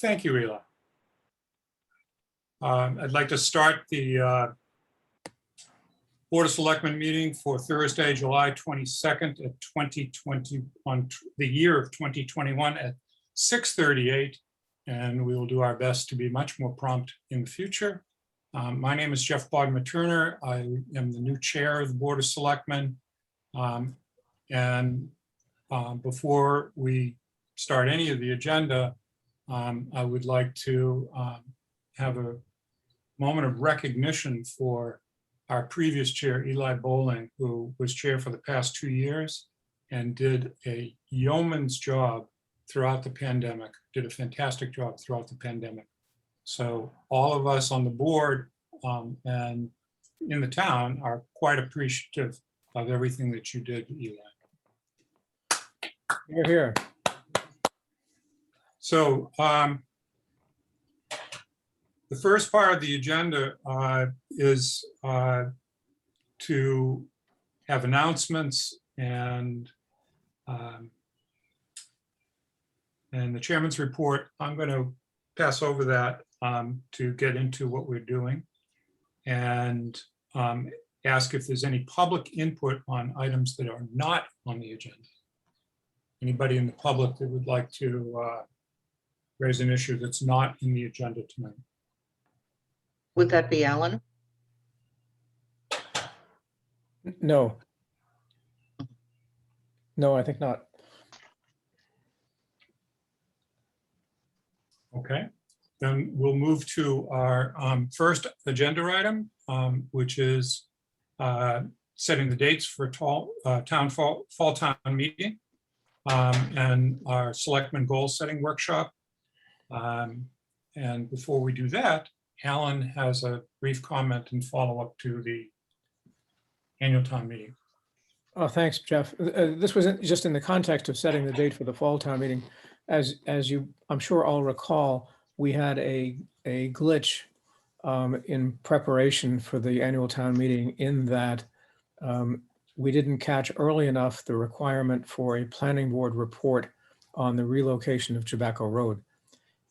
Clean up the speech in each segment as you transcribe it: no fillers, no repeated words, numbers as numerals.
Thank you, Eli. I'd like to start the Board of Selectmen meeting for Thursday, July 22nd at 2021, the year of 2021 at 6:38. And we will do our best to be much more prompt in the future. My name is Jeff Bodmer-Turner. I am the new chair of the Board of Selectmen. Before we start any of the agenda, I would like to have a moment of recognition for our previous chair, Eli Bowling, who was chair for the past 2 years and did a yeoman's job throughout the pandemic, did a fantastic job throughout the pandemic. So all of us on the board and in the town are quite appreciative of everything that you did, Eli. You're here. So the first part of the agenda is to have announcements and the chairman's report. I'm going to pass over that to get into what we're doing and ask if there's any public input on items that are not on the agenda. Anybody in the public that would like to raise an issue that's not in the agenda tonight? Would that be Alan? No. No, I think not. Okay, then we'll move to our first agenda item, which is setting the dates for fall town meeting and our selectmen goal setting workshop. And before we do that, Alan has a brief comment and follow up to the annual town meeting. Oh, thanks, Jeff. This was just in the context of setting the date for the fall town meeting. As you, I'm sure all recall, we had a glitch in preparation for the annual town meeting in that we didn't catch early enough the requirement for a planning board report on the relocation of Tobacco Road.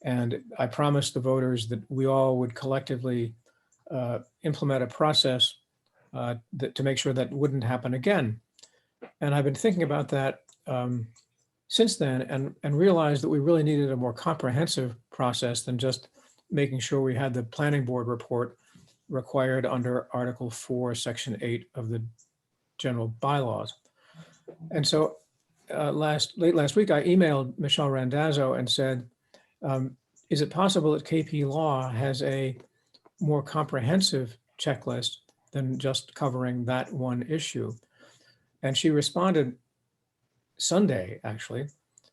And I promised the voters that we all would collectively implement a process to make sure that wouldn't happen again. And I've been thinking about that since then and realized that we really needed a more comprehensive process than just making sure we had the planning board report required under Article 4, Section 8 of the general bylaws. And so late last week, I emailed Michelle Randazzo and said, is it possible that KP Law has a more comprehensive checklist than just covering that one issue? And she responded Sunday, actually,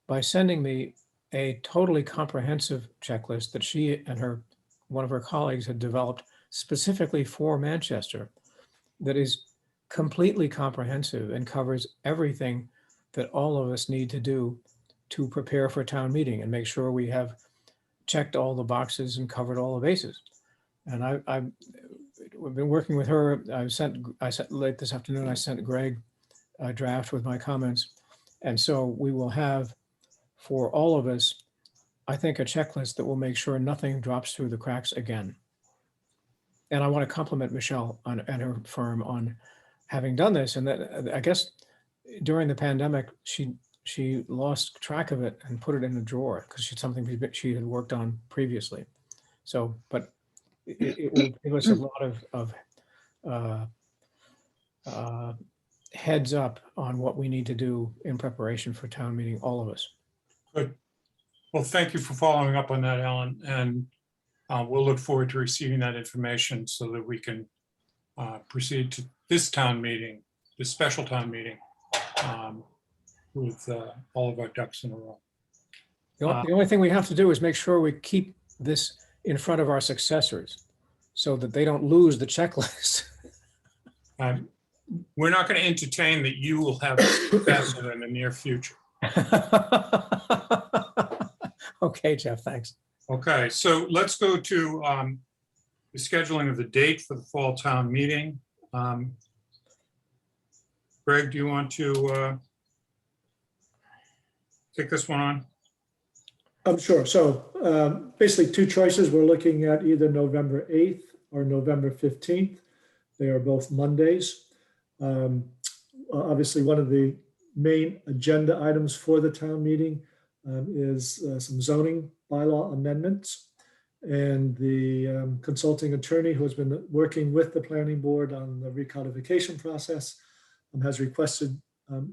by sending me a totally comprehensive checklist that she and one of her colleagues had developed specifically for Manchester that is completely comprehensive and covers everything that all of us need to do to prepare for town meeting and make sure we have checked all the boxes and covered all the bases. And I've been working with her. I sent late this afternoon, I sent Greg a draft with my comments. And so we will have, for all of us, I think, a checklist that will make sure nothing drops through the cracks again. And I want to compliment Michelle and her firm on having done this. And that, I guess during the pandemic, she lost track of it and put it in a drawer because it's something she had worked on previously. So, but it will give us a lot of heads up on what we need to do in preparation for town meeting, all of us. Good. Well, thank you for following up on that, Alan. And we'll look forward to receiving that information so that we can proceed to this town meeting, this special town meeting, with all of our ducks in a row. The only thing we have to do is make sure we keep this in front of our successors so that they don't lose the checklist. We're not going to entertain that you will have success in the near future. Okay, Jeff, thanks. Okay, so let's go to the scheduling of the date for the fall town meeting. Greg, do you want to take this one on? I'm sure. So basically two choices. We're looking at either November 8th or November 15th. They are both Mondays. Obviously, one of the main agenda items for the town meeting is some zoning bylaw amendments. And the consulting attorney who has been working with the planning board on the recodification process has requested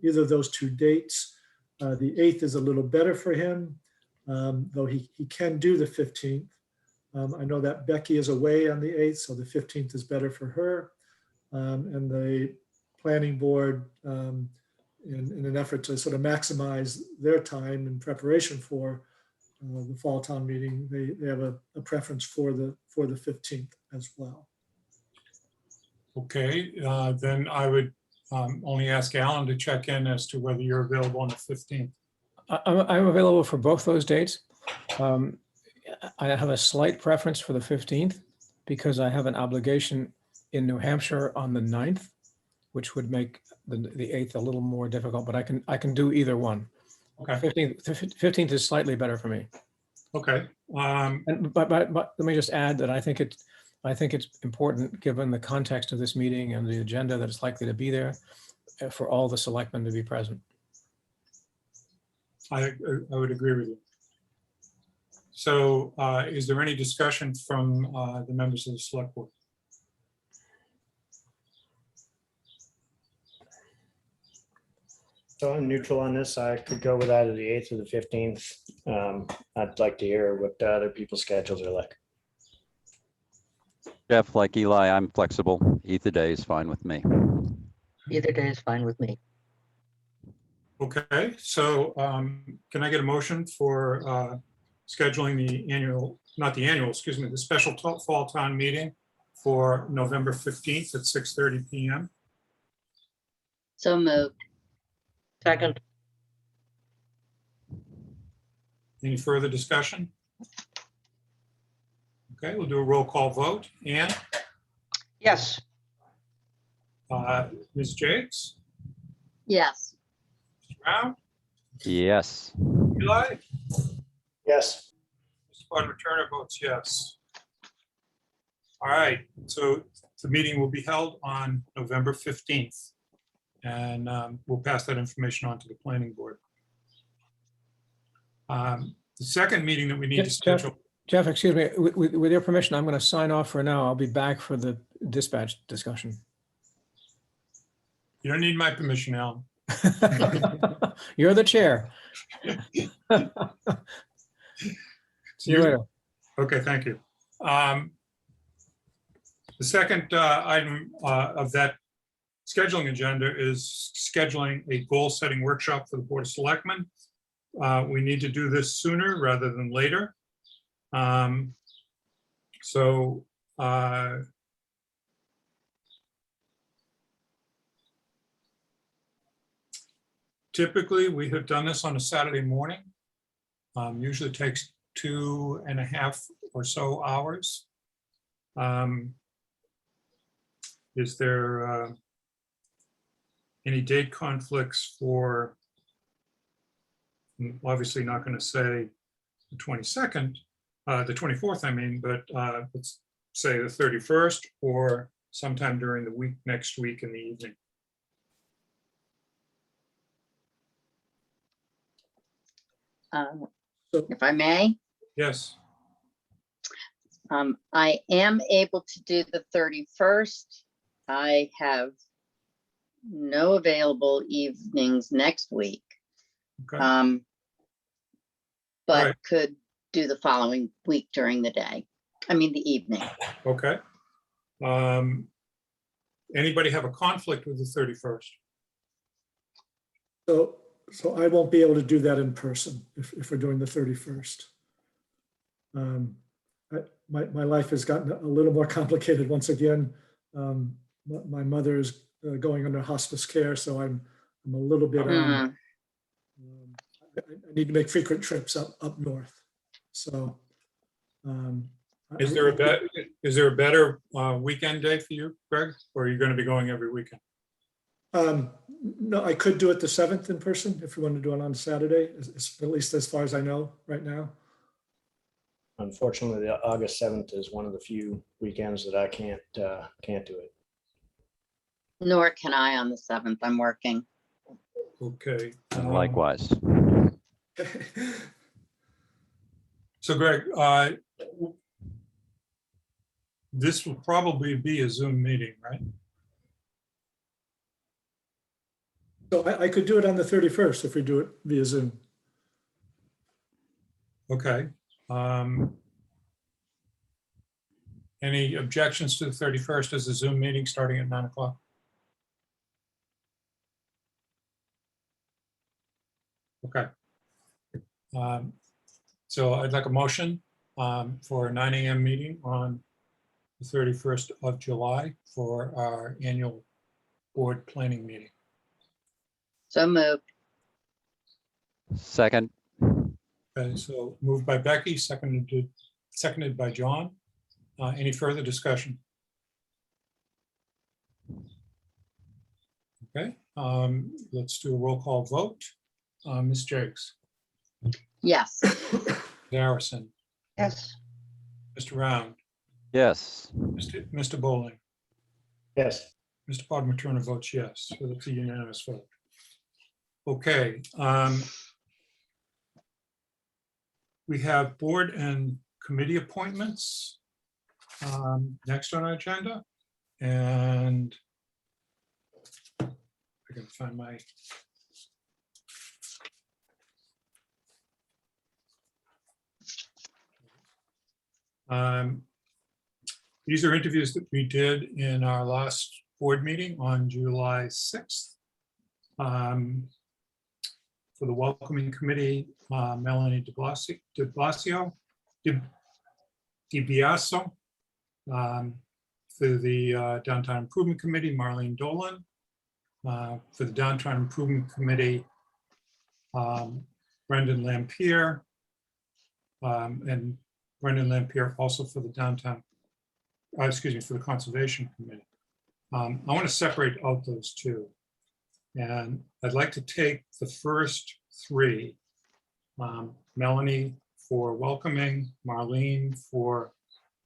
either of those two dates. The 8th is a little better for him, though he can do the 15th. I know that Becky is away on the 8th, so the 15th is better for her. And the planning board, in an effort to sort of maximize their time in preparation for the fall town meeting, they have a preference for the 15th as well. Okay, then I would only ask Alan to check in as to whether you're available on the 15th. I'm available for both those dates. I have a slight preference for the 15th because I have an obligation in New Hampshire on the 9th, which would make the 8th a little more difficult, but I can do either one. Okay. 15th is slightly better for me. Okay. But let me just add that I think it's important, given the context of this meeting and the agenda that is likely to be there, for all the selectmen to be present. I would agree with you. So is there any discussion from the members of the select board? So I'm neutral on this. I could go with either the 8th or the 15th. I'd like to hear what other people's schedules are like. Jeff, like Eli, I'm flexible. Either day is fine with me. Either day is fine with me. Okay, so can I get a motion for scheduling the annual, not the annual, excuse me, the special fall town meeting for November 15th at 6:30 p.m. So moved. Second, Any further discussion? Okay, we'll do a roll call vote. Ann, yes. Ms. Jakes, Yes. Mr. Brown, Yes. Eli, Yes. Mr. Bud Turner votes yes. All right, so the meeting will be held on November 15th. And we'll pass that information on to the planning board. The second meeting that we need to schedule. Jeff, excuse me, with your permission, I'm going to sign off for now. I'll be back for the dispatch discussion. You don't need my permission, Alan. You're the chair. See you later. Okay, thank you. The second item of that scheduling agenda is scheduling a goal-setting workshop for the Board of Selectmen. We need to do this sooner rather than later. Typically, we have done this on a Saturday morning. Usually takes 2.5 or so hours. Is there any date conflicts for, I'm obviously not going to say the 22nd, the 24th, I mean, but let's say the 31st or sometime during the week, next week in the evening. If I may, Yes, I am able to do the 31st. I have no available evenings next week. okay, But Right. could do the following week during the day. I mean, the evening. okay. Anybody have a conflict with the 31st? So I won't be able to do that in person if we're doing the 31st. My life has gotten a little more complicated once again. My mother is going under hospice care, so I'm a little bit on. I need to make frequent trips up north. So. Is there a better weekend day for you, Greg? Or are you going to be going every weekend? No, I could do it the 7th in person if we want to do it on Saturday, at least as far as I know right now. Unfortunately, the August 7th is one of the few weekends that I can't do it. Nor can I on the 7th. I'm working. Okay. And likewise. So Greg, this will probably be a Zoom meeting, right? So I could do it on the 31st if we do it via Zoom. Okay. Any objections to the 31st as a Zoom meeting starting at 9 o'clock? Okay. So I'd like a motion for a 9 a.m. meeting on the 31st of July for our annual board planning meeting. So moved. Second, Okay, so moved by Becky, seconded by John. Any further discussion? Okay, let's do a roll call vote. Ms. Jakes, Yes. Harrison, Yes. Mr. Round, yes. Mr. Bowling, Yes. Mr. Podmaturna votes yes, so that's a unanimous vote. Okay. We have board and committee appointments next on our agenda. And I can find my these are interviews that we did in our last board meeting on July 6th. For the welcoming committee, Melanie DiBiaso. For the downtown improvement committee, Marlene Dolan. For the downtown improvement committee, Brendan Lampier. And Brendan Lampier also for the downtown, excuse me, for the conservation committee. I want to separate out those two. And I'd like to take the first three, Melanie for welcoming, Marlene for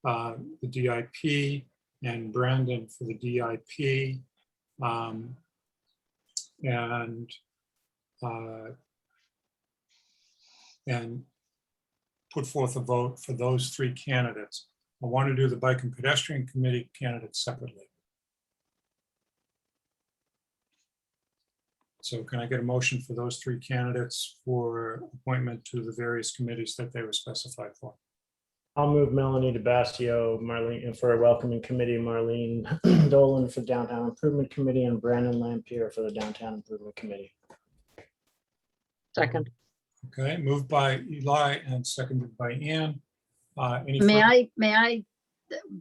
the DIP, and Brandon for the DIP. And put forth a vote for those three candidates. I want to do the bike and pedestrian committee candidates separately. So can I get a motion for those three candidates for appointment to the various committees that they were specified for? I'll move Melanie DiBiaso, Marlene for a welcoming committee, Marlene Dolan for downtown improvement committee, and Brandon Lampier for the downtown improvement committee. Second. Okay, moved by Eli and seconded by Ann. May I,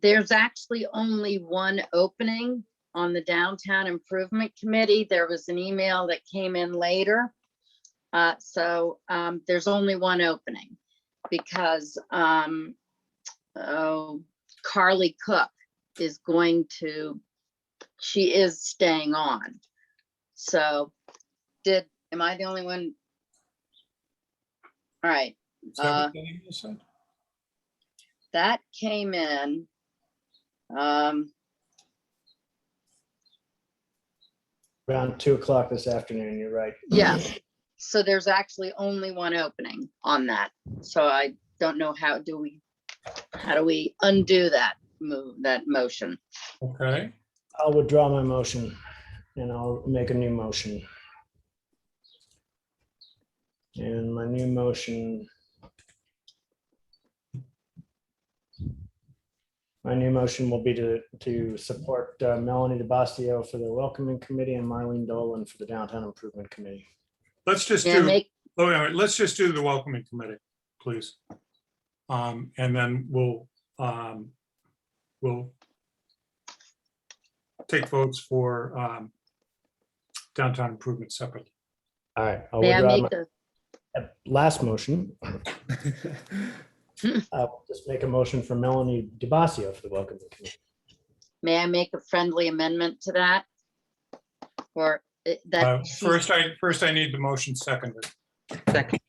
there's actually only one opening on the downtown improvement committee. There was an email that came in later. So there's only one opening because Carly Cook is she is staying on. So am I the only one? All right. Is that what the email said? That came in. Around 2 o'clock this afternoon, you're right. Yeah. So there's actually only one opening on that. So I don't know how do we undo that motion? Okay, I'll withdraw my motion and I'll make a new motion. And my new motion. My new motion will be to support Melanie DiBiaso for the welcoming committee and Marlene Dolan for the downtown improvement committee. let's just Yeah, do, let's just do the welcoming committee, please. And then we'll take votes for downtown improvement separately. All right, I'll May I withdraw make my last motion. I'll just make a motion for Melanie DiBiaso for the welcoming committee. may I make a friendly amendment to that? Or that? First, I need the motion seconded. Second.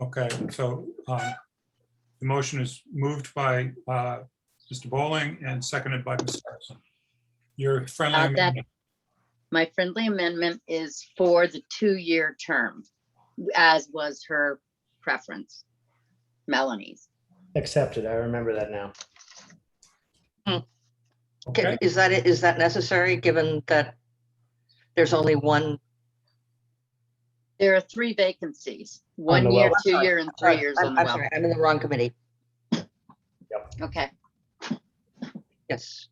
Okay, so The motion is moved by Mr. Bowling and seconded by Ms. Harrison. Your friendly That- amendment. My friendly amendment is for the 2-year term, as was her preference, Melanie's. Accepted. I remember that now. Okay, Is that necessary, given that there's only one? There are 3 vacancies, On 1 the year, well. 2 year, and 3 years on the I'm well. sorry, I'm in the wrong committee. Okay, Yes.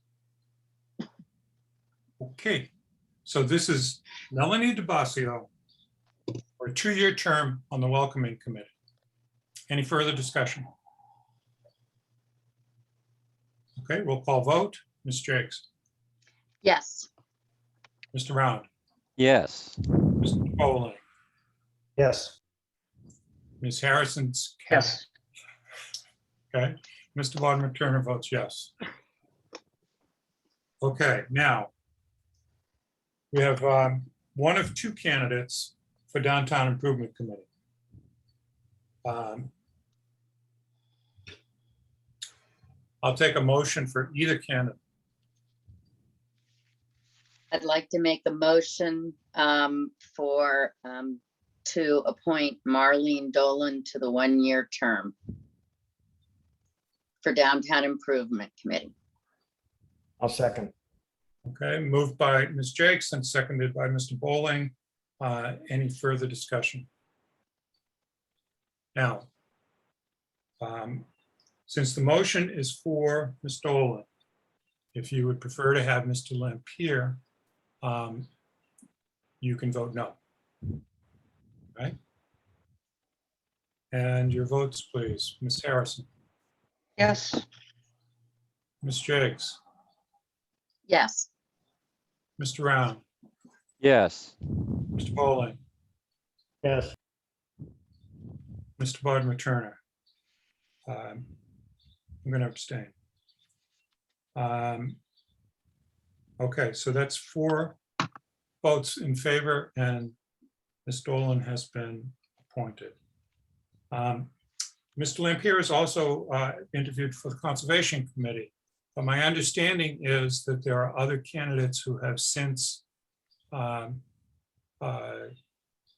okay. So this is Melanie DeBasio for a 2-year term on the Welcoming Committee. Any further discussion? Okay, roll call vote. Ms. Jakes, yes, Mr. Round, Yes. Mr. Bowling, Yes. Ms. Harrison's. Yes. Okay, Mr. Vladimir Turner votes yes. Okay, now we have one of 2 candidates for Downtown Improvement Committee. I'll take a motion for either candidate. I'd like to make the motion to appoint Marlene Dolan to the 1-year term for Downtown Improvement Committee. I'll second. Okay, moved by Ms. Jakes and seconded by Mr. Bowling. Any further discussion? Now, since the motion is for Ms. Dolan, if you would prefer to have Mr. Lampier, you can vote no. Right? And your votes, please. Ms. Harrison, Yes. Ms. Jakes, Yes, Mr. Round, Yes. Mr. Bowling, Yes. Mr. Bodmer Turner. I'm going to abstain. Okay, so that's 4 votes in favor, and Ms. Dolan has been appointed. Mr. Lampier is also interviewed for the Conservation Committee, but my understanding is that there are other candidates who have since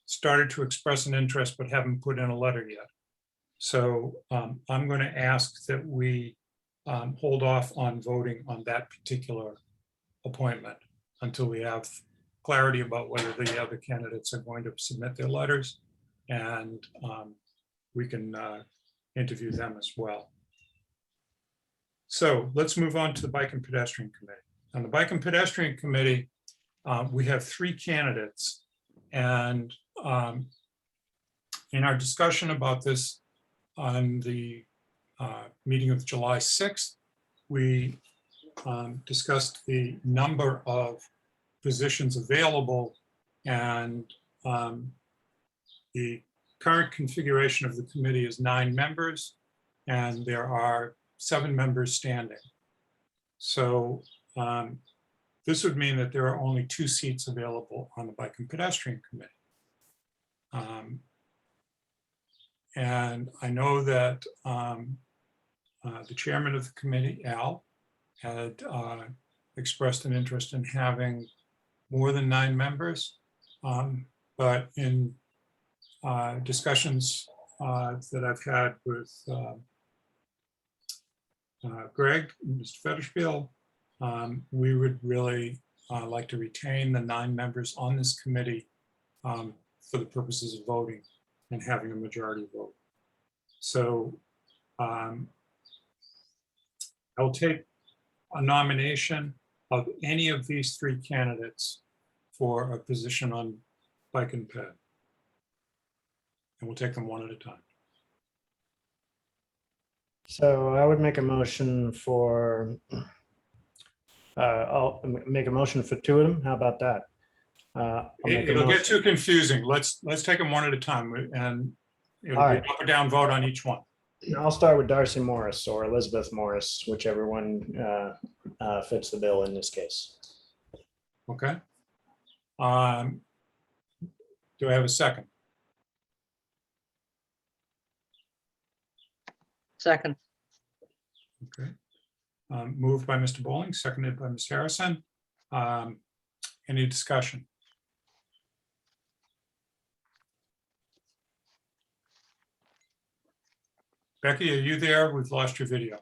started to express an interest but haven't put in a letter yet. So I'm going to ask that we hold off on voting on that particular appointment until we have clarity about whether the other candidates are going to submit their letters, and we can interview them as well. So let's move on to the Bike and Pedestrian Committee. On the Bike and Pedestrian Committee, we have 3 candidates, and in our discussion about this on the meeting of July 6th, we discussed the number of positions available, and the current configuration of the committee is 9 members, and there are 7 members standing. So this would mean that there are only 2 seats available on the Bike and Pedestrian Committee. And I know that the chairman of the committee, Al, had expressed an interest in having more than 9 members. But in discussions that I've had with Greg and Mr. Federspiel, we would really like to retain the 9 members on this committee for the purposes of voting and having a majority vote. So I'll take a nomination of any of these 3 candidates for a position on Bike and Ped. And we'll take them one at a time. So I would make a motion for, I'll make a motion for 2 of them. How about that? I'll make a It'll get motion- too confusing. Let's take them one at a time, and it'll All be right. an up or down vote on each one. I'll start with Darcy Morris or Elizabeth Morris, whichever one fits the bill in this case. Okay. Do I have a second? second, Okay. Moved by Mr. Bowling, seconded by Ms. Harrison. Any discussion? Becky, are you there? We've lost your video.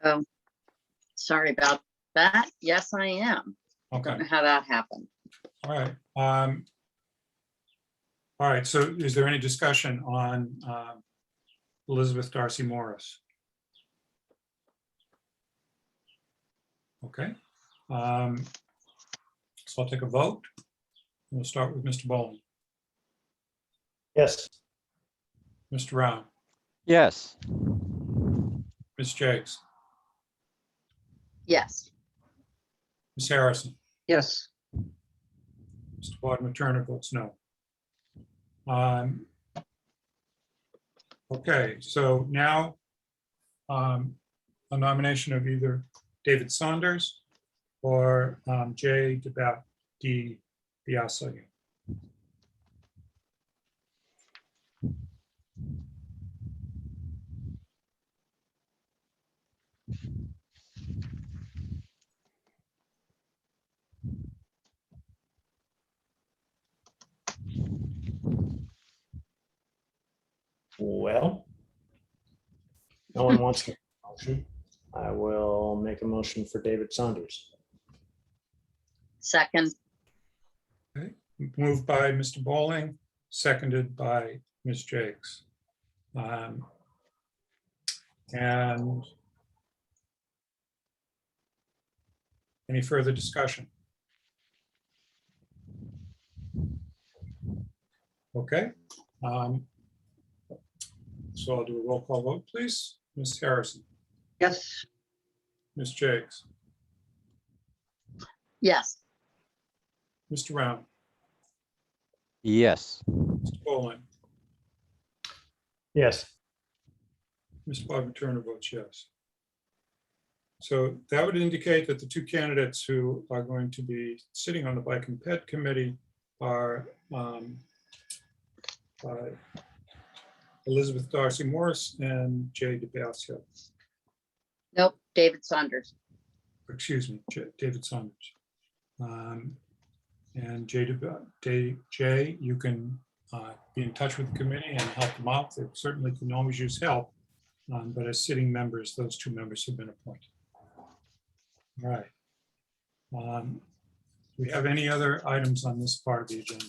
Oh, sorry about that. Yes, I am. Okay, Don't know how that happened. all right. All right, so is there any discussion on Elizabeth Darcy Morris? Okay. So I'll take a vote. We'll start with Mr. Bowling, Yes. Mr. Round, Yes. Ms. Jakes, Yes, Ms. Harrison, yes, Mr. Bodmer Turner votes no. Okay, so now a nomination of either David Saunders or Jay DiBiasio. Well, no one wants to make a motion. I will make a motion for David Saunders. second, Moved by Mr. Bowling, seconded by Ms. Jakes. And any further discussion? Okay. So I'll do a roll call vote, please. Ms. Harrison, yes, Ms. Jakes, yes, Mr. Round, Yes. Mr. Bowling, Yes. Mr. Bob Turner votes yes. So that would indicate that the two candidates who are going to be sitting on the Bike and Ped Committee are Elizabeth Darcy Morris and Jay DiBiasio. nope, David Saunders. Excuse me, David Saunders. And Jay, you can be in touch with the committee and help them out. They certainly can always use help. But as sitting members, those two members have been appointed. All right. Do we have any other items on this part of the agenda?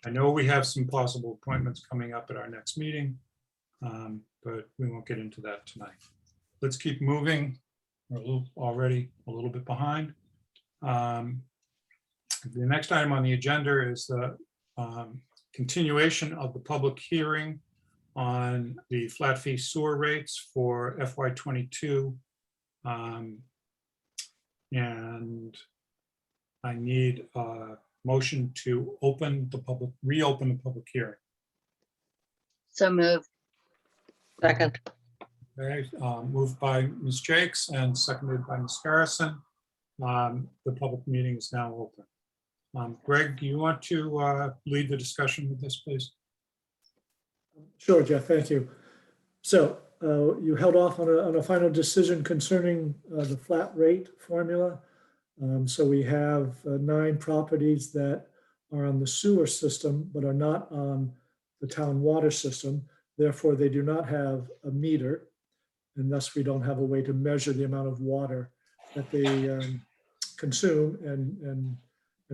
I know we have some possible appointments coming up at our next meeting, but we won't get into that tonight. Let's keep moving. We're already a little bit behind. The next item on the agenda is the continuation of the public hearing on the flat fee sewer rates for FY22. And I need a motion to reopen the public hearing. So moved. second, Okay, moved by Ms. Jakes and seconded by Ms. Harrison. The public meeting is now open. Greg, do you want to lead the discussion with this, please? Sure, Jeff, thank you. So you held off on a final decision concerning the flat rate formula. So we have 9 properties that are on the sewer system, but are not on the town water system. Therefore, they do not have a meter, and thus we don't have a way to measure the amount of water that they consume and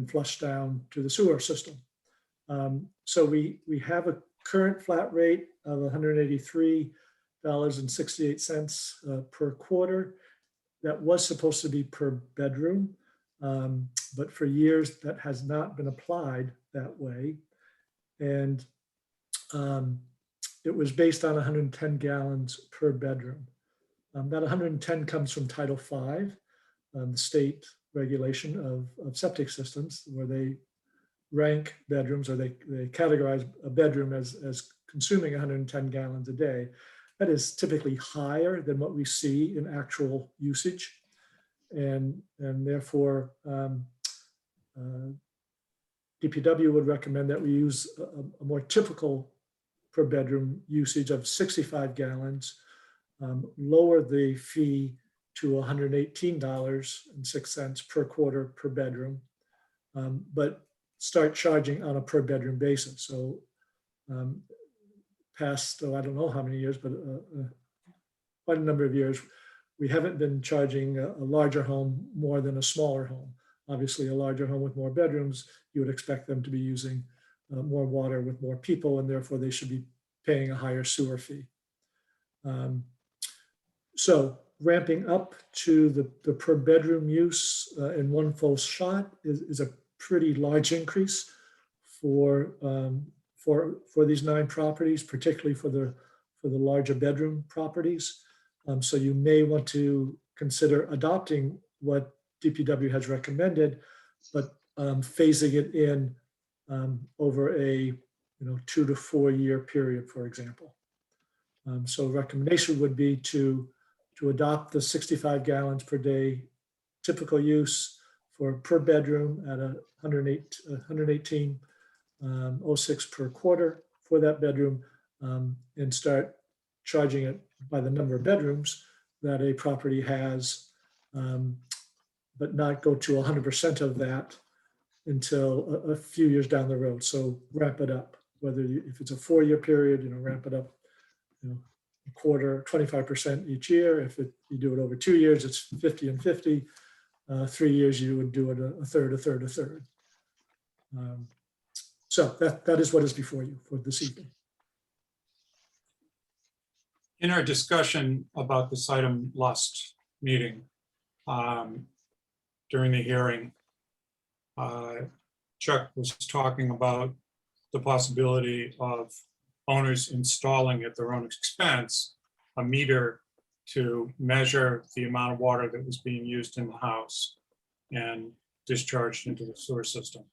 flush down to the sewer system. So we have a current flat rate of $183.68 per quarter. That was supposed to be per bedroom, but for years that has not been applied that way. And it was based on 110 gallons per bedroom. That 110 comes from Title V, the state regulation of septic systems, where they rank bedrooms, or they categorize a bedroom as consuming 110 gallons a day. That is typically higher than what we see in actual usage. And therefore, DPW would recommend that we use a more typical per bedroom usage of 65 gallons, lower the fee to $118.06 per quarter per bedroom, but start charging on a per bedroom basis. So past, I don't know how many years, but quite a number of years, we haven't been charging a larger home more than a smaller home. Obviously, a larger home with more bedrooms, you would expect them to be using more water with more people, and therefore they should be paying a higher sewer fee. So ramping up to the per bedroom use in one full shot is a pretty large increase for these 9 properties, particularly for the larger bedroom properties. So you may want to consider adopting what DPW has recommended, but phasing it in over a 2 to 4 year period, for example. So recommendation would be to adopt the 65 gallons per day typical use for per bedroom at a $118.06 per quarter for that bedroom, and start charging it by the number of bedrooms that a property has, but not go to 100% of that until a few years down the road. So ramp it up, if it's a 4 year period, ramp it up, a quarter, 25% each year. If you do it over 2 years, it's 50 and 50. 3 years, you would do it a third, a third, a third. So that is what is before you for this evening. In our discussion about this item last meeting, during the hearing, Chuck was talking about the possibility of owners installing at their own expense a meter to measure the amount of water that was being used in the house and discharged into the sewer system.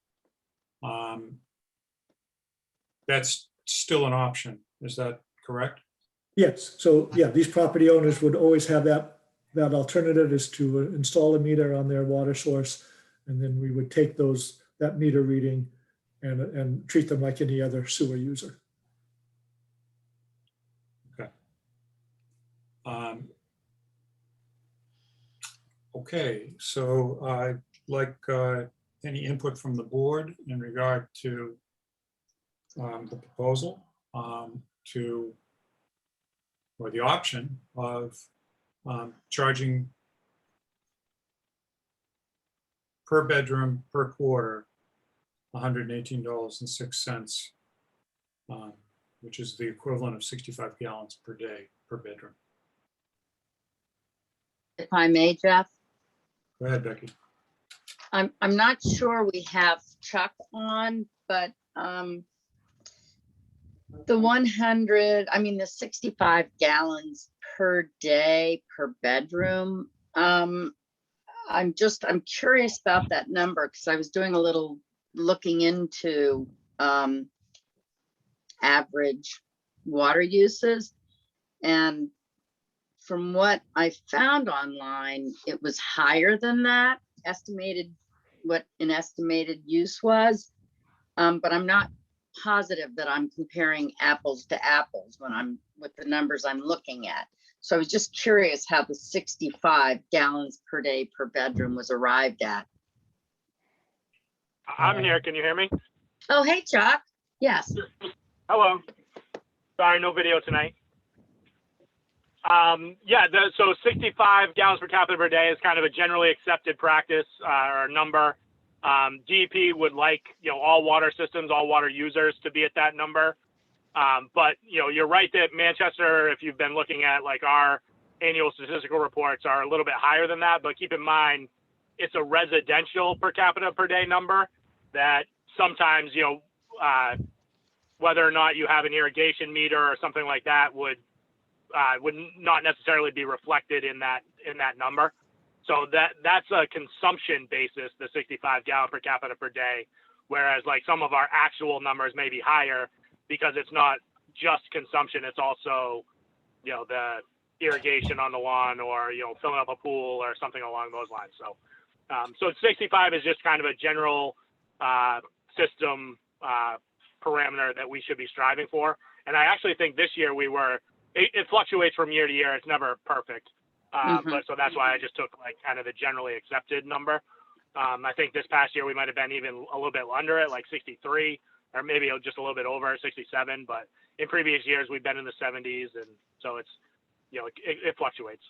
That's still an option. Is that correct? Yes. So yeah, these property owners would always have that alternative, is to install a meter on their water source, and then we would take that meter reading and treat them like any other sewer user. Okay. Okay, so I'd like any input from the board in regard to the proposal or the option of charging per bedroom per quarter $118.06, which is the equivalent of 65 gallons per day per bedroom. If I may, Jeff, Go ahead, Becky. I'm not sure we have Chuck on, but the 65 gallons per day per bedroom. I'm curious about that number, because I was doing a little looking into average water uses, and from what I found online, it was higher than that, what an estimated use was. But I'm not positive that I'm comparing apples to apples with the numbers I'm looking at. So I was just curious how the 65 gallons per day per bedroom was arrived at. I'm here. Can you hear me? Oh, hey, Chuck. Yes. Hello. Sorry, no video tonight. So 65 gallons per capita per day is kind of a generally accepted practice or number. DEP would like, all water systems, all water users to be at that number. But, you're right that Manchester, if you've been looking at like our annual statistical reports, are a little bit higher than that. But keep in mind, it's a residential per capita per day number that sometimes, whether or not you have an irrigation meter or something like that would not necessarily be reflected in that number. So that's a consumption basis, the 65 gallon per capita per day, whereas like some of our actual numbers may be higher because it's not just consumption, it's also, the irrigation on the lawn or, filling up a pool or something along those lines. So 65 is just kind of a general system parameter that we should be striving for. And I actually think this year it fluctuates from year to year. It's never perfect. But so that's why I just took like kind of the generally accepted number. I think this past year we might have been even a little bit under it, like 63, or maybe just a little bit over 67. But in previous years we've been in the 70s, and so it's, you know, it fluctuates.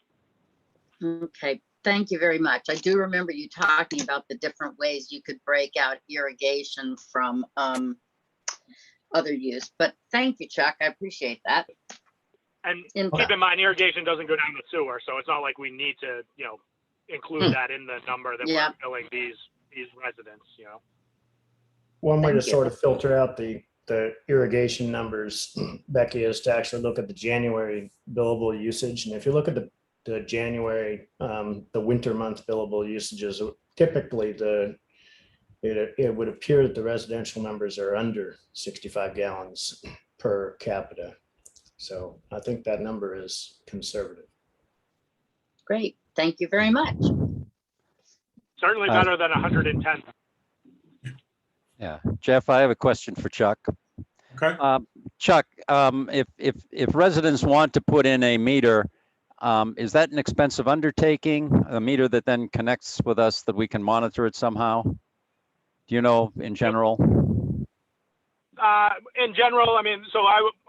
Okay, thank you very much. I do remember you talking about the different ways you could break out irrigation from other use, but thank you, Chuck. I appreciate that. And Info. keep in mind, irrigation doesn't go down the sewer, so it's not like we need to, you know, include that in the number that Yeah. we're filling these residents, you know. One way to Thank you. sort of filter out the irrigation numbers, Becky, is to actually look at the January billable usage. And if you look at the January, the winter month billable usages, typically it would appear that the residential numbers are under 65 gallons per capita. So I think that number is conservative. Great, thank you very much. Certainly better than 110. Yeah. Jeff, I have a question for Chuck. Okay, Chuck, if residents want to put in a meter, is that an expensive undertaking? A meter that then connects with us that we can monitor it somehow? Do you know in general? In general, I mean, so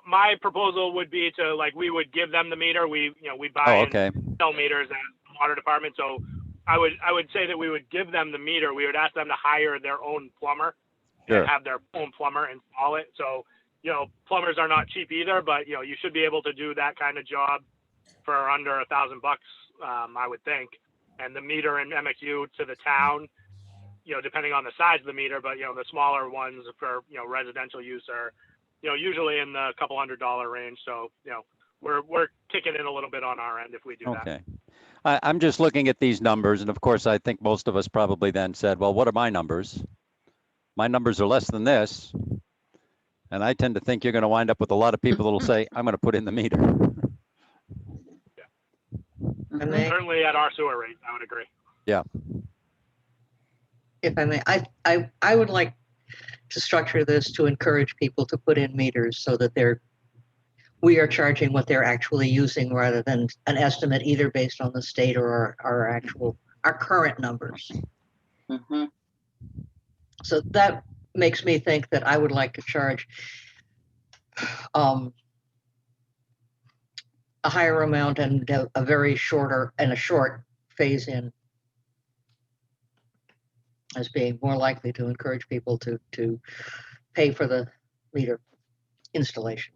my proposal would be to, like, we would give them the meter. We buy Oh, and okay. sell meters at the water department. So I would say that we would give them the meter. We would ask them to hire their own plumber Sure. and have their own plumber install it. So, you know, plumbers are not cheap either, but, you know, you should be able to do that kind of job for under $1,000, I would think. And the meter in MXU to the town, you know, depending on the size of the meter, but, you know, the smaller ones for, you know, residential use are, you know, usually in the couple $100 range. So, you know, we're kicking in a little bit on our end if we do that. Okay. I'm just looking at these numbers, and of course, I think most of us probably then said, well, what are my numbers? My numbers are less than this. And I tend to think you're going to wind up with a lot of people that'll say, I'm going to put in the meter. I may, Certainly at our sewer rate, I would agree. Yeah. if I may, I would like to structure this to encourage people to put in meters so that we are charging what they're actually using rather than an estimate either based on the state or our current numbers. Mhm. So that makes me think that I would like to charge a higher amount and a very short phase in as being more likely to encourage people to pay for the meter installation.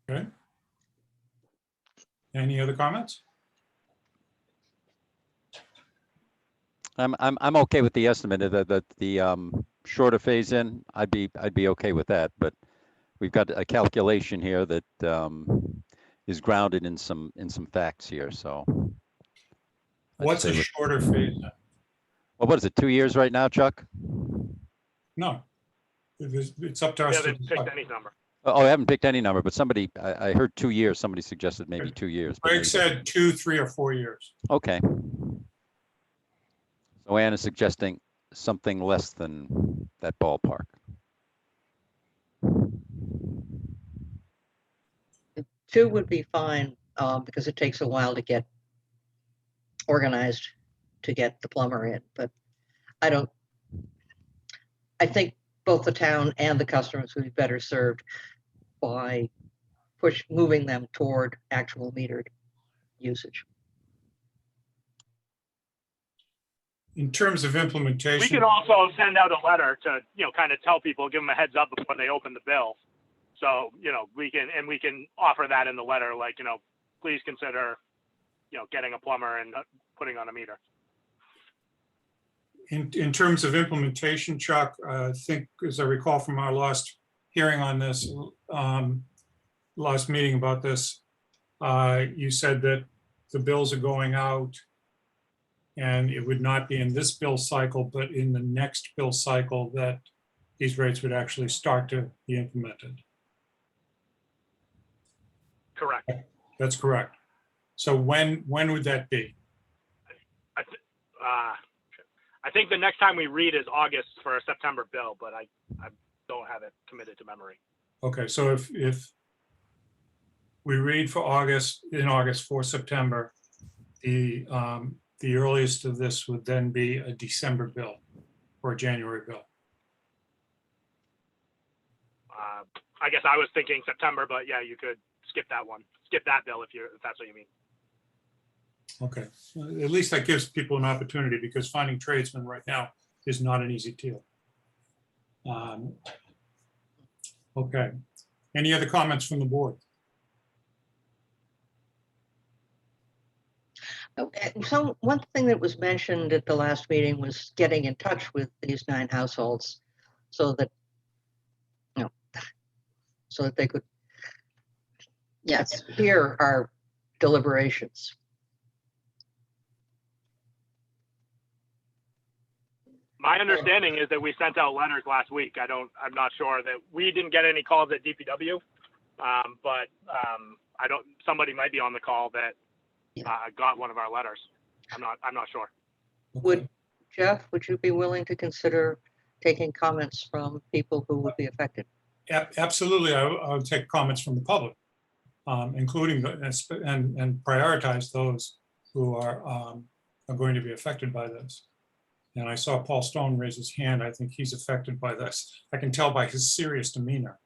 okay. Any other comments? I'm okay with the estimate that the shorter phase in. I'd be okay with that, but we've got a calculation here that is grounded in some facts here. So I'd What's say a shorter phase? well, what is it? 2 years right now, Chuck? No, it's up to We us to haven't picked decide. any number. Oh, I haven't picked any number, but somebody, I heard 2 years. Somebody suggested maybe 2 years. but Greg maybe- said 2, 3, or 4 years. Okay. So Ann is suggesting something less than that ballpark. 2 would be fine because it takes a while to get organized to get the plumber in, but I think both the town and the customers would be better served by moving them toward actual metered usage. In terms of We implementation, can also send out a letter to, you know, kind of tell people, give them a heads up before they open the bill. So, you know, we can offer that in the letter, like, you know, please consider, you know, getting a plumber and putting on a meter. in terms of implementation, Chuck, I think, as I recall from our last hearing on this, last meeting about this, you said that the bills are going out and it would not be in this bill cycle, but in the next bill cycle that these rates would actually start to be implemented. Correct. That's correct. So when would that be? I think the next time we read is August for a September bill, but I don't have it committed to memory. Okay, so if we read for August, in August for September, the earliest of this would then be a December bill or a January bill. I guess I was thinking September, but yeah, you could skip that one. Skip that bill if that's what you mean. Okay, at least that gives people an opportunity, because finding tradesmen right now is not an easy deal. Okay, any other comments from the board? Okay, so one thing that was mentioned at the last meeting was getting in touch with these 9 households so that, so that they could Yes, hear our deliberations. My understanding is that we sent out letters last week. I'm not sure that we didn't get any calls at DPW, but somebody might be on the call that got one of our letters. I'm not sure. Would Jeff, would you be willing to consider taking comments from people who would be affected? Absolutely, I would take comments from the public, including and prioritize those who are going to be affected by this. And I saw Paul Stone raise his hand. I think he's affected by this. I can tell by his serious demeanor.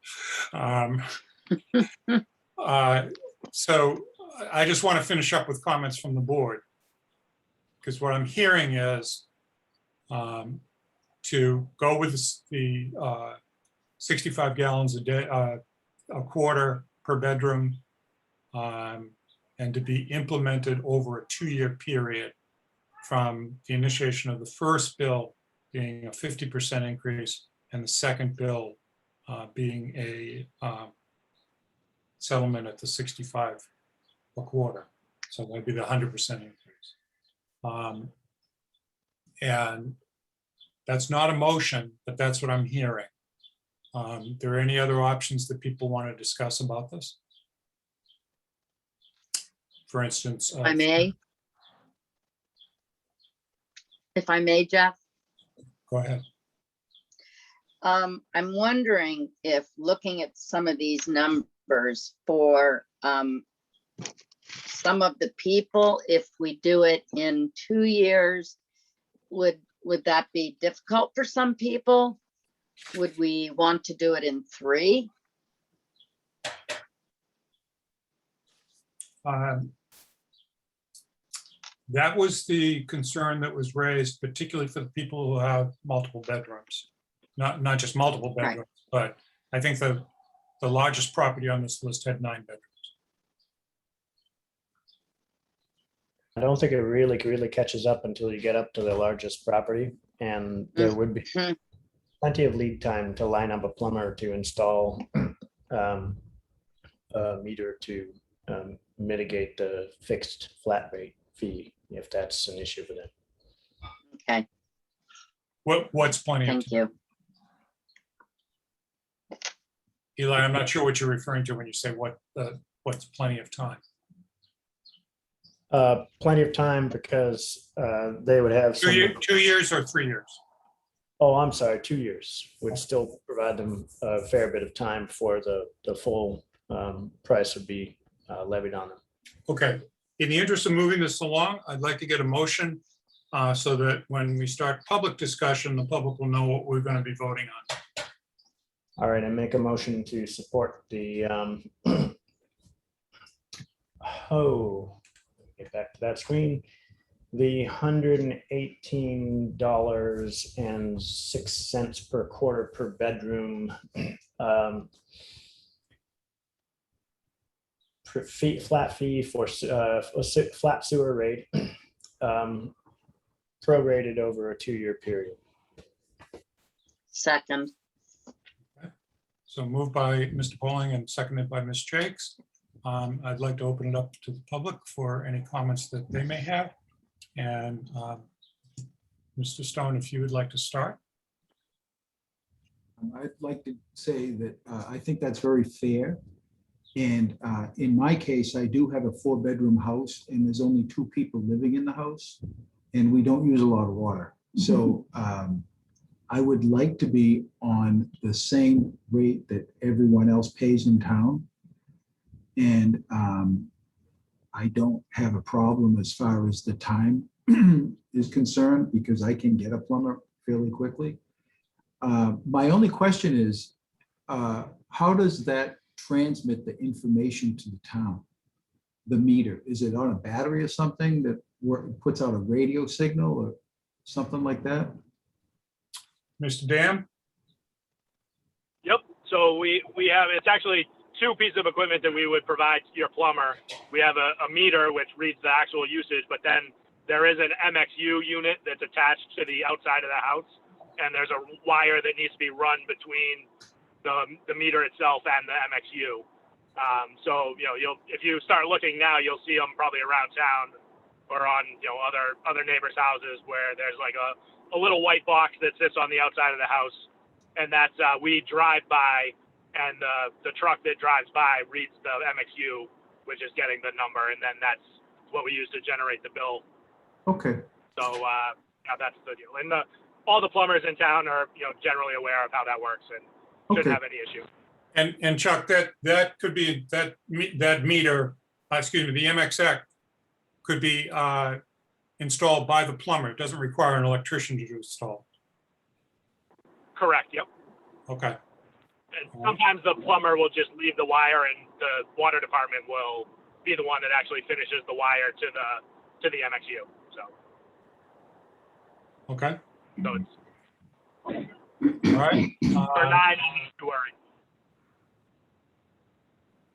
So I just want to finish up with comments from the board, because what I'm hearing is to go with the 65 gallons a day, a quarter per bedroom, and to be implemented over a 2-year period, from the initiation of the first bill being a 50% increase and the second bill being a settlement at the 65 a quarter. So that'd be the 100% increase. And that's not a motion, but that's what I'm hearing. There are any other options that people want to discuss about this? For instance, if I may, Jeff. go ahead. I'm wondering if, looking at some of these numbers for some of the people, if we do it in 2 years, would that be difficult for some people? Would we want to do it in 3? That was the concern that was raised, particularly for the people who have multiple bedrooms. Not just multiple Right. bedrooms, but I think the largest property on this list had 9 bedrooms. I don't think it really catches up until you get up to the largest property, and there would be Mhm. plenty of lead time to line up a plumber to install a meter to mitigate the fixed flat rate fee, if that's an issue for them. Okay, What's plenty of thank time? you. Eli, I'm not sure what you're referring to when you say what's plenty of time. Plenty of time, because they would have 2 years or 3 years? Oh, I'm sorry, 2 years would still provide them a fair bit of time before the full price would be levied on them. Okay, in the interest of moving this along, I'd like to get a motion so that when we start public discussion, the public will know what we're going to be voting on. All right, I make a motion to support the get back to that screen. The $118.06 per quarter per bedroom flat fee for flat sewer rate, prorated over a 2-year period. Second, So moved by Mr. Pauling and seconded by Ms. Jakes. I'd like to open it up to the public for any comments that they may have. And Mr. Stone, if you would like to start. I'd like to say that I think that's very fair. And in my case, I do have a 4-bedroom house, and there's only 2 people living in the house, and we don't use a lot of water. So I would like to be on the same rate that everyone else pays in town. And I don't have a problem as far as the time is concerned, because I can get a plumber fairly quickly. My only question is, how does that transmit the information to the town? The meter, is it on a battery or something that puts out a radio signal or something like that? Mr. Dam? Yep. So we have, it's actually two pieces of equipment that we would provide to your plumber. We have a meter which reads the actual usage, but then there is an MXU unit that's attached to the outside of the house, and there's a wire that needs to be run between the meter itself and the MXU. So if you start looking now, you'll see them probably around town or on other neighbors' houses where there's like a little white box that sits on the outside of the house, and that's we drive by, and the truck that drives by reads the MXU, which is getting the number, and then that's what we use to generate the bill. Okay. So yeah, that's the deal. And all the plumbers in town are generally aware of how that works and shouldn't have any issue. And Chuck, that could be that meter, excuse me, the MXX could be installed by the plumber. It doesn't require an electrician to install. Correct. Yep. Okay. And sometimes the plumber will just leave the wire, and the water department will be the one that actually finishes the wire to the MXU. So. Okay. So it's all right. for 9 to worry.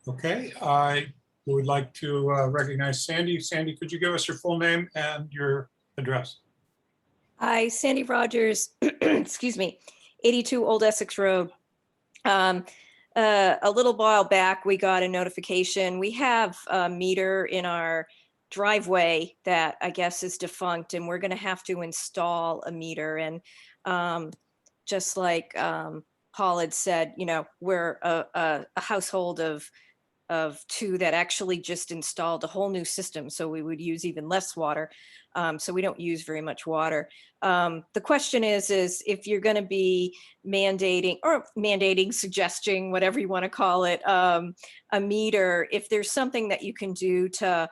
Okay. I would like to recognize Sandy. Sandy, could you give us your full name and your address? Hi, Sandy Rogers, excuse me, 82 Old Essex Road. A little while back, we got a notification. We have a meter in our driveway that I guess is defunct, and we're going to have to install a meter. And just like Paul had said, we're a household of two that actually just installed a whole new system, so we would use even less water. So we don't use very much water. The question is if you're going to be mandating, suggesting, whatever you want to call it, a meter, if there's something that you can do to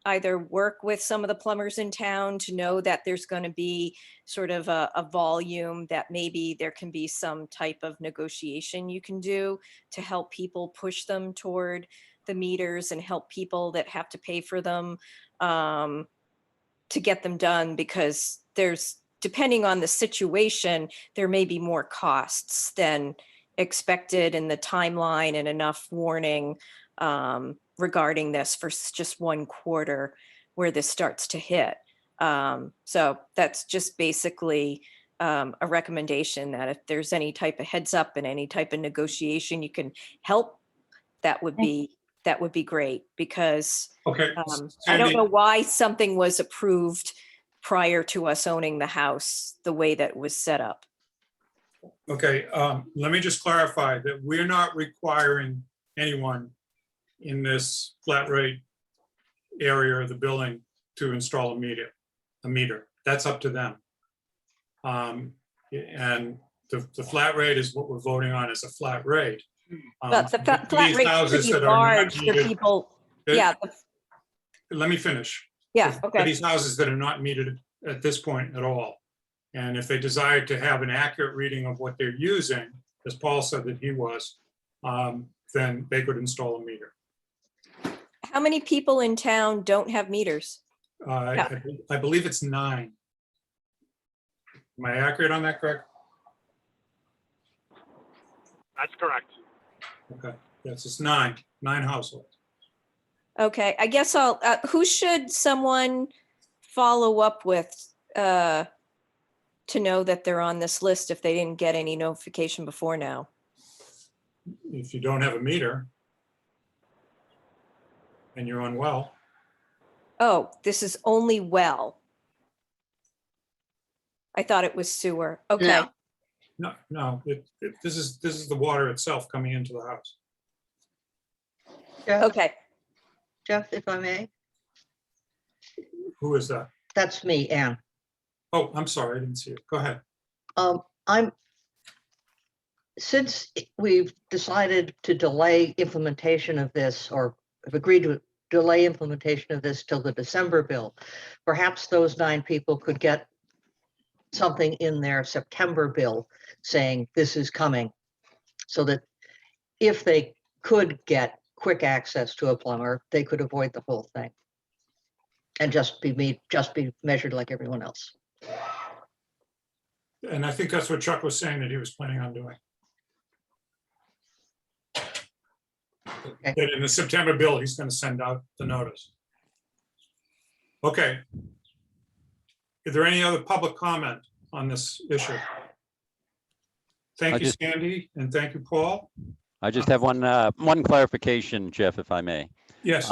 either work with some of the plumbers in town to know that there's going to be sort of a volume that maybe there can be some type of negotiation you can do to help people push them toward the meters and help people that have to pay for them to get them done, because depending on the situation, there may be more costs than expected in the timeline and enough warning regarding this for just one quarter where this starts to hit. So that's just basically a recommendation that if there's any type of heads up and any type of negotiation you can help, that would be great, because Okay. I don't know why something was approved prior to us owning the house the way that it was set up. Okay. Let me just clarify that we're not requiring anyone in this flat rate area of the building to install a meter. That's up to them. And the flat rate is what we're voting on, as a flat rate. But the flat These rate houses should be that are not large for metered- people. that- Yeah, Let me finish. yeah, For okay. these houses that are not metered at this point at all. And if they desire to have an accurate reading of what they're using, as Paul said that he was, then they could install a meter. How many people in town don't have meters? I believe it's 9. Am I accurate on that, Greg? That's correct. Okay, yes, it's 9 households. Okay, I guess who should someone follow up with to know that they're on this list if they didn't get any notification before now? If you don't have a meter and you're on well, Oh, this is only well. I thought it was sewer. Okay, No. no, this is the water itself coming into the house. Jeff, okay. Jeff, if I may, Who is that? that's me, Ann. Oh, I'm sorry, I didn't see it. Go ahead. Since we've decided to delay implementation of this, or have agreed to delay implementation of this till the December bill, perhaps those 9 people could get something in their September bill saying this is coming, so that if they could get quick access to a plumber, they could avoid the whole thing and just be measured like everyone else. And I think that's what Chuck was saying that he was planning on doing. Okay. That in the September bill, he's going to send out the notice. Okay. Is there any other public comment on this issue? Thank you, Sandy, and thank you, Paul. I just have one clarification, Jeff, if I may. Yes.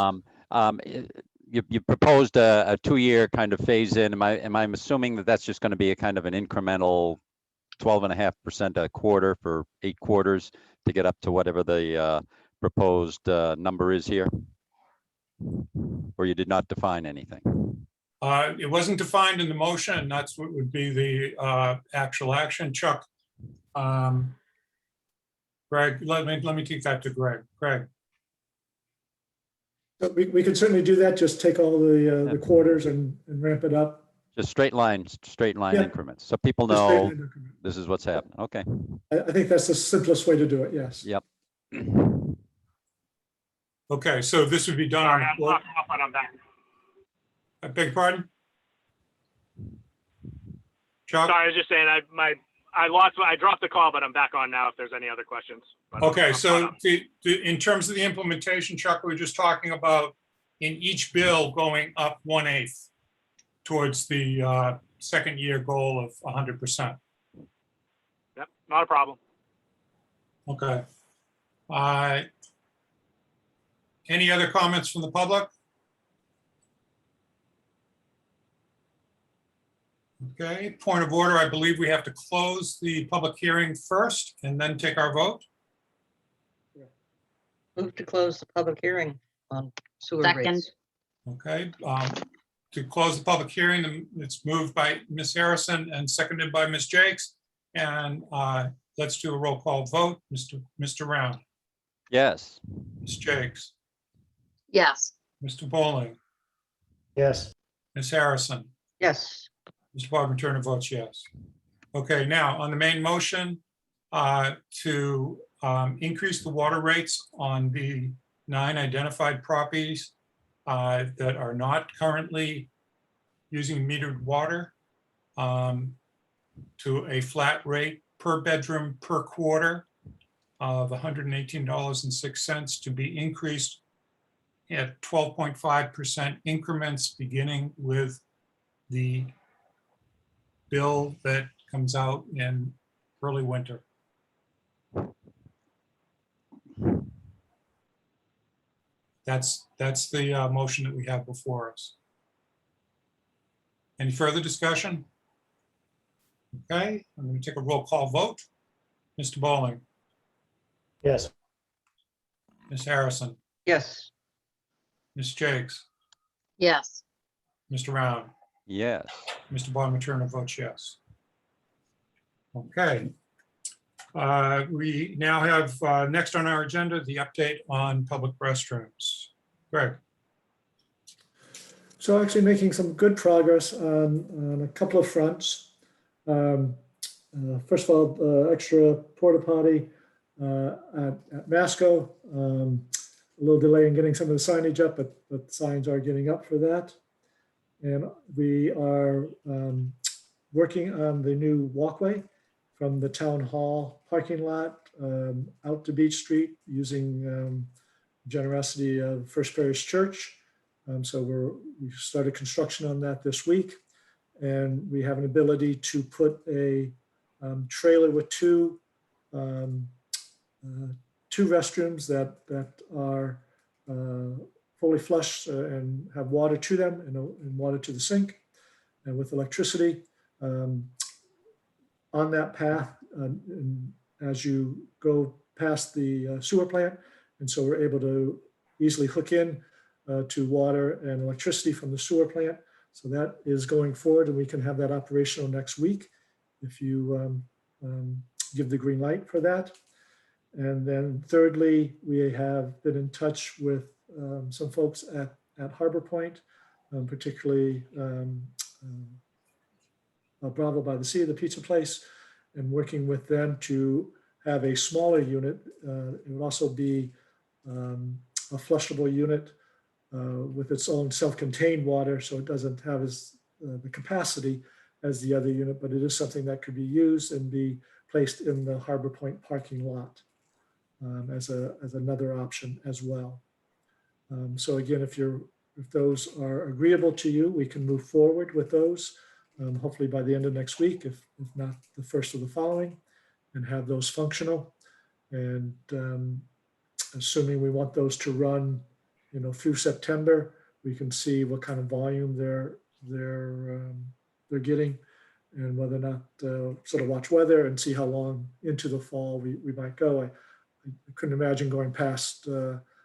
You proposed a 2-year kind of phase in. Am I assuming that that's just going to be a kind of an incremental 12.5% a quarter for 8 quarters to get up to whatever the proposed number is here? Or you did not define anything? It wasn't defined in the motion, and that's what would be the actual action. Chuck, Greg, let me take that to Greg. Greg. We can certainly do that. Just take all the quarters and ramp it up. Just straight line Yeah. increments, so people Just straight know line increment. this is what's happening. Okay. I think that's the simplest way to do it. Yes. Yep. Okay, so this would be done Sorry, on. I'm off, and I'm back. I beg your pardon? Chuck? Sorry, I was just saying I dropped the call, but I'm back on now if there's any other questions. But Okay, I'm so caught up. in terms of the implementation, Chuck, we were just talking about in each bill going up 1/8 towards the second year goal of 100%. Yep, not a problem. Okay. Any other comments from the public? Okay, point of order, I believe we have to close the public hearing first and then take our vote. Move to close the public hearing on sewer Second. rates. Okay, to close the public hearing, it's moved by Ms. Harrison and seconded by Ms. Jakes. And let's do a roll call vote. Mr. Round, Yes. Ms. Jakes, Yes. Mr. Bowling, Yes. Ms. Harrison, Yes. Mr. Bob Turner votes yes. Okay, now on the main motion to increase the water rates on the 9 identified properties that are not currently using metered water to a flat rate per bedroom per quarter of $118.06 to be increased at 12.5% increments beginning with the bill that comes out in early winter. That's the motion that we have before us. Any further discussion? Okay, I'm going to take a roll call vote. Mr. Bowling, Yes. Ms. Harrison, Yes. Ms. Jakes, Yes. Mr. Round, Yes. Mr. Bonmaterna votes yes. Okay. We now have next on our agenda, the update on public restrooms. Greg. So actually making some good progress on a couple of fronts. First of all, extra porta potty at Masco. A little delay in getting some of the signage up, but signs are getting up for that. And we are working on the new walkway from the town hall parking lot out to Beach Street using generosity of First Parish Church. So we started construction on that this week. And we have an ability to put a trailer with two restrooms that are fully flushed and have water to them and water to the sink and with electricity on that path and as you go past the sewer plant. And so we're able to easily hook in to water and electricity from the sewer plant. So that is going forward, and we can have that operational next week if you give the green light for that. And then thirdly, we have been in touch with some folks at Harbor Point, particularly Bravo by the Sea, the pizza place, and working with them to have a smaller unit. It would also be a flushable unit with its own self-contained water, so it doesn't have the capacity as the other unit, but it is something that could be used and be placed in the Harbor Point parking lot as another option as well. So again, if those are agreeable to you, we can move forward with those, hopefully by the end of next week, if not the first of the following, and have those functional. And assuming we want those to run, through September, we can see what kind of volume they're getting, and whether or not sort of watch weather and see how long into the fall we might go. I couldn't imagine going past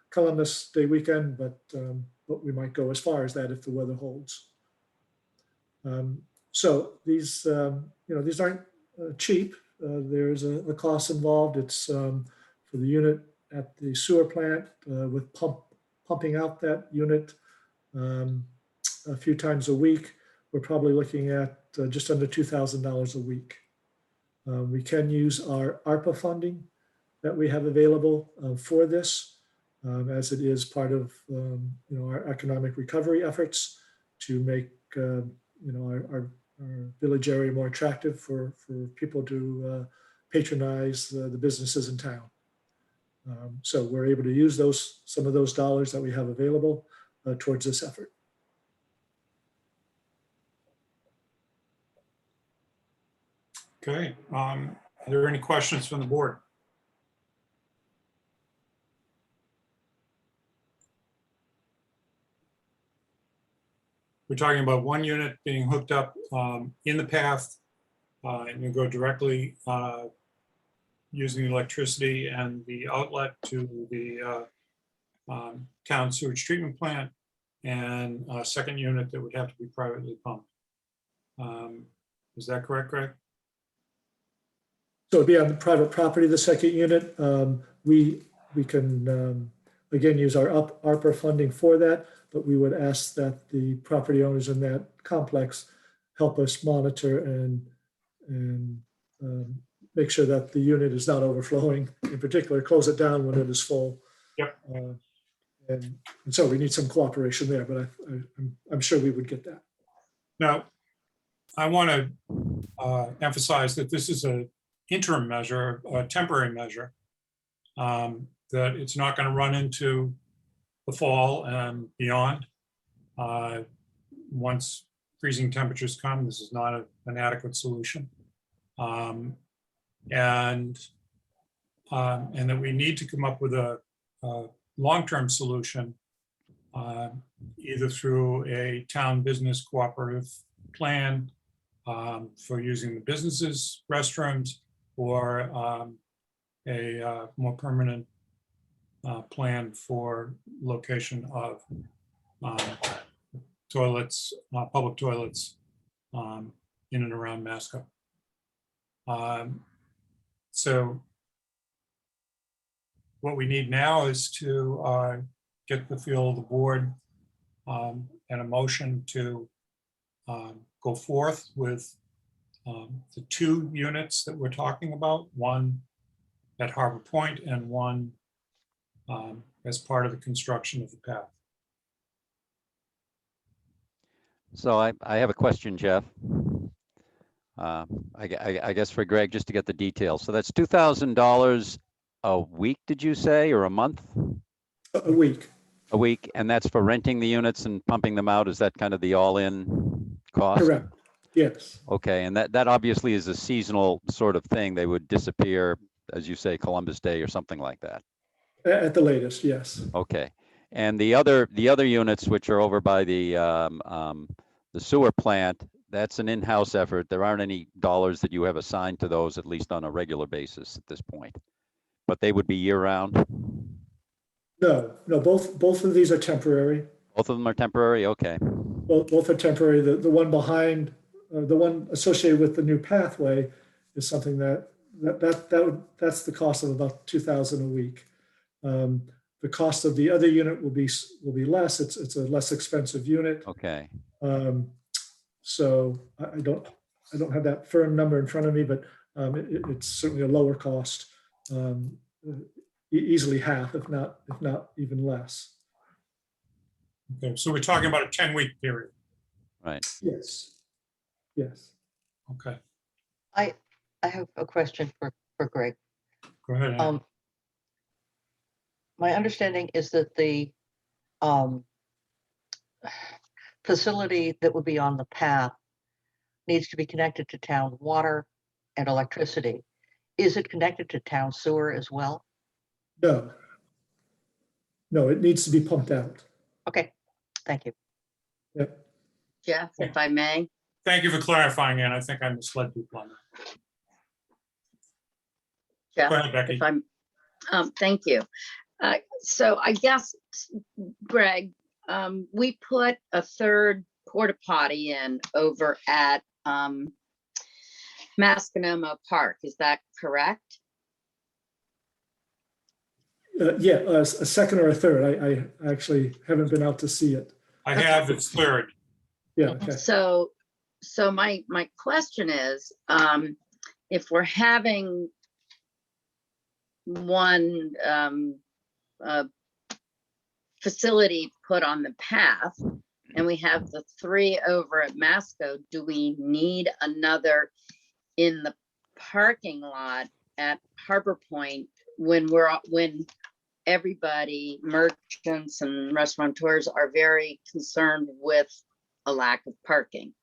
Columbus Day weekend, but we might go as far as that if the weather holds. So these aren't cheap. There's a cost involved. It's for the unit at the sewer plant with pumping out that unit a few times a week. We're probably looking at just under $2,000 a week. We can use our ARPA funding that we have available for this, as it is part of our economic recovery efforts to make our village area more attractive for people to patronize the businesses in town. So we're able to use some of those dollars that we have available towards this effort. Okay, are there any questions from the board? We're talking about one unit being hooked up in the path, and you go directly using the electricity and the outlet to the town sewage treatment plant, and a second unit that would have to be privately pumped. Is that correct, Greg? So it'd be on the private property, the second unit. We can, again, use our ARPA funding for that, but we would ask that the property owners in that complex help us monitor and make sure that the unit is not overflowing. In particular, close it down when it is full. Yep. And so we need some cooperation there, but I'm sure we would get that. Now, I want to emphasize that this is an interim measure, a temporary measure, that it's not going to run into the fall and beyond. Once freezing temperatures come, this is not an adequate solution. And that we need to come up with a long-term solution, either through a town business cooperative plan for using the businesses' restrooms, or a more permanent plan for location of toilets, public toilets in and around Masco. So what we need now is to get the feel of the board and a motion to go forth with the two units that we're talking about, one at Harbor Point and one as part of the construction of the path. So I have a question, Jeff. I guess for Greg, just to get the details. So that's $2,000 a week, did you say, or a month? A week. A week, and that's for renting the units and pumping them out? Is that kind of the all-in cost? Correct. Yes. Okay, and that obviously is a seasonal sort of thing. They would disappear, as you say, Columbus Day or something like that. At the latest, yes. Okay, and the other units, which are over by the sewer plant, that's an in-house effort. There aren't any dollars that you have assigned to those, at least on a regular basis at this point. But they would be year-round? No, both of these are temporary. Both of them are temporary? Okay. both are temporary. The one behind, the one associated with the new pathway is something that's the cost of about 2,000 a week. The cost of the other unit will be less. It's a less expensive unit. Okay. So I don't have that firm number in front of me, but it's certainly a lower cost, easily half, if not even less. Okay, so we're talking about a 10-week period. Right. Yes. Yes. Okay, I have a question for Greg. go ahead. Ann. My understanding is that the facility that would be on the path needs to be connected to town water and electricity. Is it connected to town sewer as well? No. No, it needs to be pumped out. Okay, thank you. Yep. Jeff, if I may. Thank you for clarifying, Ann. I think I misled people on that. Jeff, Go ahead, Becky. if I'm, thank you. So I guess, Greg, we put a third porta potty in over at Masconomo Park. Is that correct? Yeah, a second or a third. I actually haven't been out to see it. I have, it's third. Yeah, okay. So my question is, if we're having one facility put on the path and we have the 3 over at Masco, do we need another in the parking lot at Harbor Point when everybody, merchants and restaurateurs, are very concerned with a lack of parking?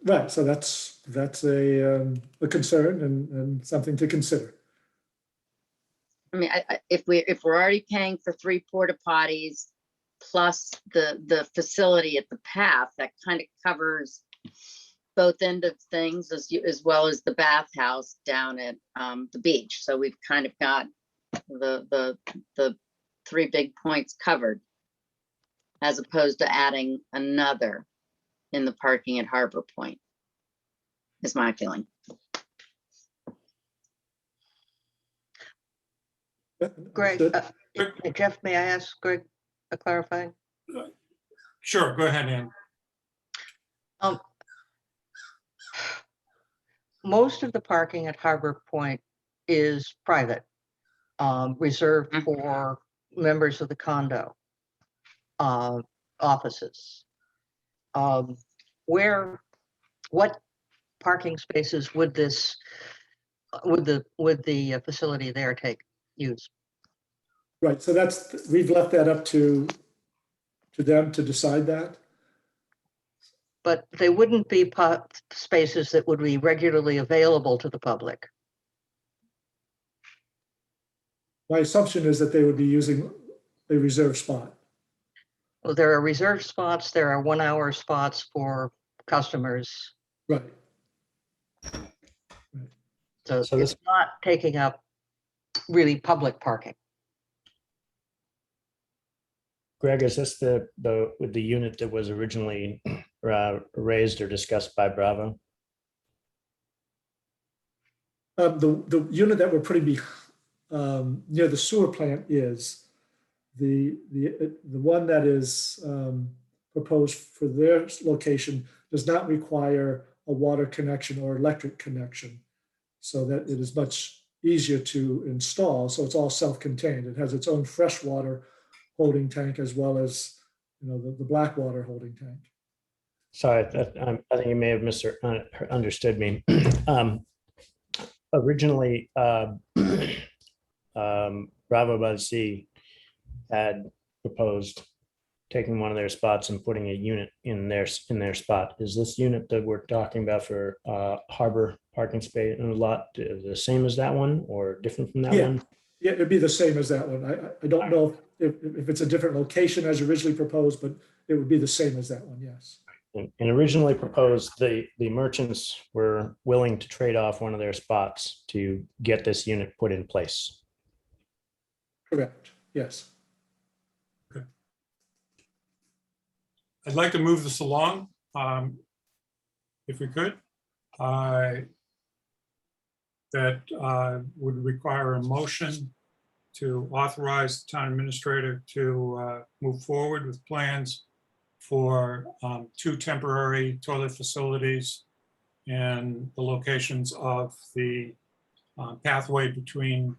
Right, so that's a concern and something to consider. I mean, if we're already paying for 3 porta potties plus the facility at the path, that kind of covers both ends of things as well as the bathhouse down at the beach. So we've kind of got the 3 big points covered, as opposed to adding another in the parking at Harbor Point, is my feeling. Greg, Jeff, may I ask Greg a clarifying? Sure, go ahead, Ann. Most of the parking at Harbor Point is private, reserved for members of the condo offices. What parking spaces would the facility there use? Right, so we've left that up to them to decide that. But they wouldn't be spaces that would be regularly available to the public. My assumption is that they would be using a reserved spot. Well, there are reserved spots, there are 1-hour spots for customers. Right. So So it's not taking up really public parking. Greg, is this the unit that was originally raised or discussed by Bravo? The unit that we're putting near the sewer plant is the one that is proposed for their location does not require a water connection or electric connection, so that it is much easier to install. So it's all self-contained. It has its own freshwater holding tank as well as the black water holding tank. Sorry, I think you may have misunderstood me. Originally, Bravo by the Sea had proposed taking one of their spots and putting a unit in their spot. Is this unit that we're talking about for harbor parking space in a lot the same as that one or different from that one? Yeah, it'd be the same as that one. I don't know if it's a different location as originally proposed, but it would be the same as that one, yes. And originally proposed, the merchants were willing to trade off one of their spots to get this unit put in place. Correct, yes. I'd like to move this along, if we could. That would require a motion to authorize the town administrator to move forward with plans for 2 temporary toilet facilities and the locations of the pathway between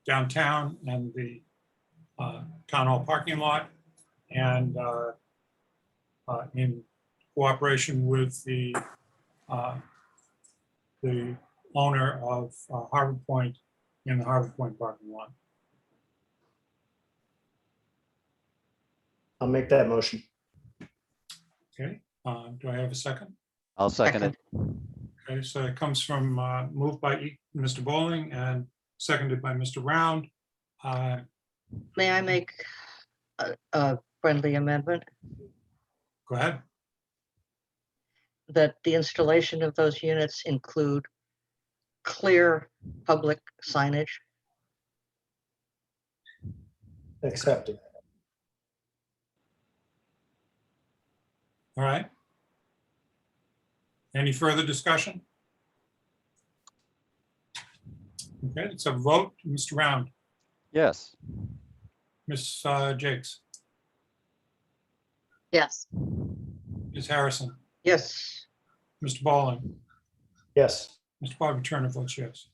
downtown and the town hall parking lot, and in cooperation with the owner of Harbor Point in the Harbor Point parking lot. I'll make that motion. Okay, do I have a second? I'll second it. Okay, so it comes from, moved by Mr. Bowling and seconded by Mr. Round. May I make a friendly amendment Go ahead. that the installation of those units include clear public signage? Accepted. All right. Any further discussion? Okay, let's have a vote. Mr. Round, Yes. Ms. Jakes, Yes. Ms. Harrison, Yes, Mr. Bowling, Yes. Mr. Bobby Turner votes yes.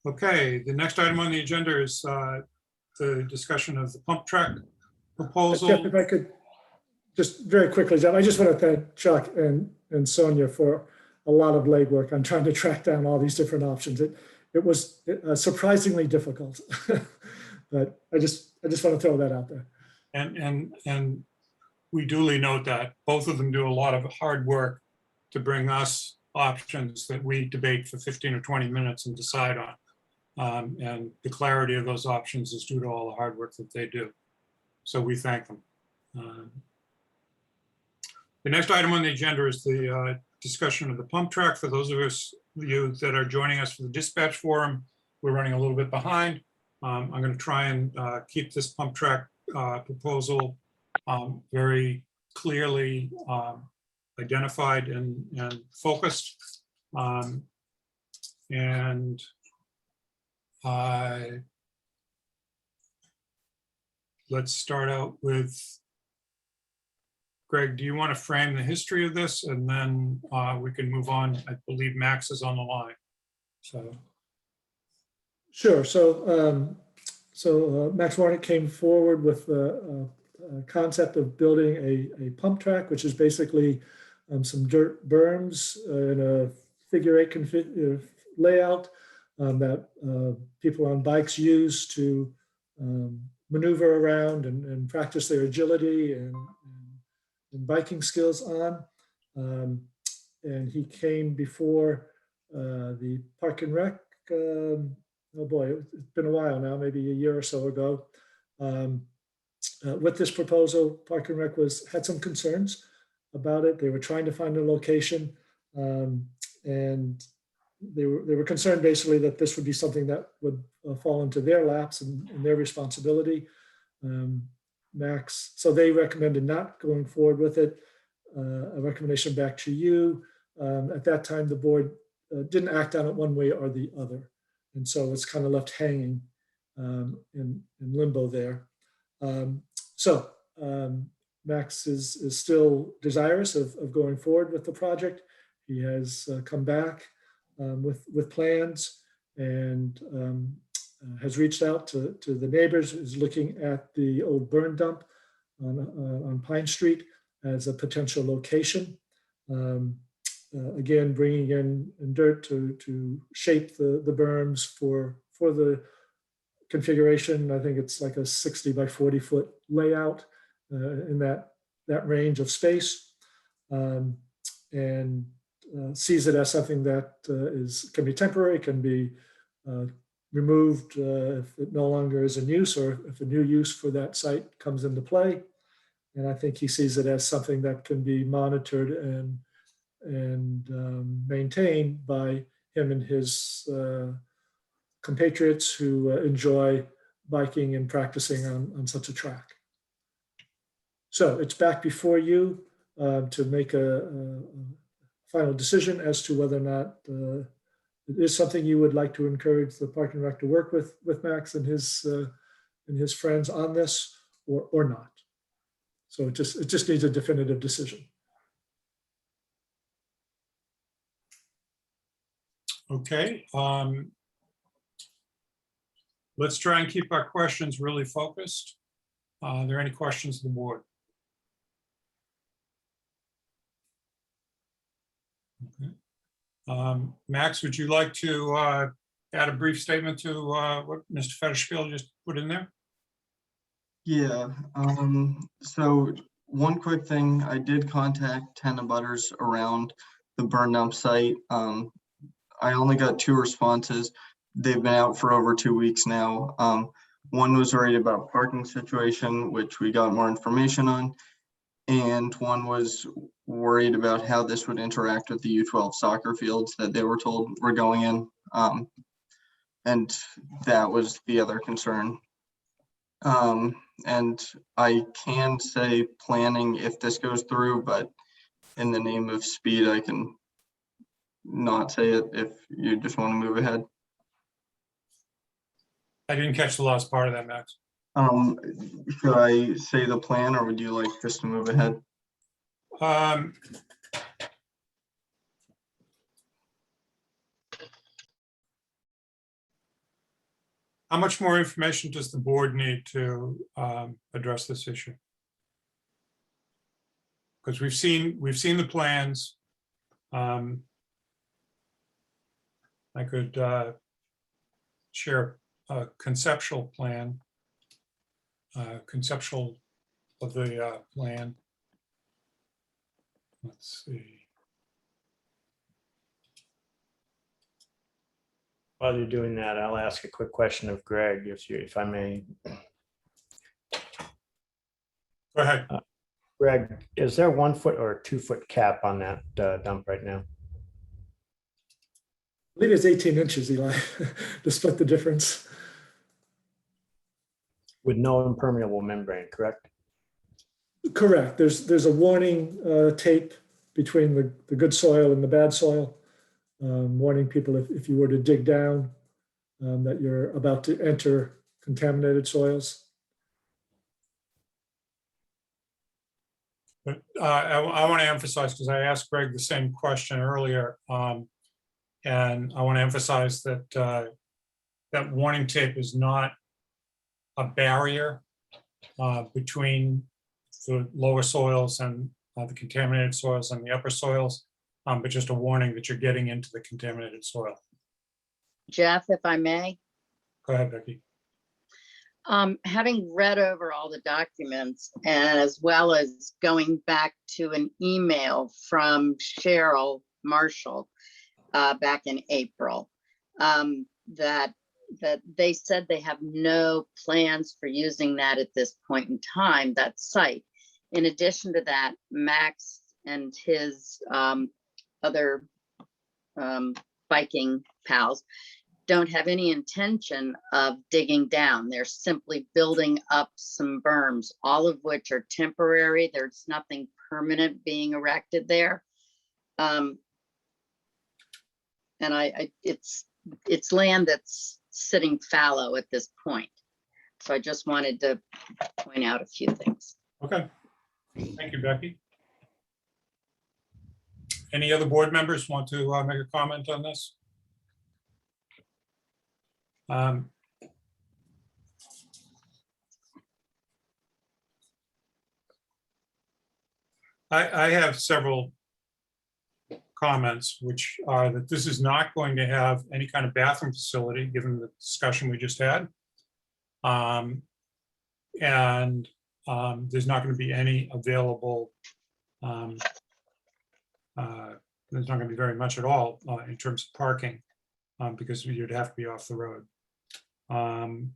Okay, the next item on the agenda is the discussion of the pump track Jeff, proposal. if I could, just very quickly, Jeff, I just want to thank Chuck and Sonia for a lot of legwork on trying to track down all these different options. It was surprisingly difficult, but I just want to throw that out there. And we duly note that both of them do a lot of hard work to bring us options that we debate for 15 or 20 minutes and decide on. And the clarity of those options is due to all the hard work that they do. So we thank them. The next item on the agenda is the discussion of the pump track. For those of you that are joining us for the dispatch forum, we're running a little bit behind. I'm going to try and keep this pump track proposal very clearly identified and focused. And let's start out with Greg. Do you want to frame the history of this, and then we can move on? I believe Max is on the line. So Sure. So Max Warnick came forward with a concept of building a pump track, which is basically some dirt berms in a figure-8 layout that people on bikes use to maneuver around and practice their agility and biking skills on. And he came before the Park and Rec. Oh boy, it's been a while now, maybe a year or so ago. With this proposal, Park and Rec had some concerns about it. They were trying to find a location, and they were concerned basically that this would be something that would fall into their laps and their responsibility. Max, so they recommended not going forward with it. A recommendation back to you. At that time, the board didn't act on it one way or the other. And so it's kind of left hanging in limbo there. Max is still desirous of going forward with the project. He has come back with plans and has reached out to the neighbors, is looking at the old burn dump on Pine Street as a potential location. Again, bringing in dirt to shape the berms for the configuration. I think it's like a 60 by 40 foot layout in that range of space, and sees it as something that can be temporary, can be removed if it no longer is in use, or if a new use for that site comes into play. And I think he sees it as something that can be monitored and maintained by him and his compatriots who enjoy biking and practicing on such a track. So it's back before you to make a final decision as to whether or not it is something you would like to encourage the Park and Rec to work with Max and his friends on this, or not. So it just needs a definitive decision. Okay. Let's try and keep our questions really focused. Are there any questions of the board? Okay. Max, would you like to add a brief statement to what Mr. Fetishfield just put in there? Yeah, so one quick thing, I did contact 10 abutters around the burn dump site. I only got 2 responses. They've been out for over 2 weeks now. One was worried about parking situation, which we got more information on. And one was worried about how this would interact with the U12 soccer fields that they were told were going in. And that was the other concern. And I can say planning if this goes through, but in the name of speed, I can not say it if you just want to move ahead. I didn't catch the last part of that, Max. Should I say the plan, or would you like this to move ahead? How much more information does the board need to address this issue? Because we've seen the plans. I could share a conceptual plan, conceptual of the plan. Let's see. While you're doing that, I'll ask a quick question of Greg, if I may. Go ahead. Greg, is there 1 foot or 2 foot cap on that dump right now? I believe it's 18 inches, Eli, to split the difference. With no impermeable membrane, correct? Correct. There's a warning tape between the good soil and the bad soil, warning people if you were to dig down that you're about to enter contaminated soils. But I want to emphasize, because I asked Greg the same question earlier, and I want to emphasize that that warning tape is not a barrier between the lower soils and the contaminated soils and the upper soils, but just a warning that you're getting into the contaminated soil. Jeff, if I may. Go ahead, Becky. Having read over all the documents, and as well as going back to an email from Cheryl Marshall back in April, that they said they have no plans for using that at this point in time, that site. In addition to that, Max and his other biking pals don't have any intention of digging down. They're simply building up some berms, all of which are temporary. There's nothing permanent being erected there. And it's land that's sitting fallow at this point. So I just wanted to point out a few things. Okay. Thank you, Becky. Any other board members want to make a comment on this? I have several comments, which are that this is not going to have any kind of bathroom facility, given the discussion we just had. And there's not going to be any available, there's not going to be very much at all in terms of parking, because you'd have to be off the road. And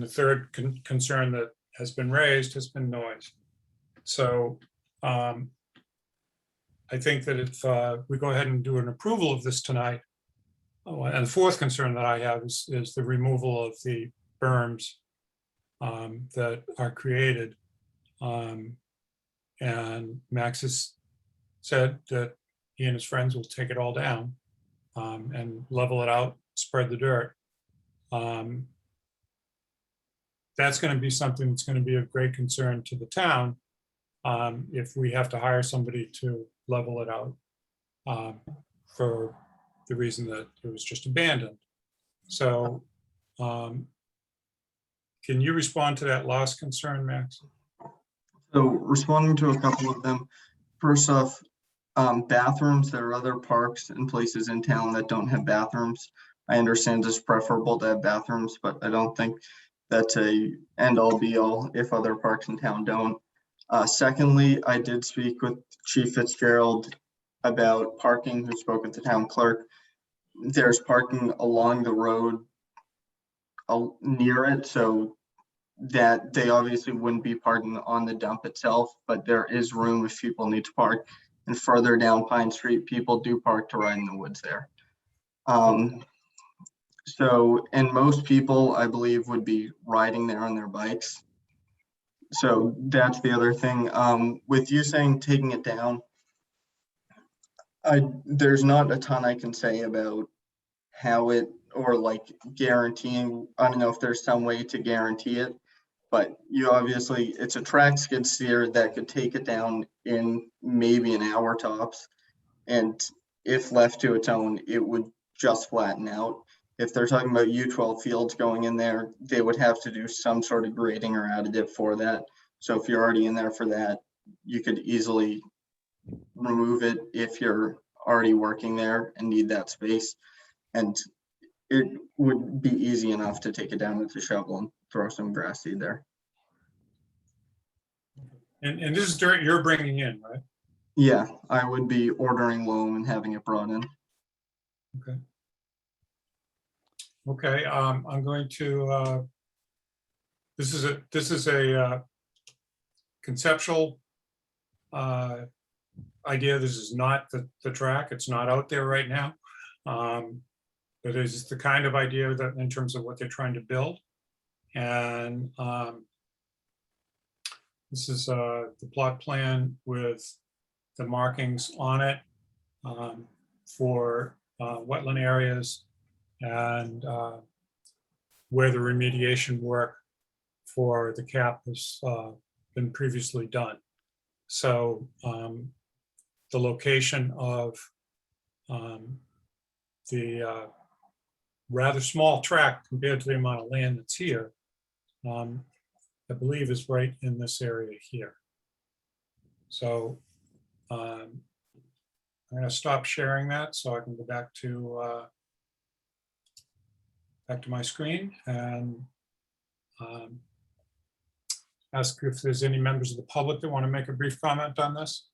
the third concern that has been raised has been noise. So I think that if we go ahead and do an approval of this tonight, Oh, and the fourth concern that I have is the removal of the berms that are created. And Max has said that he and his friends will take it all down and level it out, spread the dirt. That's going to be something that's going to be of great concern to the town if we have to hire somebody to level it out for the reason that it was just abandoned. So can you respond to that last concern, Max? So responding to a couple of them, first off, bathrooms, there are other parks and places in town that don't have bathrooms. I understand it's preferable to have bathrooms, but I don't think that's a end all be all if other parks in town don't. Secondly, I did speak with Chief Fitzgerald about parking, who spoke with the town clerk. There's parking along the road near it, so that they obviously wouldn't be parking on the dump itself, but there is room if people need to park. And further down Pine Street, people do park to ride in the woods there. So, and most people, I believe, would be riding there on their bikes. So that's the other thing. With you saying taking it down, there's not a ton I can say about how it, or like guaranteeing. I don't know if there's some way to guarantee it, but you obviously, it's a track skid steer that could take it down in maybe an hour tops. And if left to its own, it would just flatten out. If they're talking about U12 fields going in there, they would have to do some sort of grading or additive for that. So if you're already in there for that, you could easily remove it if you're already working there and need that space. And it would be easy enough to take it down with a shovel and throw some grass seed there. And this is dirt you're bringing in, right? Yeah, I would be ordering loam and having it brought in. Okay. Okay, I'm going to, this is a conceptual idea. This is not the track. It's not out there right now. But it's the kind of idea that in terms of what they're trying to build. And this is the plot plan with the markings on it for wetland areas and where the remediation work for the cap has been previously done. So the location of the rather small tract compared to the amount of land that's here, I believe is right in this area here. So I'm going to stop sharing that so I can go back to my screen and ask if there's any members of the public that want to make a brief comment on this.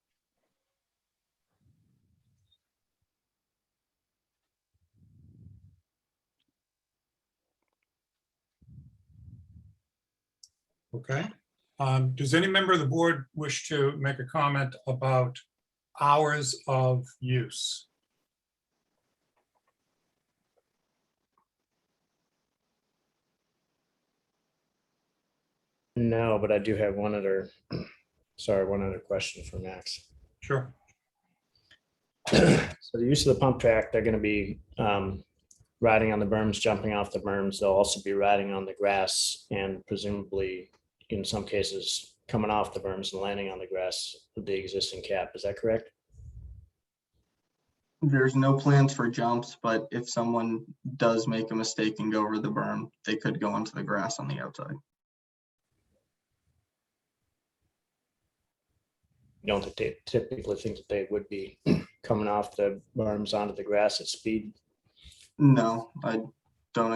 Okay. Does any member of the board wish to make a comment about hours of use? No, but I do have one other question for Max. Sure. So the use of the pump track, they're going to be riding on the berms, jumping off the berms. They'll also be riding on the grass and presumably in some cases coming off the berms and landing on the grass with the existing cap. Is that correct? There's no plans for jumps, but if someone does make a mistake and go over the berm, they could go onto the grass on the outside. You don't think they typically think that they would be coming off the berms onto the grass at speed? No, I don't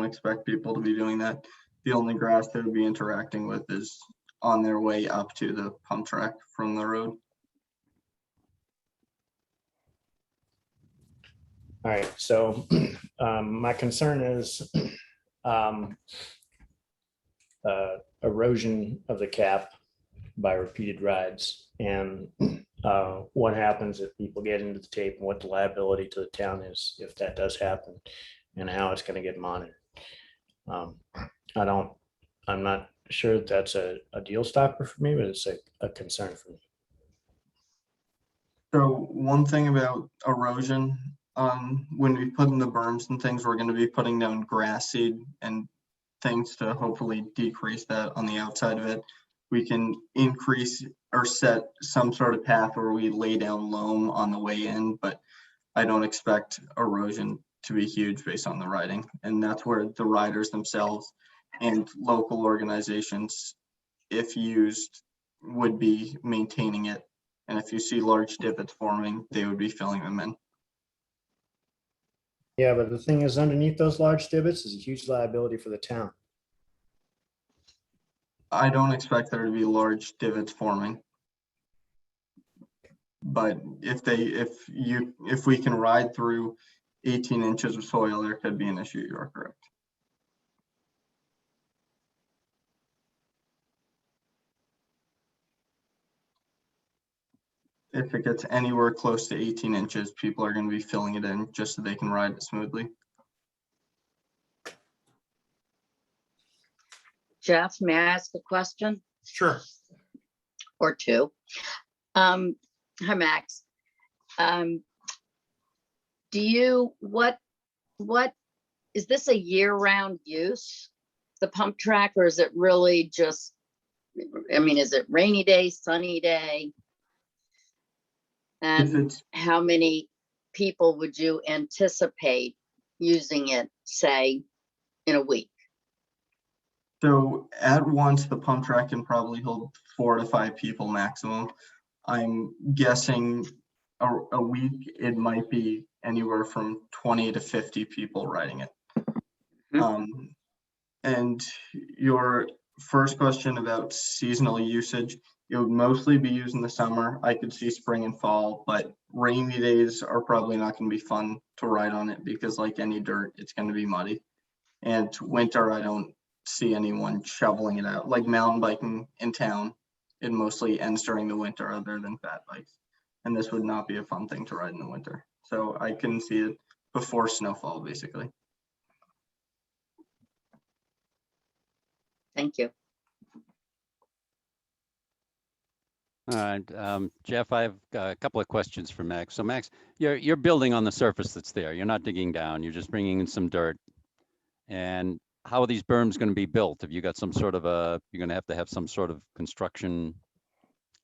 expect people to be doing that. The only grass they would be interacting with is on their way up to the pump track from the road. All right, so my concern is erosion of the cap by repeated rides. And what happens if people get into the tape and what the liability to the town is if that does happen, and how it's going to get monitored. I'm not sure that that's a deal stopper for me, but it's a concern for me. So one thing about erosion, when we put in the berms and things, we're going to be putting down grass seed and things to hopefully decrease that on the outside of it. We can increase or set some sort of path where we lay down loam on the way in, but I don't expect erosion to be huge based on the riding. And that's where the riders themselves and local organizations, if used, would be maintaining it. And if you see large divots forming, they would be filling them in. Yeah, but the thing is, underneath those large divots is a huge liability for the town. I don't expect there to be large divots forming. But if we can ride through 18 inches of soil, there could be an issue. You're correct. If it gets anywhere close to 18 inches, people are going to be filling it in just so they can ride it smoothly. Jeff, may I ask a question Sure. or two? Hi, Max. What is this a year-round use, the pump track, or is it really just, I mean, is it rainy day, sunny day? And how many people would you anticipate using it, say, in a week? So at once, the pump track can probably hold 4 to 5 people maximum. I'm guessing a week, it might be anywhere from 20 to 50 people riding it. And your first question about seasonal usage, it would mostly be used in the summer. I could see spring and fall, but rainy days are probably not going to be fun to ride on it because, like any dirt, it's going to be muddy. And winter, I don't see anyone shoveling it out. Like mountain biking in town, it mostly ends during the winter other than fat bikes. And this would not be a fun thing to ride in the winter. So I can see it before snowfall, basically. Thank you. All right, Jeff, I have a couple of questions for Max. So Max, you're building on the surface that's there. You're not digging down. You're just bringing in some dirt. And how are these berms going to be built? Have you got some sort of you're going to have some sort of construction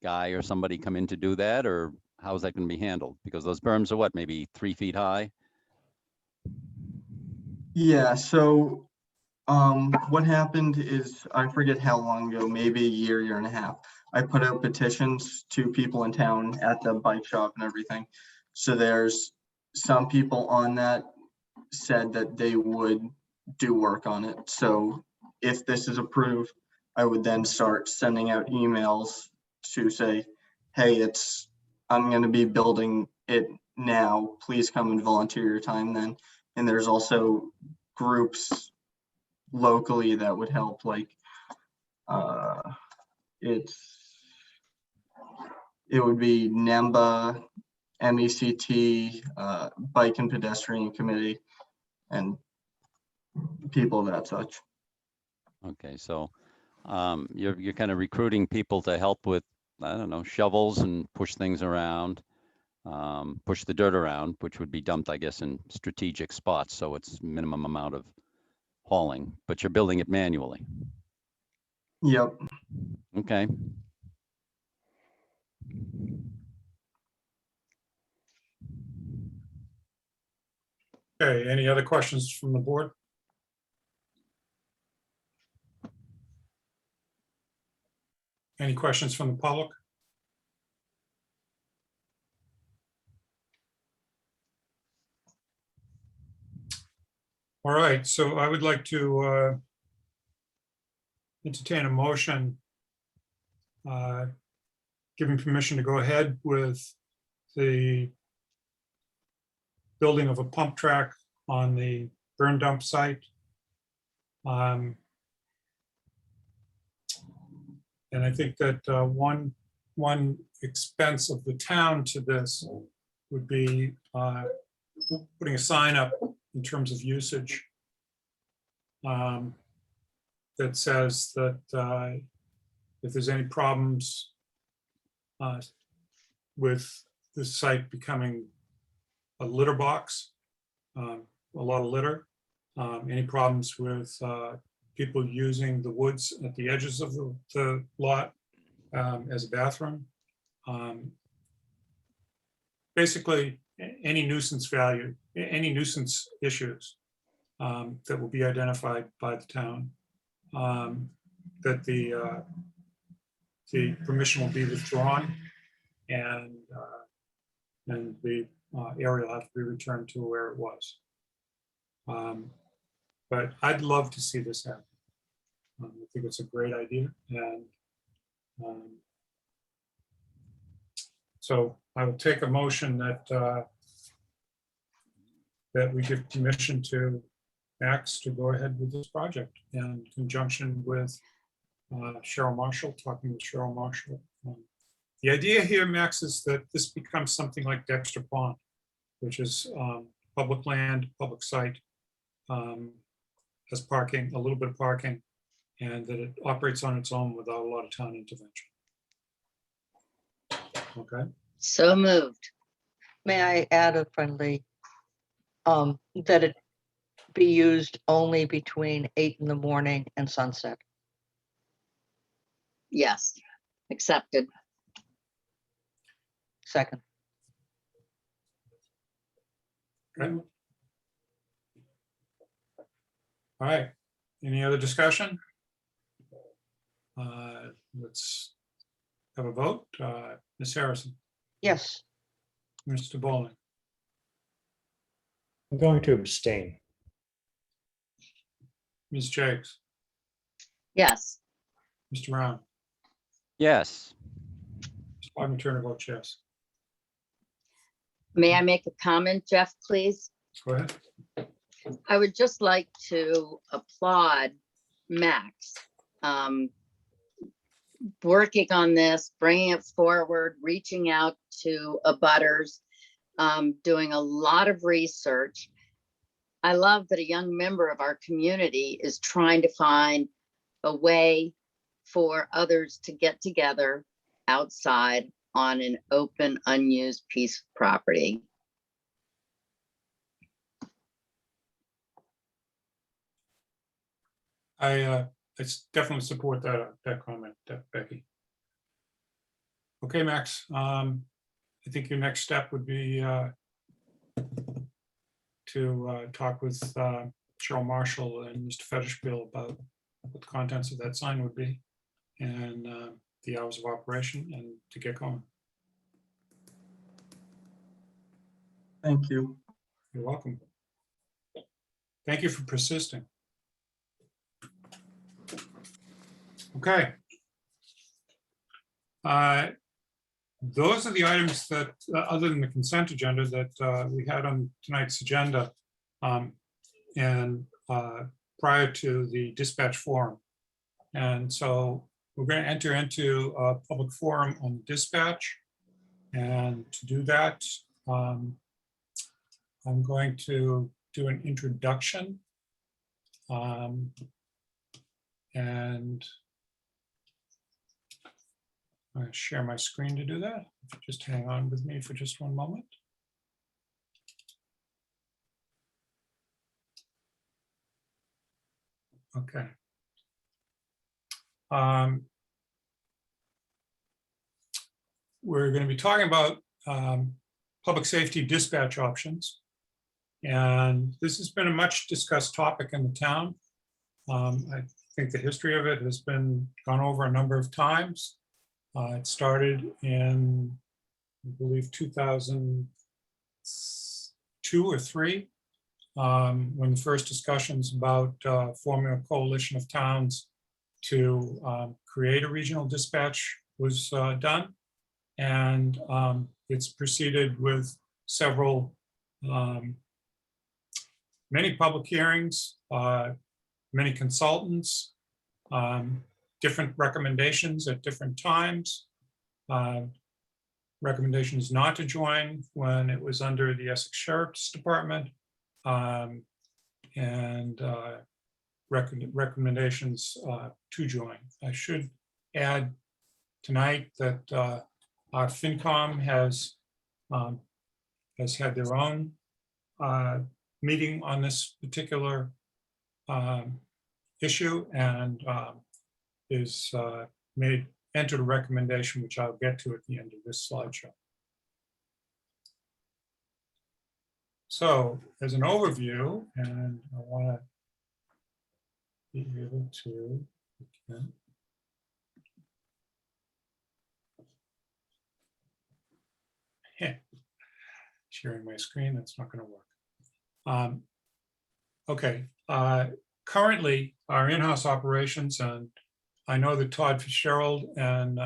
guy or somebody come in to do that? Or how is that going to be handled? Because those berms are what, maybe 3 feet high? Yeah, so what happened is, I forget how long ago, maybe a year and a half, I put out petitions to people in town at the bike shop and everything. So there's some people on that said that they would do work on it. So if this is approved, I would then start sending out emails to say, hey, I'm going to be building it now. Please come and volunteer your time then. And there's also groups locally that would help, like it would be NEMBA, MECT, Bike and Pedestrian Committee, and people of that such. Okay, so you're kind of recruiting people to help with, I don't know, shovels and push things around, push the dirt around, which would be dumped, I guess, in strategic spots. So it's minimum amount of hauling, but you're building it manually. Yep. Okay. Okay, any other questions from the board? Any questions from the public? All right, so I would like to entertain a motion giving permission to go ahead with the building of a pump track on the burn dump site. And I think that one one expense of the town to this would be putting a sign up in terms of usage that says that if there's any problems with the site becoming a litter box, a lot of litter, any problems with people using the woods at the edges of the lot as a bathroom. Basically, any nuisance value, any nuisance issues that will be identified by the town, that the permission will be withdrawn and the area will have to be returned to where it was. But I'd love to see this happen. I think it's a great idea, and so I will take a motion that that we give permission to Max to go ahead with this project in conjunction with Cheryl Marshall, talking with Cheryl Marshall. The idea here, Max, is that this becomes something like Dexter Pond, which is public land, public site, has parking, a little bit of parking, and that it operates on its own without a lot of town intervention. Okay. So moved. May I add a friendly, that it be used only between 8 in the morning and sunset? Yes, accepted. Second. Okay. All right. Any other discussion? Let's have a vote. Ms. Harrison, Yes. Mr. Bowling, I'm going to abstain. Ms. Jakes, Yes. Mr. Brown, Yes. Mr. Augman Turner votes yes. May I make a comment, Jeff, please? Go ahead. I would just like to applaud Max. Working on this, bringing it forward, reaching out to abutters, doing a lot of research. I love that a young member of our community is trying to find a way for others to get together outside on an open, unused piece of property. I definitely support that comment, Becky. Okay, Max. I think your next step would be to talk with Cheryl Marshall and Mr. Fetishville about what the contents of that sign would be and the hours of operation, and to get going. Thank you. You're welcome. Thank you for persisting. Okay. Those are the items that, other than the consent agenda, that we had on tonight's agenda, and prior to the dispatch forum. And so we're going to enter into a public forum on dispatch. And to do that, I'm going to do an introduction. And I'm going to share my screen to do that. Just hang on with me for just one moment. Okay. We're going to be talking about public safety dispatch options. And this has been a much discussed topic in the town. I think the history of it has been gone over a number of times. It started in, I believe, 2002 or 3, when the first discussions about forming a coalition of towns to create a regional dispatch was done. And it's proceeded with several, many public hearings, many consultants, different recommendations at different times. Recommendation is not to join when it was under the Essex Sheriff's Department. And recommendations to join. I should add tonight that our FinCom has had their own meeting on this particular issue and is entered a recommendation, which I'll get to at the end of this slideshow. So as an overview, and I want to be able to, sharing my screen, that's not going to work. Okay, currently our in-house operations, and I know that Todd Fitzgerald and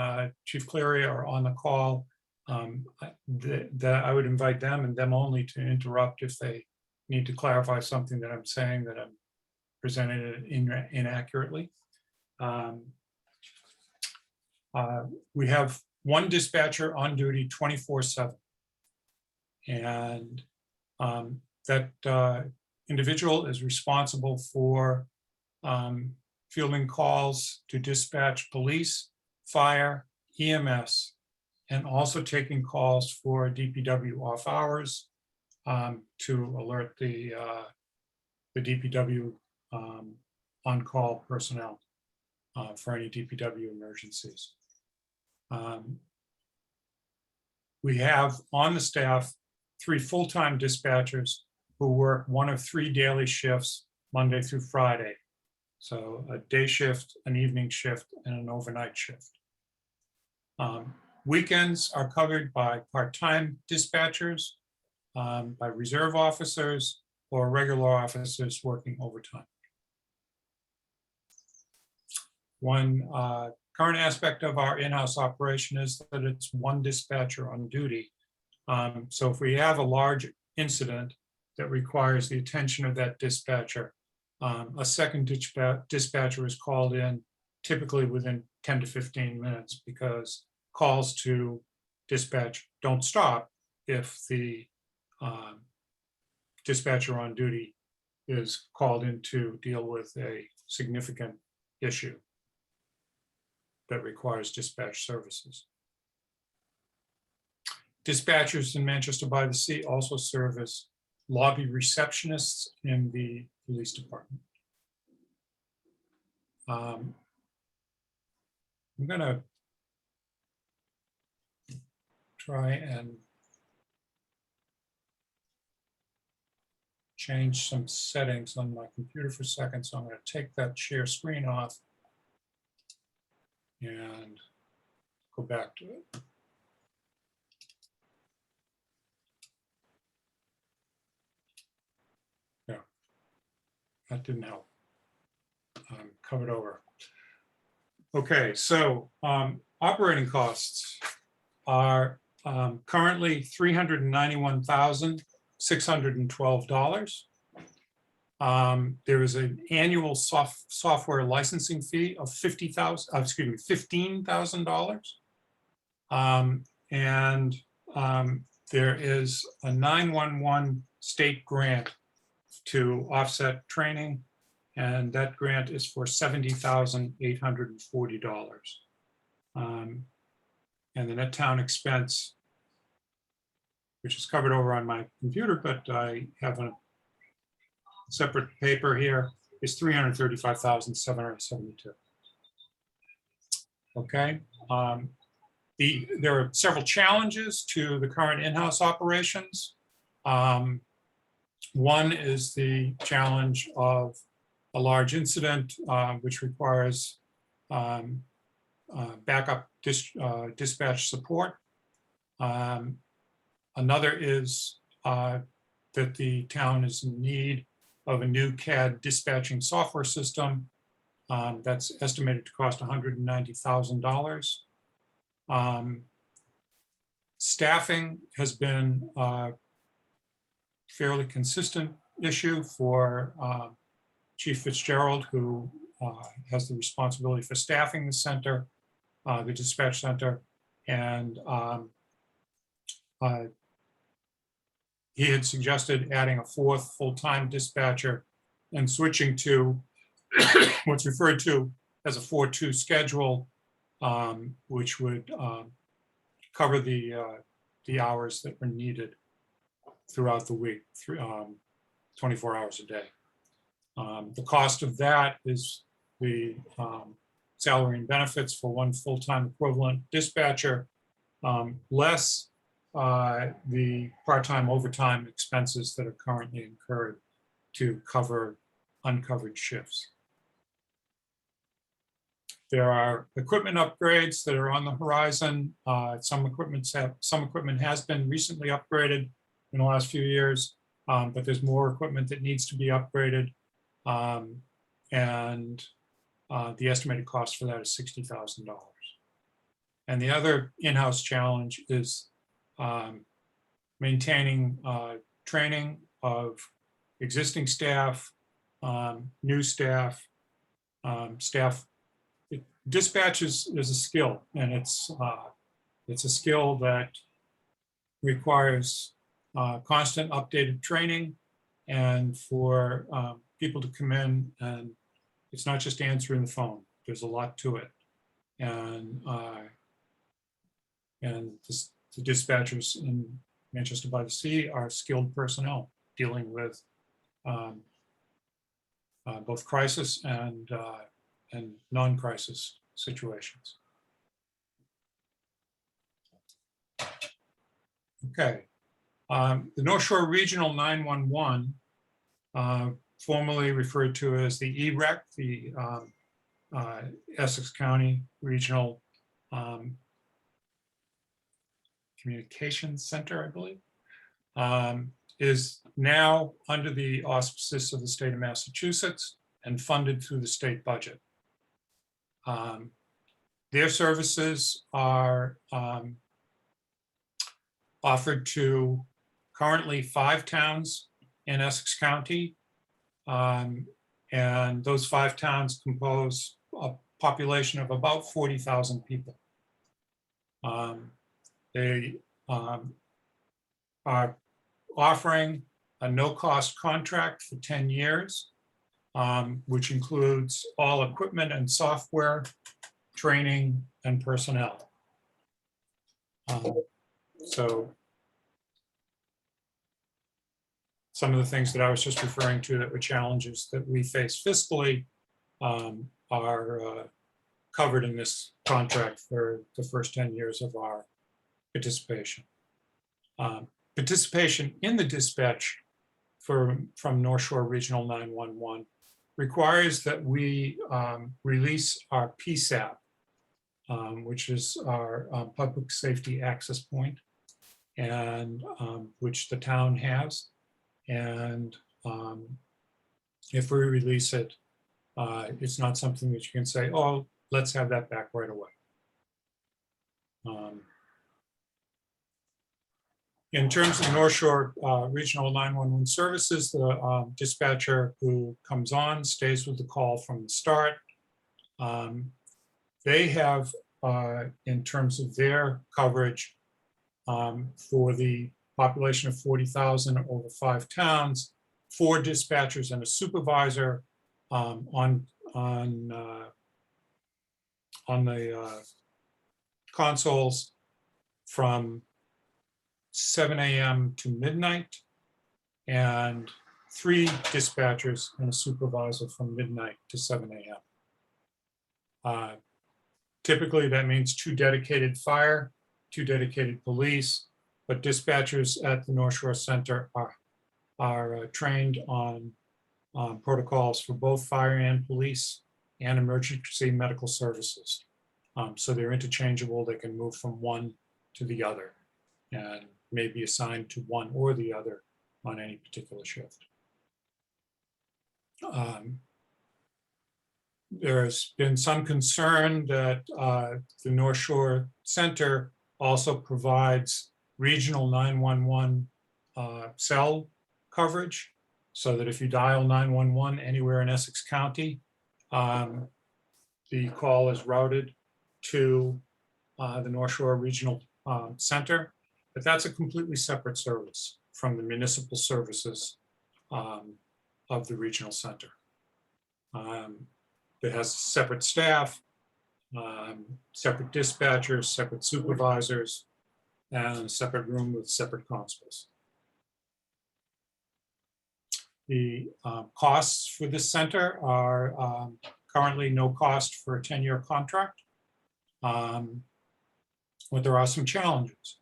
Chief Cleary are on the call. That I would invite them and them only to interrupt if they need to clarify something that I'm saying that I'm presenting it inaccurately. We have one dispatcher on duty 24/7. And that individual is responsible for fielding calls to dispatch police, fire, EMS, and also taking calls for DPW off hours to alert the DPW on-call personnel for any DPW emergencies. We have on the staff 3 full-time dispatchers who work one of 3 daily shifts, Monday through Friday. So a day shift, an evening shift, and an overnight shift. Weekends are covered by part-time dispatchers, by reserve officers, or regular officers working overtime. One current aspect of our in-house operation is that it's one dispatcher on duty. So if we have a large incident that requires the attention of that dispatcher, a second dispatcher is called in typically within 10 to 15 minutes because calls to dispatch don't stop if the dispatcher on duty is called in to deal with a significant issue that requires dispatch services. Dispatchers in Manchester by the Sea also serve as lobby receptionists in the police department. I'm going to try and change some settings on my computer for a second. So I'm going to take that share screen off and go back to it. Yeah, that didn't help. Covered over. Okay, so operating costs are currently $391,612. There is an annual software licensing fee of $15,000. And there is a 911 state grant to offset training, and that grant is for $70,840. And the net town expense, which is covered over on my computer, but I have a separate paper here, is $335,772. Okay. There are several challenges to the current in-house operations. One is the challenge of a large incident, which requires backup dispatch support. Another is that the town is in need of a new CAD dispatching software system that's estimated to cost $190,000. Staffing has been a fairly consistent issue for Chief Fitzgerald, who has the responsibility for staffing the center, the dispatch center. And he had suggested adding a fourth full-time dispatcher and switching to what's referred to as a 4-2 schedule, which would cover the hours that were needed throughout the week, 24 hours a day. The cost of that is the salary and benefits for one full-time equivalent dispatcher, less the part-time overtime expenses that are currently incurred to cover uncovered shifts. There are equipment upgrades that are on the horizon. Some equipment has been recently upgraded in the last few years, but there's more equipment that needs to be upgraded. And the estimated cost for that is $60,000. And the other in-house challenge is maintaining training of existing staff, new staff, Dispatch is a skill, and it's a skill that requires constant updated training, and for people to come in, and it's not just answering the phone. There's a lot to it, and the dispatchers in Manchester by the Sea are skilled personnel dealing with both crisis and non-crisis situations. Okay, the North Shore Regional 911, formerly referred to as the EREC, the Essex County Regional Communications Center, I believe, is now under the auspices of the state of Massachusetts and funded through the state budget. Their services are offered to currently 5 towns in Essex County. And those 5 towns compose a population of about 40,000 people. They are offering a no-cost contract for 10 years, which includes all equipment and software, training, and personnel. So some of the things that I was just referring to that were challenges that we face fiscally are covered in this contract for the first 10 years of our participation. Participation in the dispatch from North Shore Regional 911 requires that we release our PSAP, which is our public safety access point, and which the town has. And if we release it, it's not something that you can say, oh, let's have that back right away. In terms of North Shore Regional 911 services, the dispatcher who comes on stays with the call from the start. They have, in terms of their coverage, for the population of 40,000 over 5 towns, 4 dispatchers and a supervisor on the consoles from 7 a.m. to midnight, and 3 dispatchers and a supervisor from midnight to 7 a.m. Typically, that means 2 dedicated fire, 2 dedicated police, but dispatchers at the North Shore Center are trained on protocols for both fire and police and emergency medical services. So they're interchangeable. They can move from one to the other and may be assigned to one or the other on any particular shift. There's been some concern that the North Shore Center also provides regional 911 cell coverage, so that if you dial 911 anywhere in Essex County, the call is routed to the North Shore Regional Center, but that's a completely separate service from the municipal services of the regional center. It has separate staff, separate dispatchers, separate supervisors, and a separate room with separate constables. The costs for this center are currently no cost for a 10-year contract. But there are some challenges.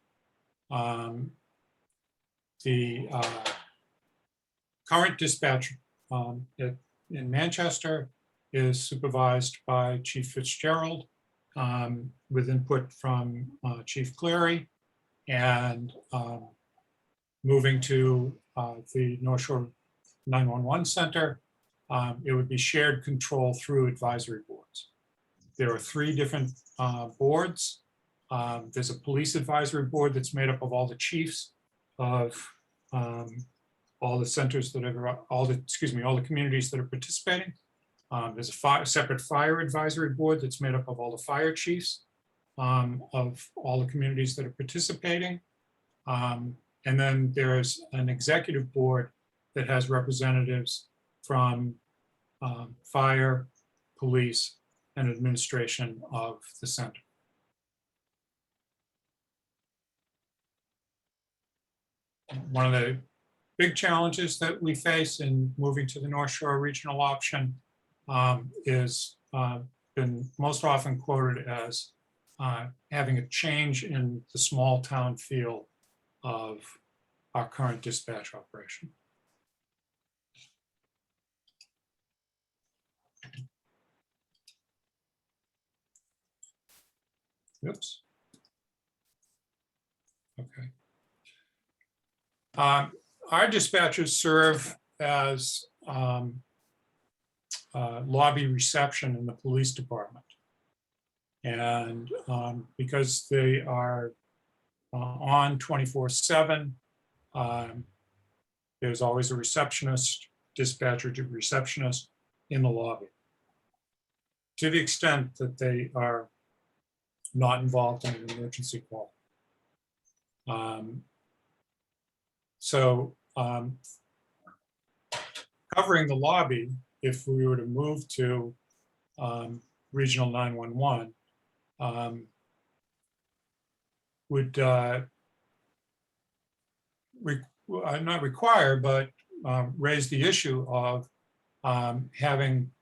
The current dispatch in Manchester is supervised by Chief Fitzgerald with input from Chief Cleary, and moving to the North Shore 911 Center, it would be shared control through advisory boards. There are 3 different boards. There's a police advisory board that's made up of all the chiefs of all the centers that are, all the communities that are participating. There's a separate fire advisory board that's made up of all the fire chiefs of all the communities that are participating. And then there's an executive board that has representatives from fire, police, and administration of the center. One of the big challenges that we face in moving to the North Shore regional option is been most often quoted as having a change in the small town feel of our current dispatch operation. Oops. Okay. Our dispatchers serve as lobby reception in the police department. And because they are on 24/7, there's always a receptionist, dispatcher to receptionist in the lobby. To the extent that they are not involved in an emergency call. Covering the lobby, if we were to move to Regional 911, would not require, but raise the issue of having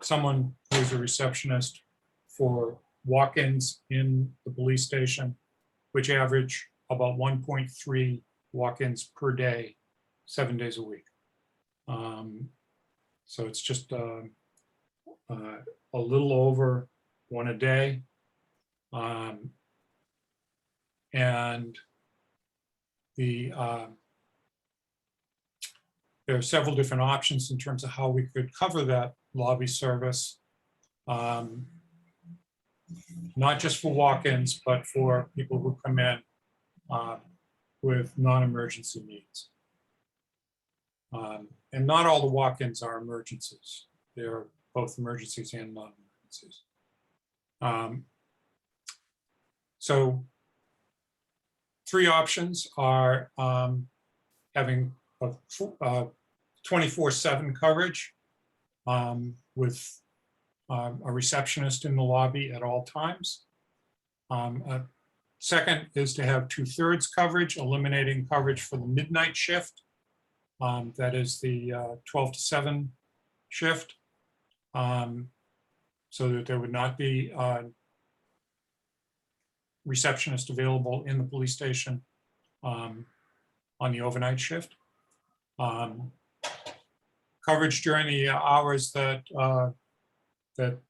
someone who's a receptionist for walk-ins in the police station, which average about 1.3 walk-ins per day, 7 days a week. So it's just a little over 1 a day. And there are several different options in terms of how we could cover that lobby service. Not just for walk-ins, but for people who come in with non-emergency needs. And not all the walk-ins are emergencies. They're both emergencies and non-emergencies. So 3 options are having a 24/7 coverage with a receptionist in the lobby at all times. Second is to have 2/3 coverage, eliminating coverage for the midnight shift. That is the 12 to 7 shift. So that there would not be a receptionist available in the police station on the overnight shift. Coverage during the hours that that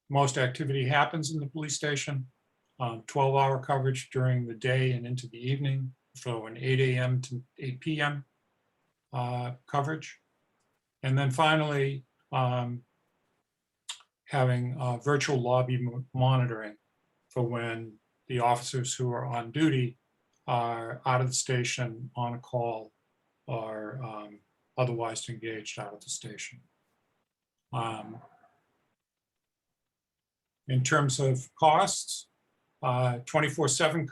most activity happens in the police station. 12-hour coverage during the day and into the evening, so an 8 a.m. to 8 p.m. Coverage. And then finally, having virtual lobby monitoring for when the officers who are on duty are out of the station on a call or otherwise engaged out of the station. In terms of costs, 24/7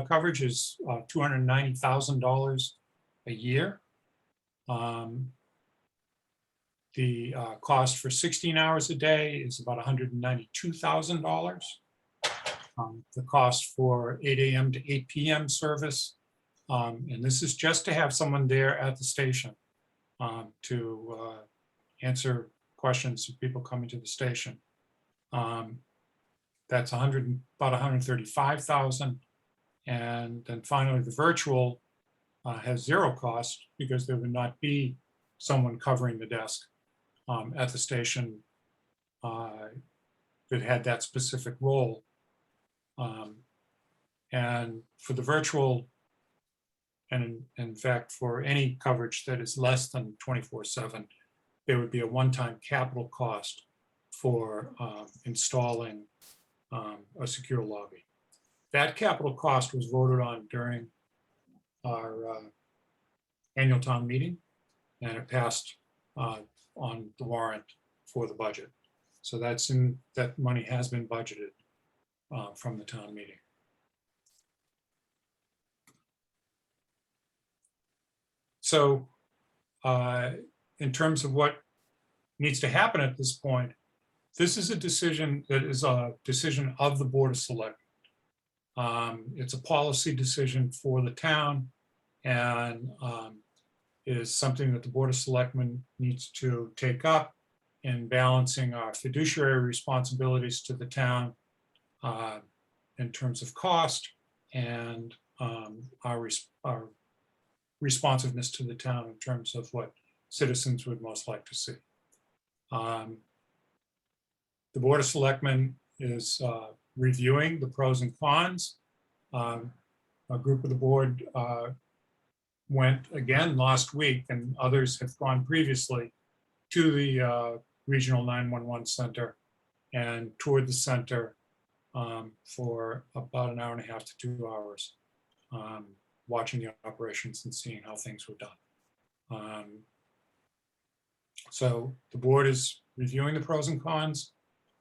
coverage is $290,000 a year. The cost for 16 hours a day is about $192,000. The cost for 8 a.m. to 8 p.m. service, and this is just to have someone there at the station to answer questions of people coming to the station. That's about $135,000. And then finally, the virtual has zero cost because there would not be someone covering the desk at the station that had that specific role. And for the virtual, and in fact, for any coverage that is less than 24/7, there would be a one-time capital cost for installing a secure lobby. That capital cost was voted on during our annual town meeting, and it passed on the warrant for the budget. So that money has been budgeted from the town meeting. So in terms of what needs to happen at this point, this is a decision that is a decision of the Board of Selectmen. It's a policy decision for the town, and is something that the Board of Selectmen needs to take up in balancing our fiduciary responsibilities to the town in terms of cost and our responsiveness to the town in terms of what citizens would most like to see. The Board of Selectmen is reviewing the pros and cons. A group of the board went again last week, and others have gone previously to the Regional 911 Center and toured the center for about an hour and a half to 2 hours, watching the operations and seeing how things were done. So the board is reviewing the pros and cons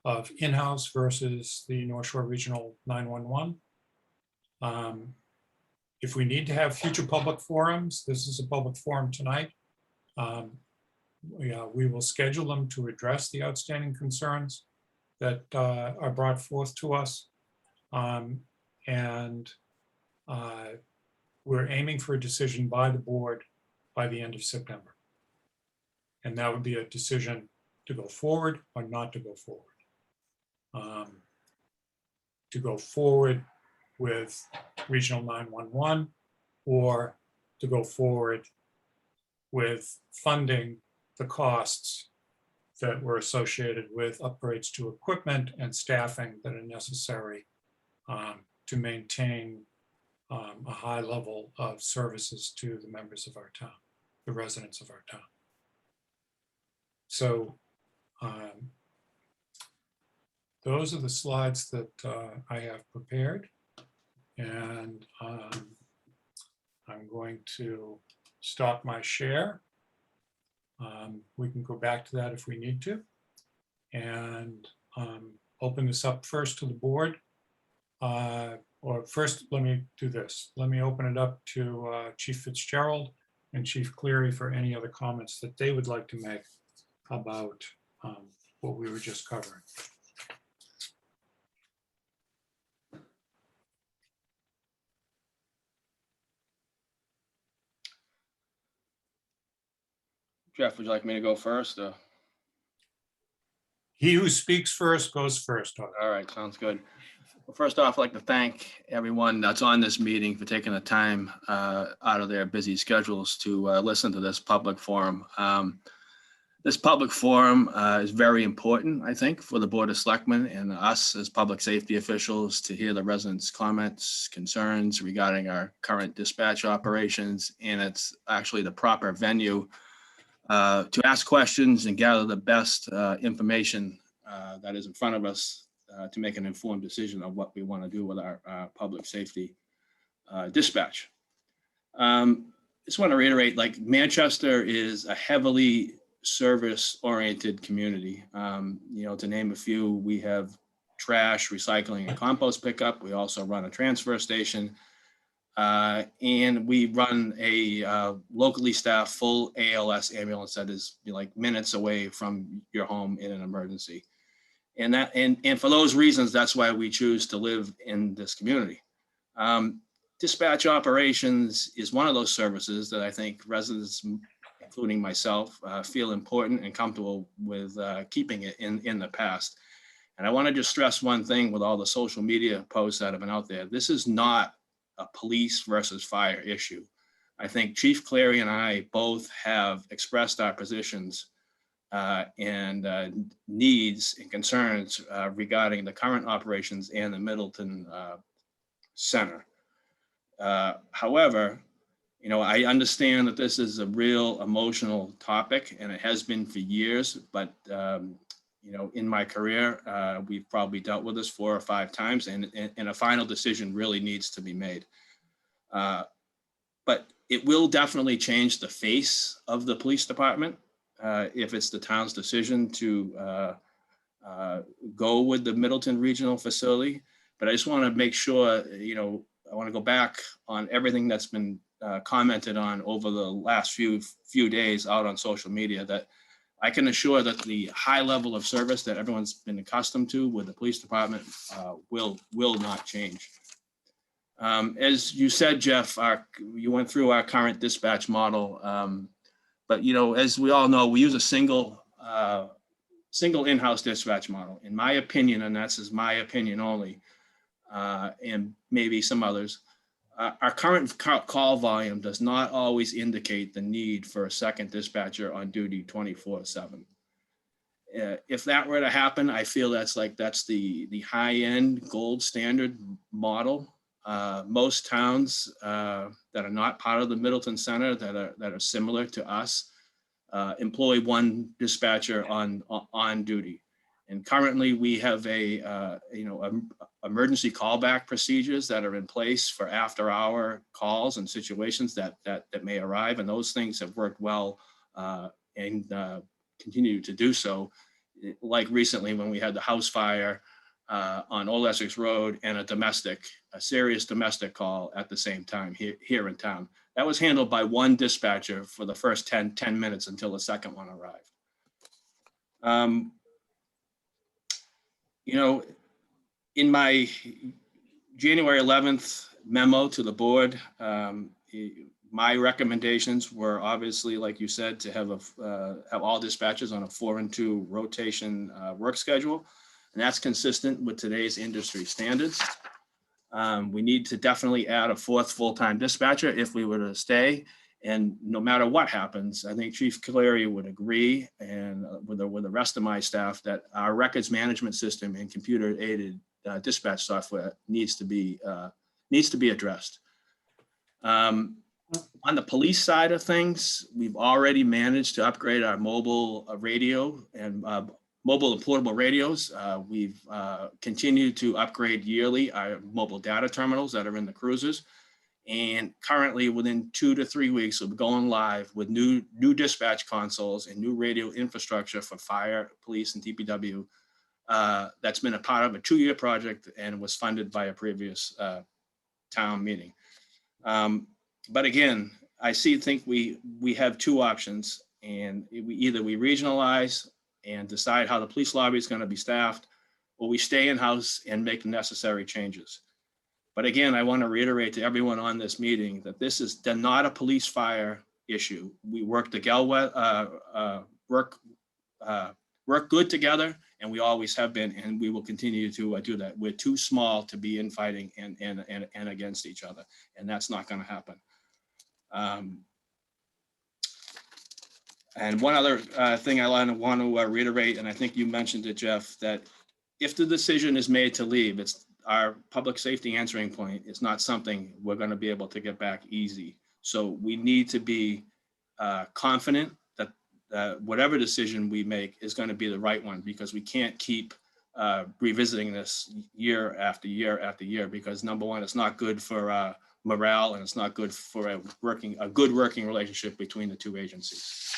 of in-house versus the North Shore Regional 911. If we need to have future public forums, this is a public forum tonight. We will schedule them to address the outstanding concerns that are brought forth to us. And we're aiming for a decision by the board by the end of September. And that would be a decision to go forward or not to go forward. To go forward with Regional 911, or to go forward with funding the costs that were associated with upgrades to equipment and staffing that are necessary to maintain a high level of services to the members of our town, the residents of our town. So those are the slides that I have prepared, and I'm going to stop my share. We can go back to that if we need to, and open this up first to the board. Or first, let me do this. Let me open it up to Chief Fitzgerald and Chief Cleary for any other comments that they would like to make about what we were just covering. Jeff, would you like me to go first? He who speaks first goes first. All right, sounds good. Well, first off, I'd like to thank everyone that's on this meeting for taking the time out of their busy schedules to listen to this public forum. This public forum is very important, I think, for the Board of Selectmen and us as public safety officials to hear the residents' comments, concerns regarding our current dispatch operations. And it's actually the proper venue to ask questions and gather the best information that is in front of us to make an informed decision of what we want to do with our public safety dispatch. Just want to reiterate, like, Manchester is a heavily service-oriented community. To name a few, we have trash, recycling, and compost pickup. We also run a transfer station. And we run a locally staffed full ALS ambulance that is like minutes away from your home in an emergency. And for those reasons, that's why we choose to live in this community. Dispatch operations is one of those services that I think residents, including myself, feel important and comfortable with keeping it in the past. And I want to just stress one thing with all the social media posts that have been out there. This is not a police versus fire issue. I think Chief Clary and I both have expressed our positions and needs and concerns regarding the current operations and the Middleton Center. However, you know, I understand that this is a real emotional topic, and it has been for years, but you know, in my career, we've probably dealt with this 4 or 5 times, and a final decision really needs to be made. But it will definitely change the face of the police department if it's the town's decision to go with the Middleton Regional Facility. But I just want to make sure, you know, I want to go back on everything that's been commented on over the last few days out on social media, that I can assure that the high level of service that everyone's been accustomed to with the police department will not change. As you said, Jeff, you went through our current dispatch model, but you know, as we all know, we use a single in-house dispatch model. In my opinion, and that's just my opinion only, and maybe some others, our current call volume does not always indicate the need for a second dispatcher on duty 24/7. If that were to happen, I feel that's the high-end gold standard model. Most towns that are not part of the Middleton Center that are similar to us employ one dispatcher on duty. And currently we have emergency callback procedures that are in place for after-hour calls and situations that may arrive, and those things have worked well and continue to do so. Like recently when we had the house fire on Old Essex Road and a serious domestic call at the same time here in town. That was handled by one dispatcher for the first 10 minutes until the second one arrived. You know, in my January 11th memo to the board, my recommendations were obviously, like you said, to have all dispatchers on a 4-2 rotation work schedule. And that's consistent with today's industry standards. We need to definitely add a 4th full-time dispatcher if we were to stay. And no matter what happens, I think Chief Clary would agree, and with the rest of my staff, that our records management system and computer-aided dispatch software needs to be addressed. On the police side of things, we've already managed to upgrade our mobile radio and mobile and portable radios. We've continued to upgrade yearly our mobile data terminals that are in the cruisers. And currently within 2 to 3 weeks, we'll be going live with new dispatch consoles and new radio infrastructure for fire, police, and DPW. That's been a part of a 2-year project and was funded by a previous town meeting. But again, I think we have 2 options, and we regionalize and decide how the police lobby is going to be staffed, or we stay in-house and make the necessary changes. But again, I want to reiterate to everyone on this meeting that this is not a police fire issue. We work work good together, and we always have been, and we will continue to do that. We're too small to be infighting and against each other, and that's not going to happen. And one other thing I want to reiterate, and I think you mentioned it, Jeff, that if the decision is made to leave, it's our public safety answering point. It's not something we're going to be able to get back easy. So we need to be confident that whatever decision we make is going to be the right one, because we can't keep revisiting this year after year after year, because number one, it's not good for morale, and it's not good for a good working relationship between the 2 agencies.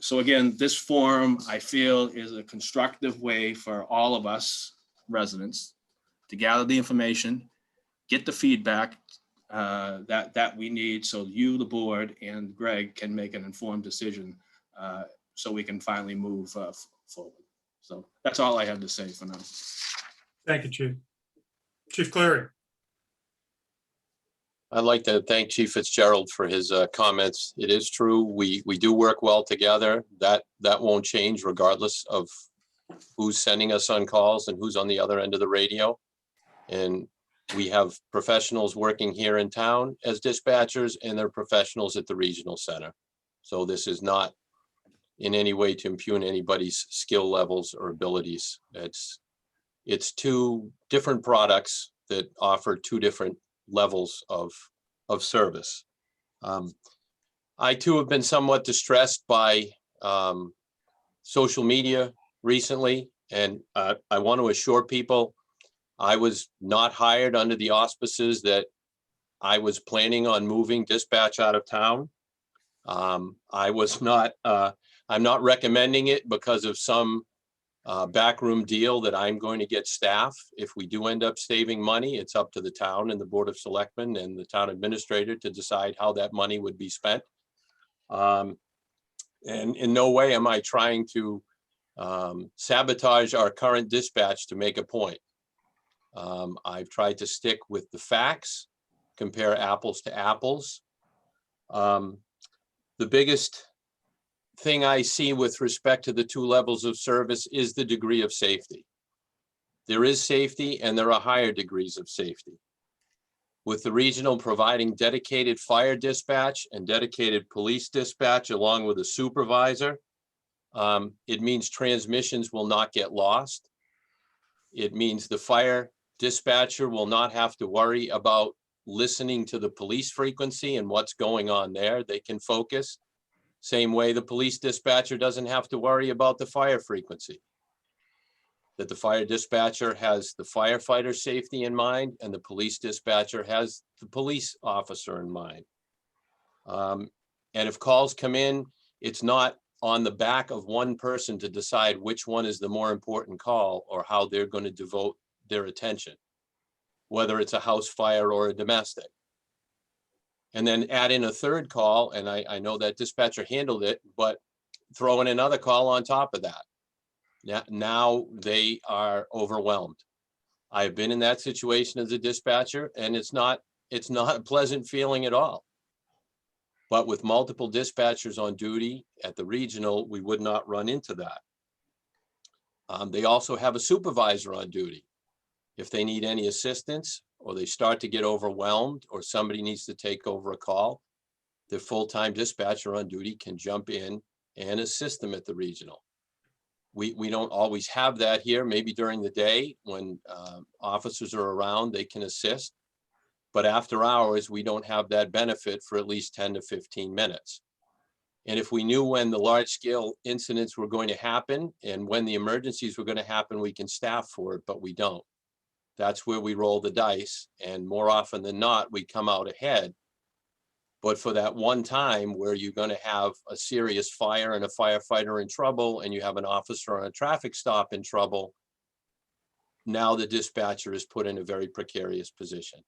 So again, this forum, I feel, is a constructive way for all of us residents to gather the information, get the feedback that we need, so you, the board, and Greg can make an informed decision, so we can finally move forward. So that's all I have to say for now. Thank you, Chief. Chief Cleary. I'd like to thank Chief Fitzgerald for his comments. It is true, we do work well together. That won't change regardless of who's sending us on calls and who's on the other end of the radio. And we have professionals working here in town as dispatchers, and they're professionals at the regional center. So this is not in any way to impugn anybody's skill levels or abilities. It's two different products that offer two different levels of service. I too have been somewhat distressed by social media recently, and I want to assure people I was not hired under the auspices that I was planning on moving dispatch out of town. I was not, I'm not recommending it because of some backroom deal that I'm going to get staff. If we do end up saving money, it's up to the town and the Board of Selectmen and the town administrator to decide how that money would be spent. And in no way am I trying to sabotage our current dispatch to make a point. I've tried to stick with the facts, compare apples to apples. The biggest thing I see with respect to the two levels of service is the degree of safety. There is safety and there are higher degrees of safety. With the regional providing dedicated fire dispatch and dedicated police dispatch along with a supervisor, it means transmissions will not get lost. It means the fire dispatcher will not have to worry about listening to the police frequency and what's going on there. They can focus. Same way the police dispatcher doesn't have to worry about the fire frequency. That the fire dispatcher has the firefighter safety in mind and the police dispatcher has the police officer in mind. And if calls come in, it's not on the back of one person to decide which one is the more important call or how they're going to devote their attention, whether it's a house fire or a domestic. And then add in a third call, and I know that dispatcher handled it, but throw in another call on top of that. Now they are overwhelmed. I've been in that situation as a dispatcher, and it's not a pleasant feeling at all. But with multiple dispatchers on duty at the regional, we would not run into that. They also have a supervisor on duty. If they need any assistance or they start to get overwhelmed or somebody needs to take over a call, the full-time dispatcher on duty can jump in and assist them at the regional. We don't always have that here. Maybe during the day when officers are around, they can assist. But after hours, we don't have that benefit for at least 10 to 15 minutes. And if we knew when the large scale incidents were going to happen and when the emergencies were going to happen, we can staff for it, but we don't. That's where we roll the dice. And more often than not, we come out ahead. But for that one time where you're going to have a serious fire and a firefighter in trouble and you have an officer on a traffic stop in trouble, now the dispatcher is put in a very precarious position.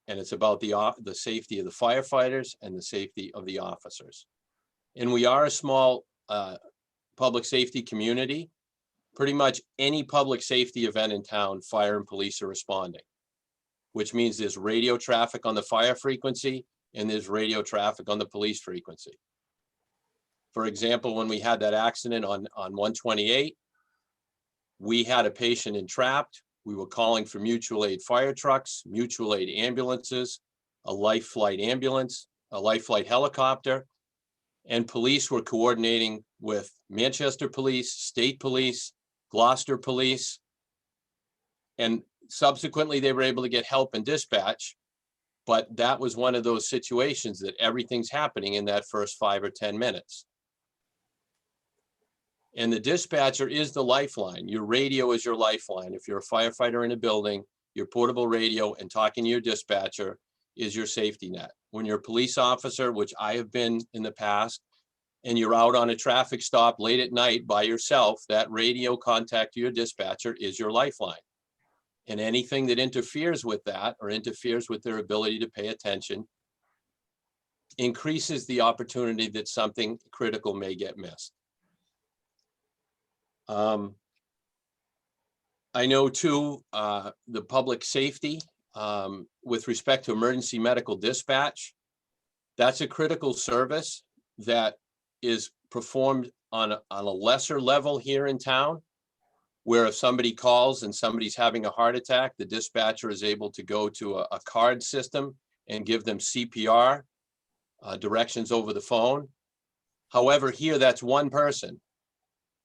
And it's about the safety of the firefighters and the safety of the officers. And we are a small public safety community. Pretty much any public safety event in town, fire and police are responding, which means there's radio traffic on the fire frequency and there's radio traffic on the police frequency. For example, when we had that accident on 128, we had a patient entrapped. We were calling for mutual aid fire trucks, mutual aid ambulances, a life flight ambulance, a life flight helicopter, and police were coordinating with Manchester Police, State Police, Gloucester Police, and subsequently they were able to get help and dispatch. But that was one of those situations that everything's happening in that first 5 or 10 minutes. And the dispatcher is the lifeline. Your radio is your lifeline. If you're a firefighter in a building, your portable radio and talking to your dispatcher is your safety net. When you're a police officer, which I have been in the past, and you're out on a traffic stop late at night by yourself, that radio contact to your dispatcher is your lifeline. And anything that interferes with that or interferes with their ability to pay attention increases the opportunity that something critical may get missed. I know too, the public safety with respect to emergency medical dispatch, that's a critical service that is performed on a lesser level here in town, where if somebody calls and somebody's having a heart attack, the dispatcher is able to go to a card system and give them CPR directions over the phone. However, here that's one person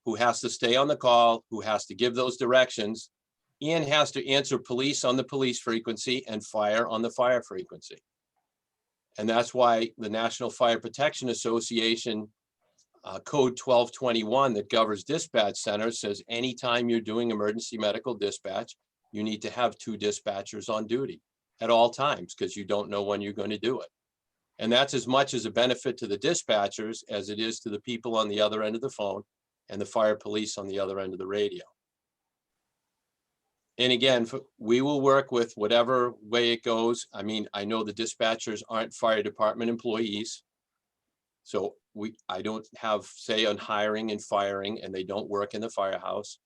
who has to stay on the call, who has to give those directions, and has to answer police on the police frequency and fire on the fire frequency. And that's why the National Fire Protection Association Code 1221 that governs dispatch centers says anytime you're doing emergency medical dispatch, you need to have 2 dispatchers on duty at all times because you don't know when you're going to do it. And that's as much as a benefit to the dispatchers as it is to the people on the other end of the phone and the fire police on the other end of the radio. And again, we will work with whatever way it goes. I mean, I know the dispatchers aren't fire department employees. So I don't have say on hiring and firing, and they don't work in the firehouse.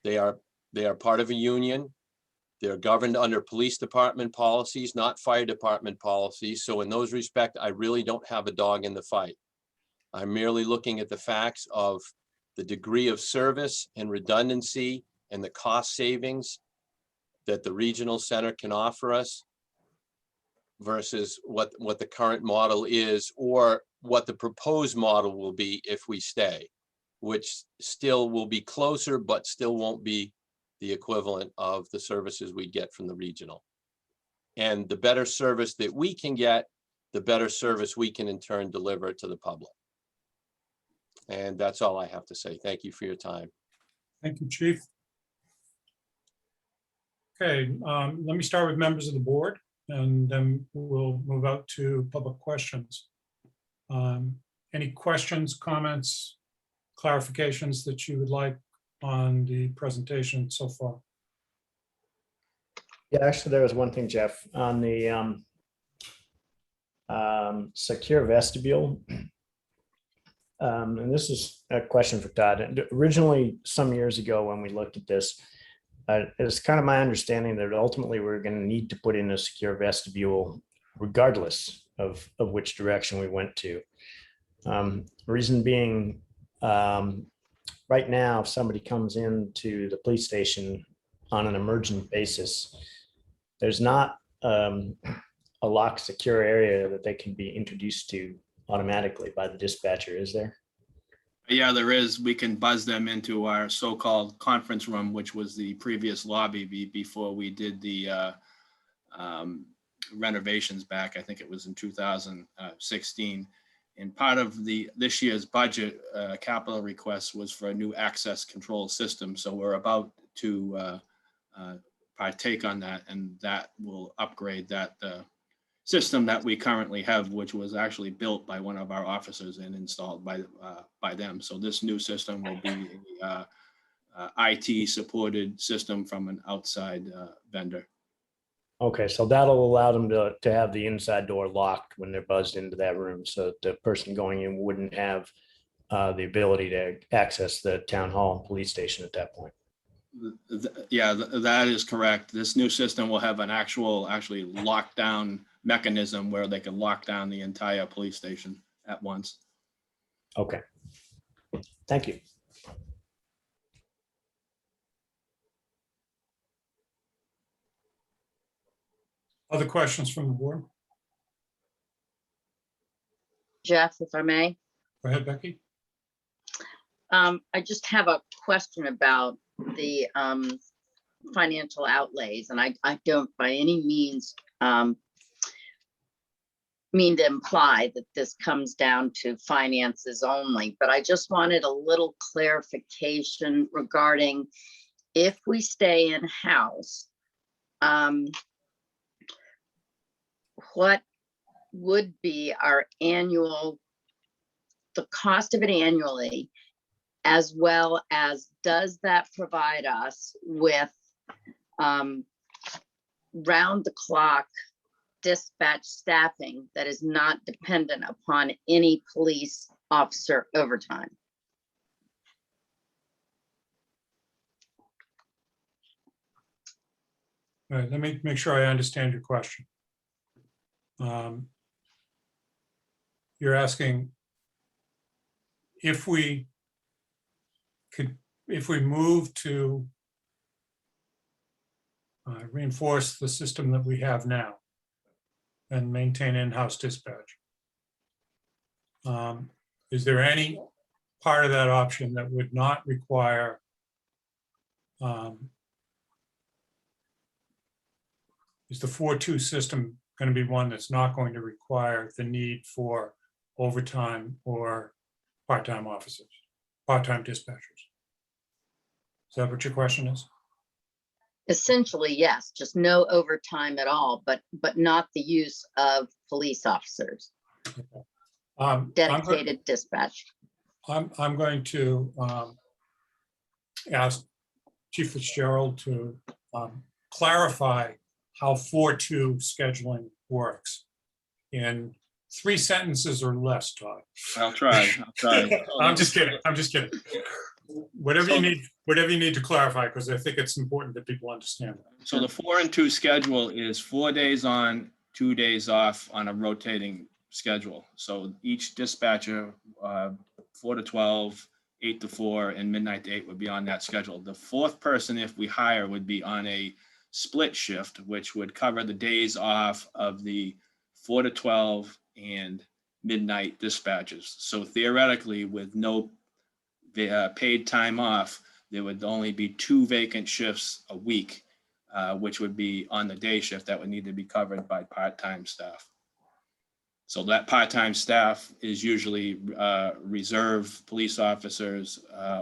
They are part of a union. They're governed under police department policies, not fire department policies. So in those respects, I really don't have a dog in the fight. I'm merely looking at the facts of the degree of service and redundancy and the cost savings that the regional center can offer us versus what the current model is, or what the proposed model will be if we stay, which still will be closer, but still won't be the equivalent of the services we get from the regional. And the better service that we can get, the better service we can in turn deliver to the public. And that's all I have to say. Thank you for your time. Thank you, Chief. Okay, let me start with members of the board, and then we'll move out to public questions. Any questions, comments, clarifications that you would like on the presentation so far? Yeah, actually, there was one thing, Jeff, on the secure vestibule. And this is a question for Todd. Originally, some years ago, when we looked at this, it's kind of my understanding that ultimately we're going to need to put in a secure vestibule regardless of which direction we went to. Reason being, right now, if somebody comes into the police station on an emergent basis, there's not a locked secure area that they can be introduced to automatically by the dispatcher, is there? Yeah, there is. We can buzz them into our so-called conference room, which was the previous lobby before we did the renovations back. I think it was in 2016. And part of this year's budget capital request was for a new access control system. So we're about to partake on that, and that will upgrade that system that we currently have, which was actually built by one of our officers and installed by them. So this new system will be a IT supported system from an outside vendor. Okay, so that'll allow them to have the inside door locked when they're buzzed into that room, so the person going in wouldn't have the ability to access the town hall and police station at that point. Yeah, that is correct. This new system will have an actually lockdown mechanism where they can lock down the entire police station at once. Okay, thank you. Other questions from the board? Jeff, if I may. Go ahead, Becky. I just have a question about the financial outlays, and I don't by any means mean to imply that this comes down to finances only, but I just wanted a little clarification regarding if we stay in-house, what would be our annual the cost of it annually, as well as does that provide us with round the clock dispatch staffing that is not dependent upon any police officer overtime? All right, let me make sure I understand your question. You're asking if we move to reinforce the system that we have now and maintain in-house dispatch. Is there any part of that option that would not require is the 4-2 system going to be one that's not going to require the need for overtime or part-time officers, part-time dispatchers? Is that what your question is? Essentially, yes, just no overtime at all, but not the use of police officers, dedicated dispatch. I'm going to ask Chief Fitzgerald to clarify how 4-2 scheduling works in 3 sentences or less, Todd. I'll try. I'm just kidding. Whatever you need to clarify, because I think it's important that people understand that. So the 4-2 schedule is 4 days on, 2 days off on a rotating schedule. So each dispatcher, 4 to 12, 8 to 4, and midnight to 8 would be on that schedule. The fourth person, if we hire, would be on a split shift, which would cover the days off of the 4 to 12 and midnight dispatches. So theoretically, with no paid time off, there would only be 2 vacant shifts a week, which would be on the day shift that would need to be covered by part-time staff. So that part-time staff is usually reserve police officers,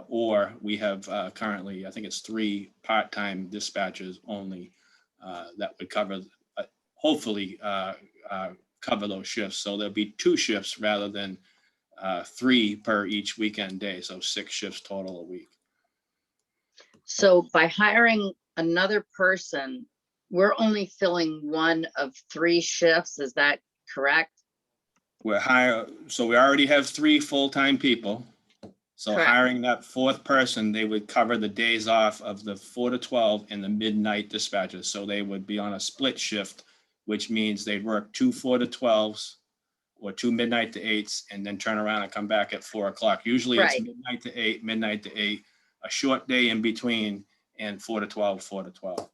or we have currently, I think it's 3 part-time dispatchers only that would cover, hopefully cover those shifts. So there'll be 2 shifts rather than 3 per each weekend day. So 6 shifts total a week. So by hiring another person, we're only filling 1 of 3 shifts. Is that correct? So we already have 3 full-time people. So Correct. hiring that 4th person, they would cover the days off of the 4 to 12 and the midnight dispatches. So they would be on a split shift, which means they'd work 2 4 to 12s or 2 midnight to 8s, and then turn around and come back at 4 o'clock. Usually it's Right. midnight to 8, midnight to 8, a short day in between, and 4 to 12, 4 to 12.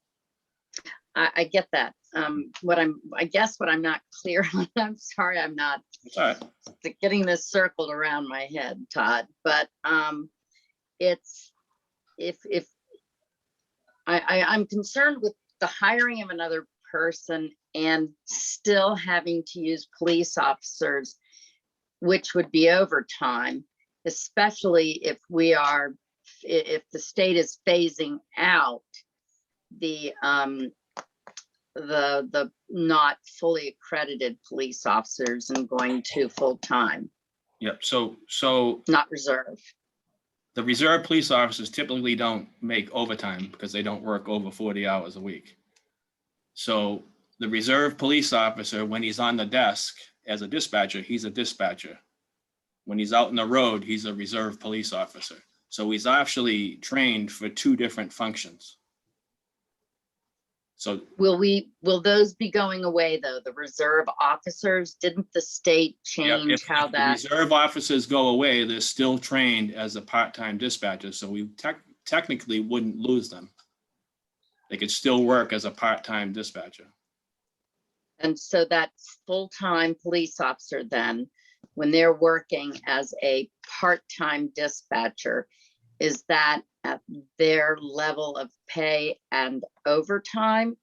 I get that. I guess what I'm not clear on, I'm sorry, I'm not It's all right. getting this circled around my head, Todd, but it's, if I'm concerned with the hiring of another person and still having to use police officers, which would be overtime, especially if the state is phasing out the not fully accredited police officers and going to full-time, Yep. So not reserve. the reserve police officers typically don't make overtime because they don't work over 40 hours a week. So the reserve police officer, when he's on the desk as a dispatcher, he's a dispatcher. When he's out on the road, he's a reserve police officer. So he's actually trained for 2 different functions. So Will those be going away though? The reserve officers, didn't the state change if how the that? reserve officers go away, they're still trained as a part-time dispatcher. So we technically wouldn't lose them. They could still work as a part-time dispatcher. And so that full-time police officer then, when they're working as a part-time dispatcher, is that at their level of pay and overtime?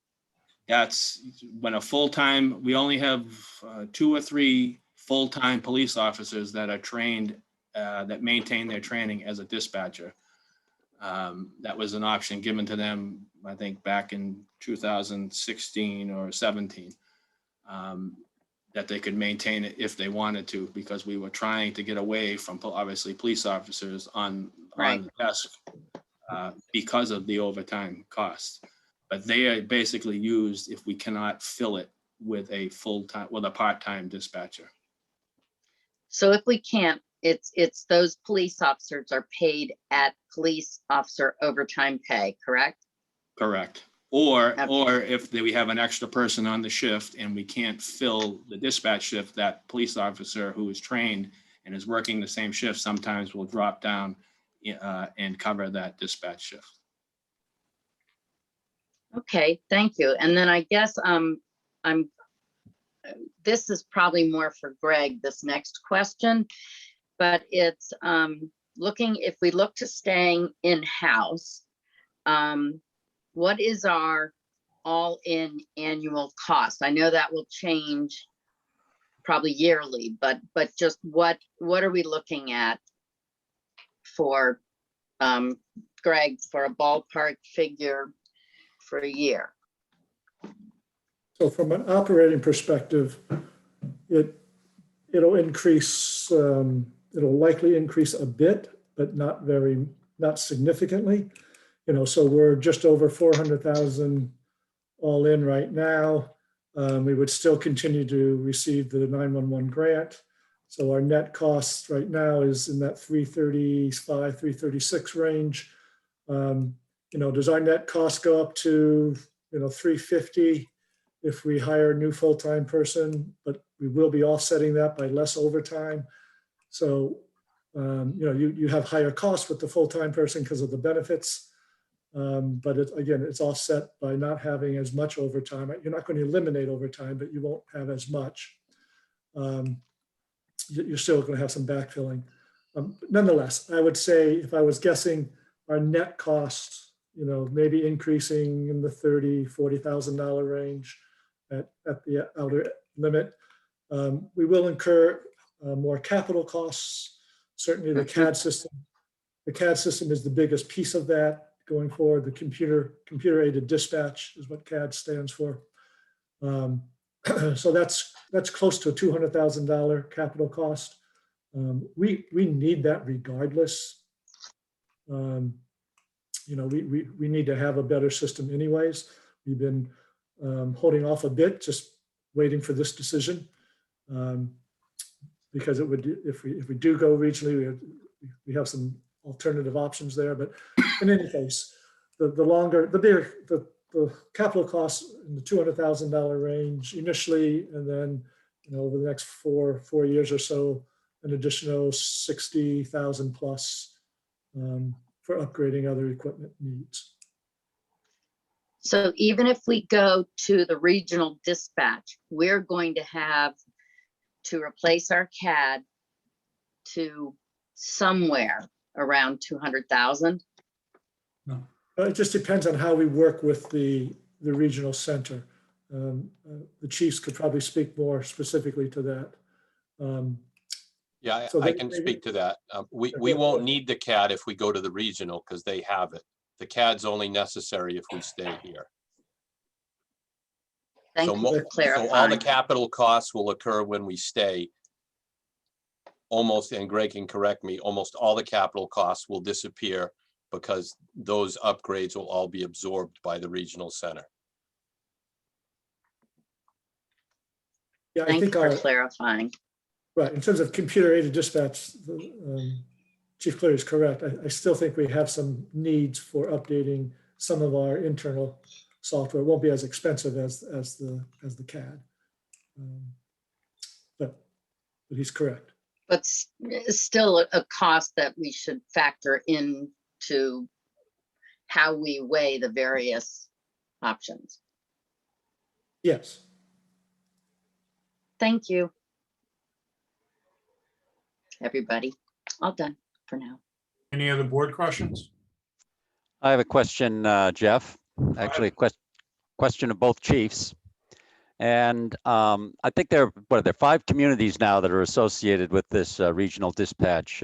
That's when a full-time, we only have 2 or 3 full-time police officers that are trained, that maintain their training as a dispatcher. That was an option given to them, I think, back in 2016 or 17. that they could maintain it if they wanted to, because we were trying to get away from obviously police officers on Right. the desk because of the overtime costs. But they are basically used if we cannot fill it with a part-time dispatcher. So if we can't, it's those police officers are paid at police officer overtime pay, correct? Correct. Or Okay. if we have an extra person on the shift and we can't fill the dispatch shift, that police officer who is trained and is working the same shift sometimes will drop down and cover that dispatch shift. Okay, thank you. And then I guess this is probably more for Greg, this next question, but it's if we look to staying in-house, what is our all-in annual cost? I know that will change probably yearly, but just what are we looking at for Greg, for a ballpark figure for a year? So from an operating perspective, it'll increase, it'll likely increase a bit, but not significantly. So we're just over 400,000 all in right now. We would still continue to receive the 911 grant. So our net cost right now is in that 335, 336 range. Does our net cost go up to 350 if we hire a new full-time person? But we will be offsetting that by less overtime. So you have higher costs with the full-time person because of the benefits. But it's offset by not having as much overtime. You're not going to eliminate overtime, but you won't have as much. You're still going to have some backfilling. Nonetheless, I would say if I was guessing, our net cost, maybe increasing in the $30,000-$40,000 range at the outer limit. We will incur more capital costs. Certainly the CAD system. The CAD system is the biggest piece of that. Going forward, the computer-aided dispatch is what CAD stands for. So that's close to a $200,000 capital cost. We need that regardless. We need to have a better system anyways. We've been holding off a bit, just waiting for this decision, because it would, if we do go regionally, we have some alternative options there. But in any case, the capital costs in the $200,000 range initially, and then over the next four years or so, an additional 60,000 plus for upgrading other equipment needs. So even if we go to the regional dispatch, we're going to have to replace our CAD to somewhere around 200,000. No, it just depends on how we work with the regional center. The chiefs could probably speak more specifically to that. Yeah, So I can speak to that. We won't need the CAD if we go to the regional because they have it. The CAD's only necessary if we stay here. Thank you for clarifying. So all the capital costs will occur when we stay. Almost, and Greg can correct me, almost all the capital costs will disappear because those upgrades will all be absorbed by the regional center. Yeah, Thank you for clarifying. Right, in terms of computer-aided dispatch, Chief Cleary is correct. I still think we have some needs for updating some of our internal software. It won't be as expensive as the CAD, but he's correct. But still a cost that we should factor into how we weigh the various options. Yes. Thank you, everybody. All done for now. Any other board questions? I have a question, Jeff, actually a question of both chiefs. And I think there are 5 communities now that are associated with this regional dispatch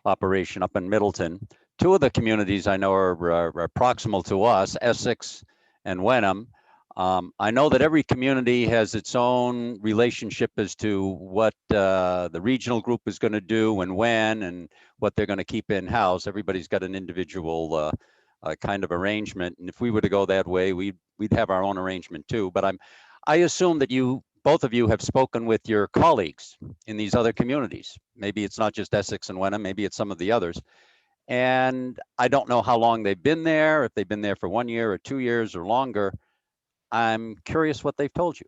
operation up in Middleton. 2 of the communities I know are proximal to us, Essex and Wenham. I know that every community has its own relationship as to what the regional group is going to do and when and what they're going to keep in-house. Everybody's got an individual kind of arrangement. And if we were to go that way, we'd have our own arrangement too. But I assume that both of you have spoken with your colleagues in these other communities. Maybe it's not just Essex and Wenham, maybe it's some of the others. And I don't know how long they've been there, if they've been there for 1 year or 2 years or longer. I'm curious what they've told you.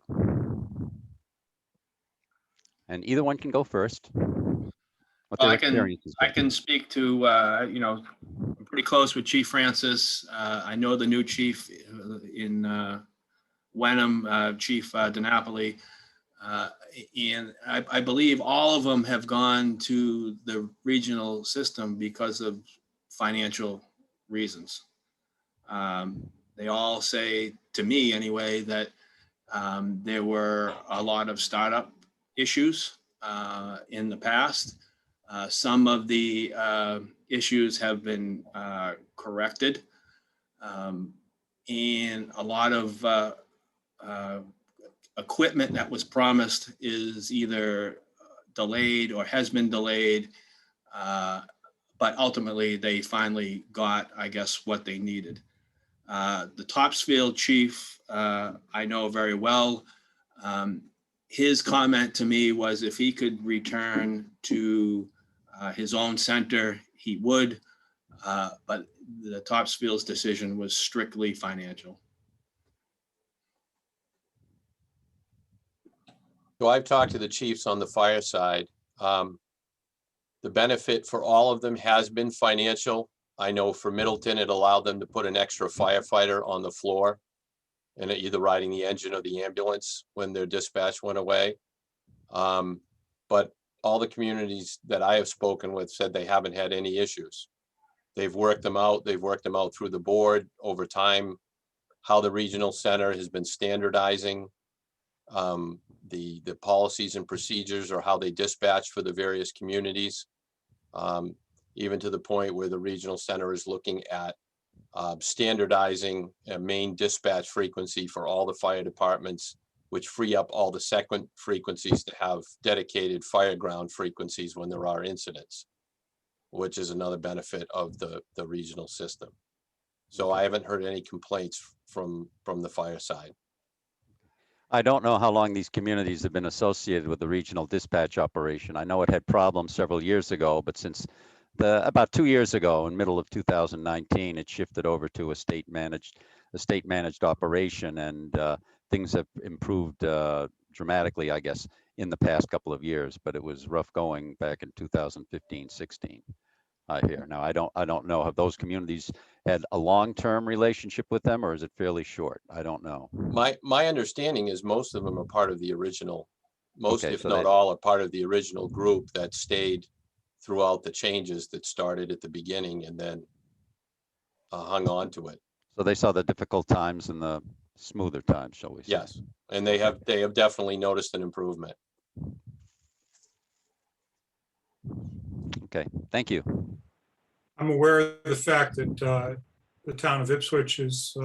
And either one can go first. What their experiences I been. can speak to, I'm pretty close with Chief Francis. I know the new chief in Wenham, Chief DiNapoli. And I believe all of them have gone to the regional system because of financial reasons. They all say, to me anyway, that there were a lot of startup issues in the past. Some of the issues have been corrected. And a lot of equipment that was promised is either delayed or has been delayed. But ultimately, they finally got, I guess, what they needed. The Topsfield chief, I know very well. His comment to me was if he could return to his own center, he would. But the Topsfield's decision was strictly financial. So I've talked to the chiefs on the fire side. The benefit for all of them has been financial. I know for Middleton, it allowed them to put an extra firefighter on the floor and either riding the engine or the ambulance when their dispatch went away. But all the communities that I have spoken with said they haven't had any issues. They've worked them out. They've worked them out through the board over time, how the regional center has been standardizing the policies and procedures or how they dispatch for the various communities. Even to the point where the regional center is looking at standardizing a main dispatch frequency for all the fire departments, which free up all the second frequencies to have dedicated fire ground frequencies when there are incidents, which is another benefit of the regional system. So I haven't heard any complaints from the fire side. I don't know how long these communities have been associated with the regional dispatch operation. I know it had problems several years ago, but since about 2 years ago, in middle of 2019, it shifted over to a state managed operation, and things have improved dramatically, I guess, in the past couple of years. But it was rough going back in 2015, 16. I hear. Now, I don't know. Have those communities had a long-term relationship with them, or is it fairly short? I don't know. My understanding is most of them are part of the original. Most, Okay, if so not all, are part of the original group that stayed throughout the changes that started at the beginning and then hung on to it. So they saw the difficult times and the smoother times, shall we say? Yes, and they have definitely noticed an improvement. Okay, thank you. I'm aware of the fact that the town of Ipswich is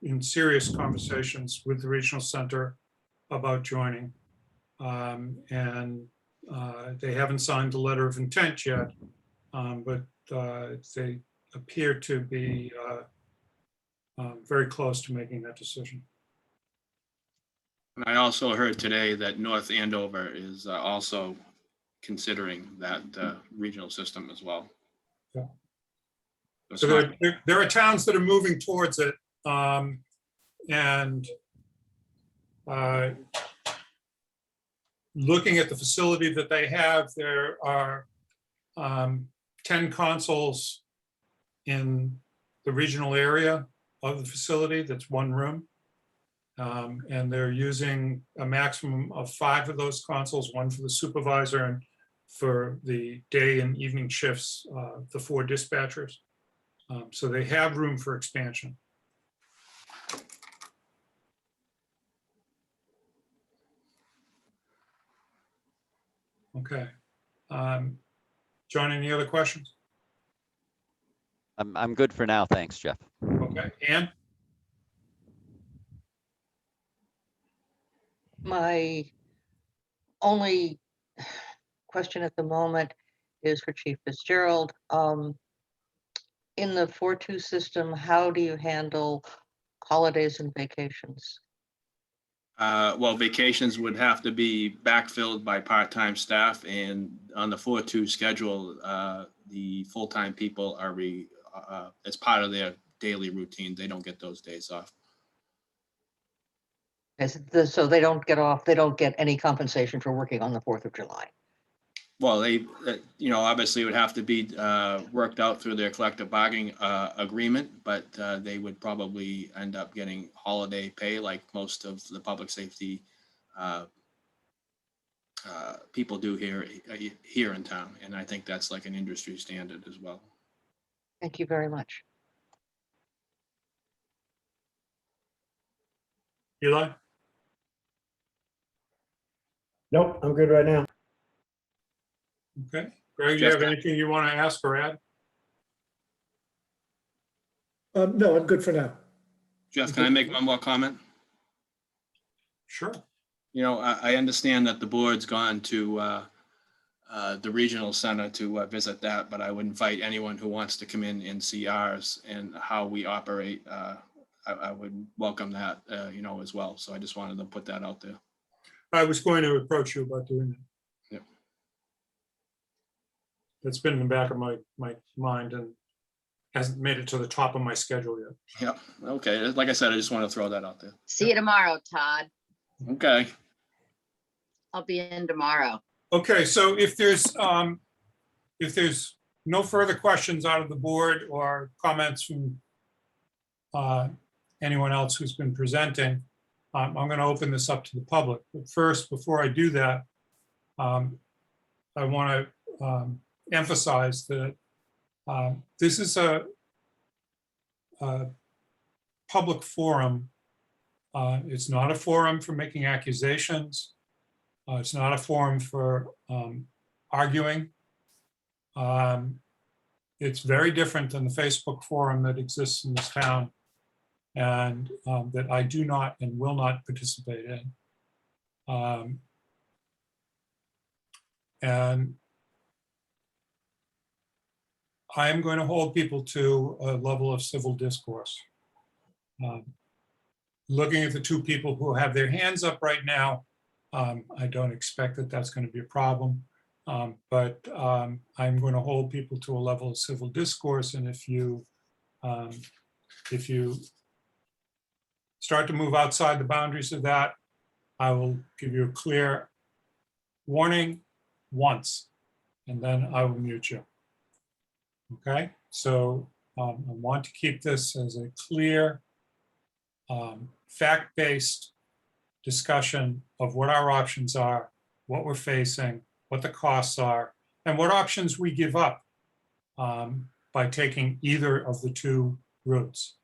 in serious conversations with the regional center about joining. And they haven't signed the letter of intent yet, but they appear to be very close to making that decision. And I also heard today that North Andover is also considering that regional system as well. Yeah. It's So not- there are towns that are moving towards it. And looking at the facility that they have, there are 10 consoles in the regional area of the facility. That's one room. And they're using a maximum of 5 of those consoles, one for the supervisor and for the day and evening shifts, the 4 dispatchers. So they have room for expansion. Okay. John, any other questions? I'm good for now. Thanks, Jeff. Okay, Ann? My only question at the moment is for Chief Fitzgerald. In the 4-2 system, how do you handle holidays and vacations? Well, vacations would have to be backfilled by part-time staff, and on the 4-2 schedule, the full-time people are it's part of their daily routine. They don't get those days off. So they don't get off, they don't get any compensation for working on the 4th of July. Well, they, obviously it would have to be worked out through their collective bargaining agreement, but they would probably end up getting holiday pay like most of the public safety people do here in town. And I think that's like an industry standard as well. Thank you very much. Eli? Nope, I'm good right now. Okay. Greg, do you have anything you want to ask or add? No, I'm good for now. Jeff, can I make one more comment? Sure. I understand that the board's gone to the regional center to visit that, but I would invite anyone who wants to come in and see ours and how we operate. I would welcome that, as well. So I just wanted to put that out there. I was going to approach you about doing that. Yep. It's been in the back of my mind and hasn't made it to the top of my schedule yet. Yep. Okay. Like I said, I just want to throw that out there. See you tomorrow, Todd. Okay. I'll be in tomorrow. Okay, so if there's no further questions out of the board or comments from anyone else who's been presenting, I'm going to open this up to the public. But first, before I do that, I want to emphasize that this is a public forum. It's not a forum for making accusations. It's not a forum for arguing. It's very different than the Facebook forum that exists in this town and that I do not and will not participate in. And I am going to hold people to a level of civil discourse. Looking at the two people who have their hands up right now, I don't expect that that's going to be a problem, but I'm going to hold people to a level of civil discourse. And if you start to move outside the boundaries of that, I will give you a clear warning once, and then I will mute you. Okay, so I want to keep this as a clear, fact-based discussion of what our options are, what we're facing, what the costs are, and what options we give up by taking either of the two routes.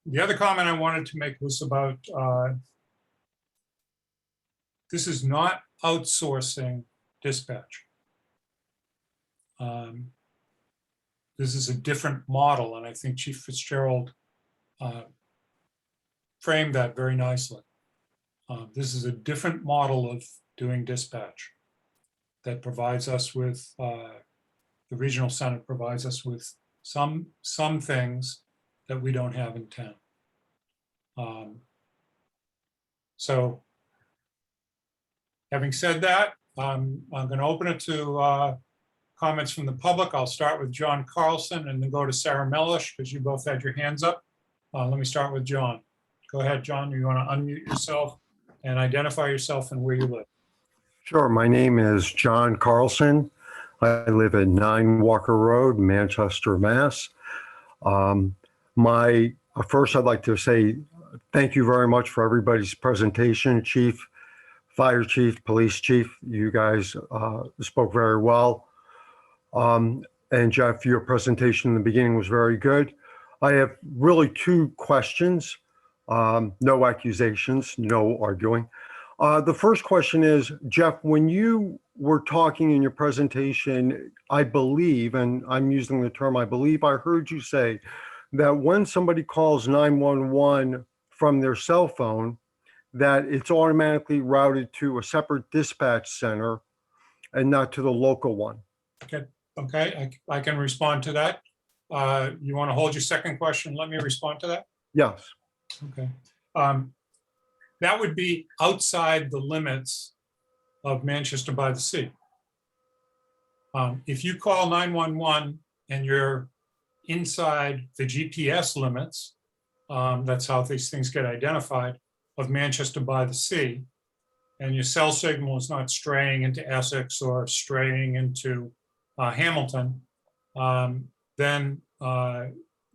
The other comment I wanted to make was about this is not outsourcing dispatch. This is a different model, and I think Chief Fitzgerald framed that very nicely. This is a different model of doing dispatch that provides us with, the regional center provides us with some things that we don't have in town. So having said that, I'm going to open it to comments from the public. I'll start with John Carlson and then go to Sarah Mellish because you both had your hands up. Let me start with John. Go ahead, John. You want to unmute yourself and identify yourself and where you live. Sure. My name is John Carlson. I live at 9 Walker Road, Manchester, Mass. First, I'd like to say thank you very much for everybody's presentation, Chief, Fire Chief, Police Chief. You guys spoke very well. And Jeff, your presentation in the beginning was very good. I have really two questions. No accusations, no arguing. The first question is, Jeff, when you were talking in your presentation, I believe, and I'm using the term I believe, I heard you say that when somebody calls 911 from their cell phone, that it's automatically routed to a separate dispatch center and not to the local one. Okay, I can respond to that. You want to hold your second question? Let me respond to that. Yes. Okay. That would be outside the limits of Manchester by the Sea. If you call 911 and you're inside the GPS limits, that's how these things get identified, of Manchester by the Sea, and your cell signal is not straying into Essex or straying into Hamilton, then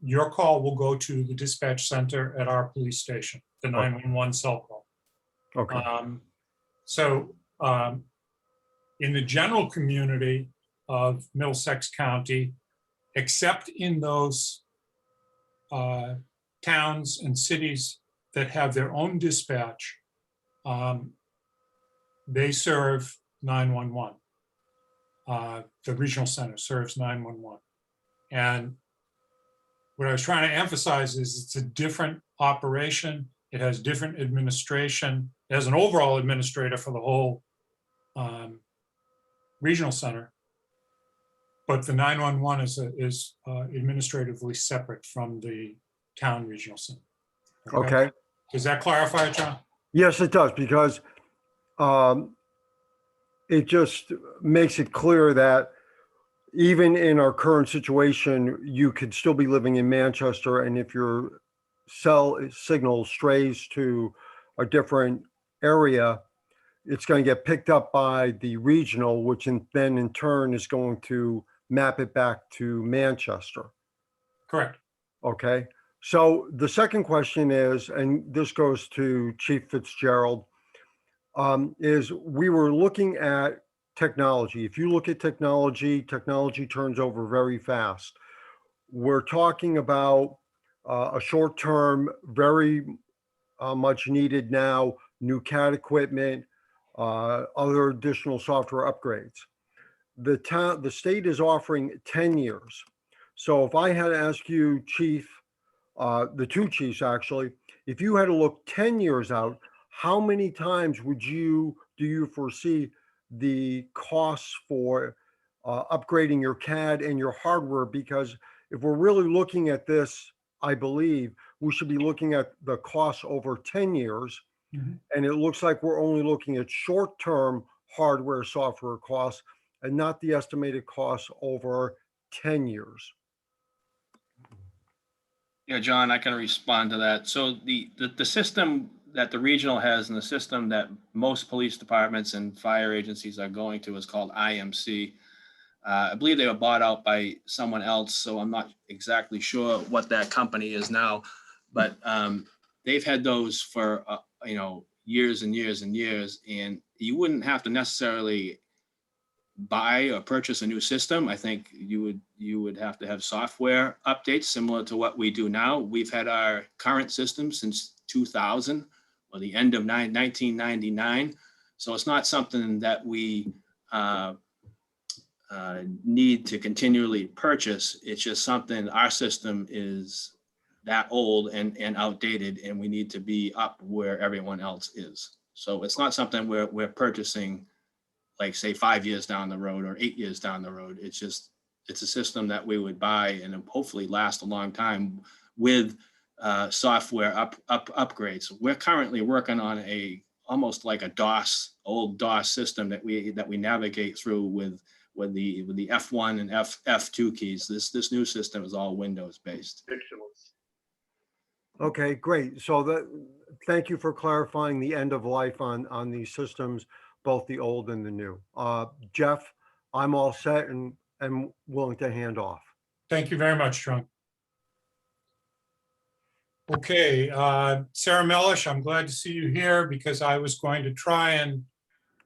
your call will go to the dispatch center at our police station, the 911 cell call. Okay. So in the general community of Middlesex County, except in those towns and cities that have their own dispatch, they serve 911. The regional center serves 911. And what I was trying to emphasize is it's a different operation. It has different administration. It has an overall administrator for the whole regional center. But the 911 is administratively separate from the town regional center. Okay. Does that clarify it, John? Yes, it does, because it just makes it clear that even in our current situation, you could still be living in Manchester, and if your cell signal strays to a different area, it's going to get picked up by the regional, which then in turn is going to map it back to Manchester. Correct. Okay. So the second question is, and this goes to Chief Fitzgerald, is we were looking at technology. If you look at technology, technology turns over very fast. We're talking about a short-term, very much needed now, new CAD equipment, other additional software upgrades. The state is offering 10 years. So if I had to ask you, Chief, the two chiefs actually, if you had to look 10 years out, how many times do you foresee the costs for upgrading your CAD and your hardware? Because if we're really looking at this, I believe we should be looking at the costs over 10 years. Mhm. And it looks like we're only looking at short-term hardware, software costs, and not the estimated costs over 10 years. Yeah, John, I can respond to that. So the system that the regional has and the system that most police departments and fire agencies are going to is called IMC. I believe they were bought out by someone else, so I'm not exactly sure what that company is now, but they've had those for years and years and years, and you wouldn't have to necessarily buy or purchase a new system. I think you would have to have software updates similar to what we do now. We've had our current system since 2000 or the end of 1999. So it's not something that we need to continually purchase. It's just something, our system is that old and outdated, and we need to be up where everyone else is. So it's not something we're purchasing, like say 5 years down the road or 8 years down the road. It's a system that we would buy and hopefully last a long time with software upgrades. We're currently working on almost like a old DOS system that we navigate through with the F1 and F2 keys. This new system is all Windows based. Okay, great. So thank you for clarifying the end of life on these systems, both the old and the new. Jeff, I'm all set and willing to hand off. Thank you very much, John. Okay, Sarah Mellish, I'm glad to see you here because I was going to try and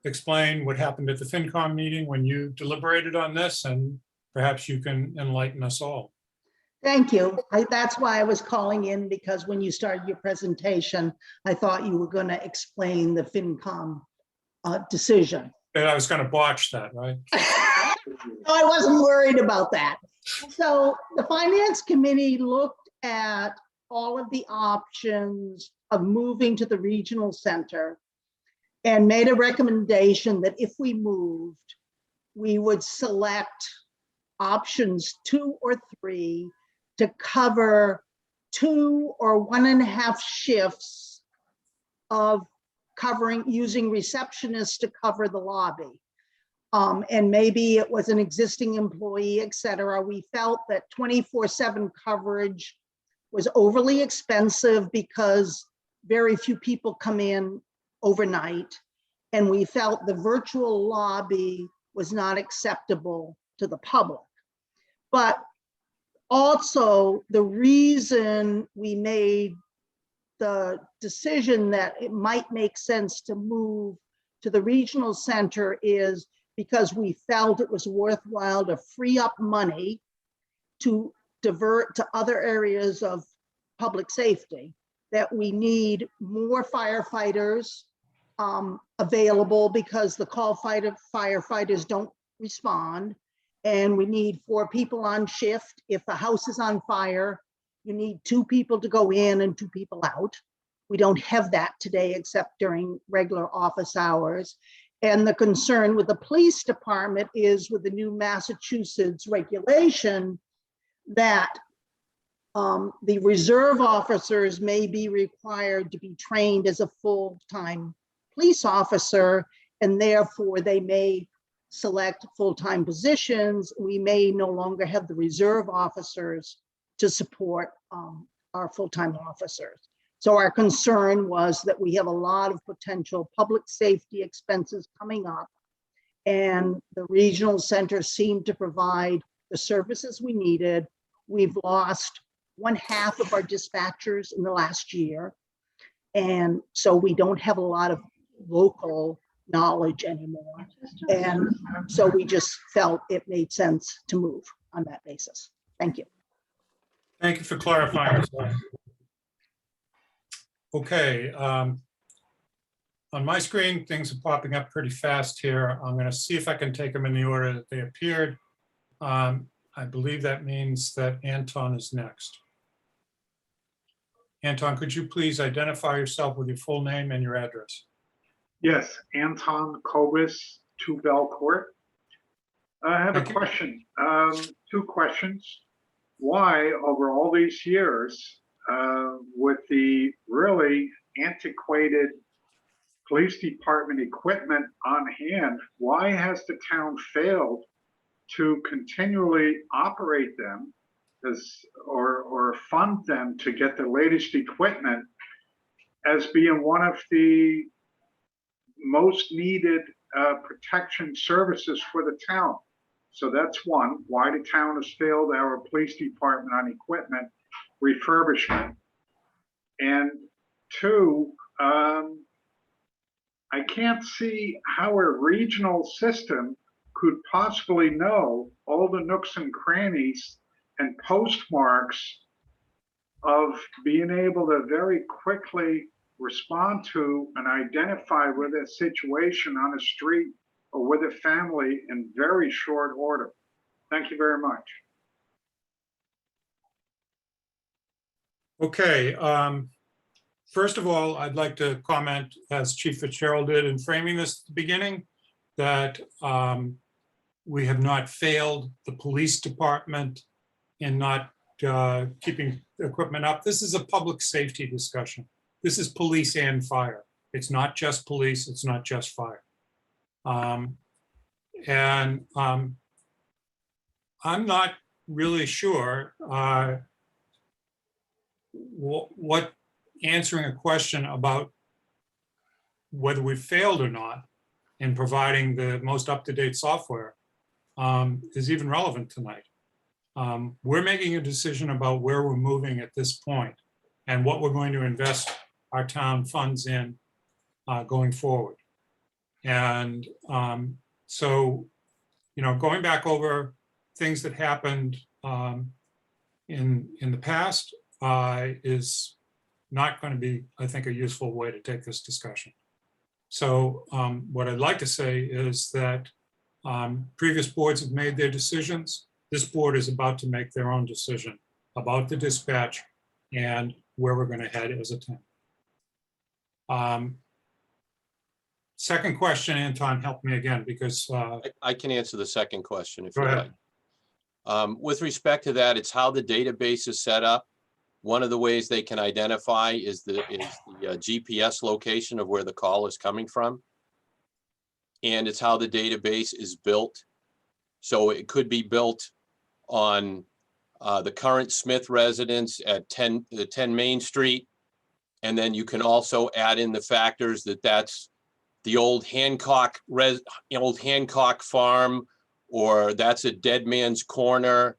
explain what happened at the FinCom meeting when you deliberated on this, and perhaps you can enlighten us all. Thank you. That's why I was calling in, because when you started your presentation, I thought you were going to explain the FinCom decision. And I was going to botch that, right? No, I wasn't worried about that. So the Finance Committee looked at all of the options of moving to the regional center and made a recommendation that if we moved, we would select options 2 or 3 to cover 2 or 1.5 shifts of using receptionists to cover the lobby. And maybe it was an existing employee, et cetera. We felt that 24/7 coverage was overly expensive because very few people come in overnight. And we felt the virtual lobby was not acceptable to the public. But also the reason we made the decision that it might make sense to move to the regional center is because we felt it was worthwhile to free up money to divert to other areas of public safety, that we need more firefighters available because the call firefighters don't respond. And we need 4 people on shift. If the house is on fire, you need 2 people to go in and 2 people out. We don't have that today except during regular office hours. And the concern with the police department is with the new Massachusetts regulation that the reserve officers may be required to be trained as a full-time police officer, and therefore they may select full-time positions. We may no longer have the reserve officers to support our full-time officers. So our concern was that we have a lot of potential public safety expenses coming up, and the regional center seemed to provide the services we needed. We've lost 1/2 of our dispatchers in the last year. And so we don't have a lot of local knowledge anymore. And so we just felt it made sense to move on that basis. Thank you. Thank you for clarifying. Okay. On my screen, things are popping up pretty fast here. I'm going to see if I can take them in the order that they appeared. I believe that means that Anton is next. Anton, could you please identify yourself with your full name and your address? Yes, Anton Kobus, 2 Bell Court. I have a question, 2 questions. Why, over all these years, with the really antiquated police department equipment on hand, why has the town failed to continually operate them or fund them to get the latest equipment as being one of the most needed protection services for the town? So that's one, why the town has failed our police department on equipment refurbishment. And 2, I can't see how a regional system could possibly know all the nooks and crannies and postmarks of being able to very quickly respond to and identify with a situation on a street or with a family in very short order. Thank you very much. Okay. First of all, I'd like to comment, as Chief Fitzgerald did in framing this at the beginning, that we have not failed the police department in not keeping equipment up. This is a public safety discussion. This is police and fire. It's not just police, it's not just fire. I'm not really sure what answering a question about whether we failed or not in providing the most up-to-date software is even relevant tonight. We're making a decision about where we're moving at this point and what we're going to invest our town funds in going forward. And so, you know, going back over things that happened in the past is not going to be, I think, a useful way to take this discussion. So what I'd like to say is that previous boards have made their decisions. This board is about to make their own decision about the dispatch and where we're going to head as a town. Second question, Anton, help me again, because I can answer the second question if Go you ahead. like. With respect to that, it's how the database is set up. One of the ways they can identify is the GPS location of where the call is coming from. And it's how the database is built. So it could be built on the current Smith residence at 10 Main Street. And then you can also add in the factors that's the old Hancock farm, or that's a Dead Man's Corner,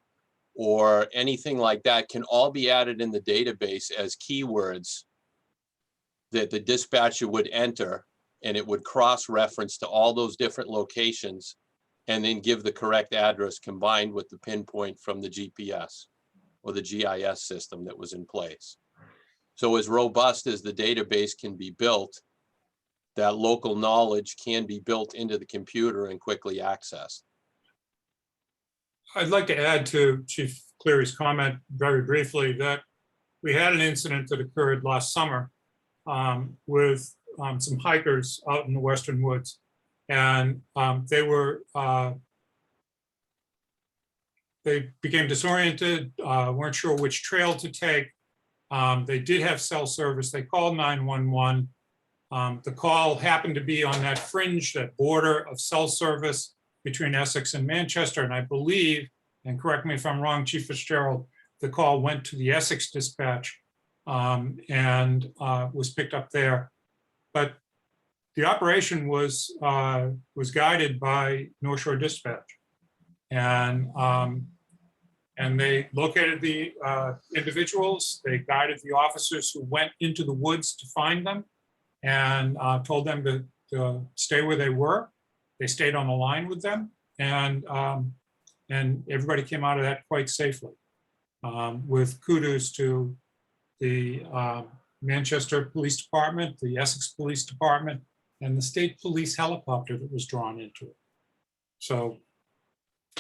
or anything like that, can all be added in the database as keywords that the dispatcher would enter, and it would cross-reference to all those different locations and then give the correct address combined with the pinpoint from the GPS or the GIS system that was in place. So as robust as the database can be built, that local knowledge can be built into the computer and quickly accessed. I'd like to add to Chief Cleary's comment very briefly that we had an incident that occurred last summer with some hikers out in the Western Woods. And they became disoriented, weren't sure which trail to take. They did have cell service. They called 911. The call happened to be on that fringe, that border of cell service between Essex and Manchester. And I believe, and correct me if I'm wrong, Chief Fitzgerald, the call went to the Essex dispatch and was picked up there. But the operation was guided by North Shore Dispatch. And they located the individuals. They guided the officers who went into the woods to find them and told them to stay where they were. They stayed on the line with them, and everybody came out of that quite safely. With kudos to the Manchester Police Department, the Essex Police Department, and the state police helicopter that was drawn into it. So.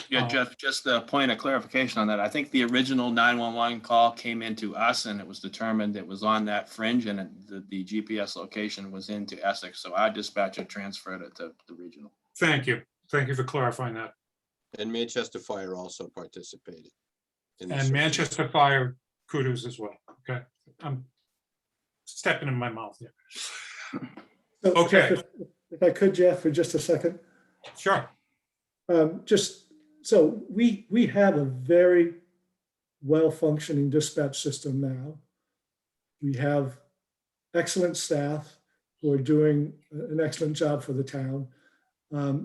Yeah, Jeff, just a point of clarification on that. I think the original 911 call came into us and it was determined it was on that fringe and the GPS location was into Essex. So our dispatcher transferred it to the regional. Thank you. Thank you for clarifying that. And Manchester Fire also participated. And Manchester Fire, kudos as well. Okay. I'm stepping in my mouth here. So, Okay. Jeff, if I could, Jeff, for just a second. Sure. So we have a very well-functioning dispatch system now. We have excellent staff who are doing an excellent job for the town.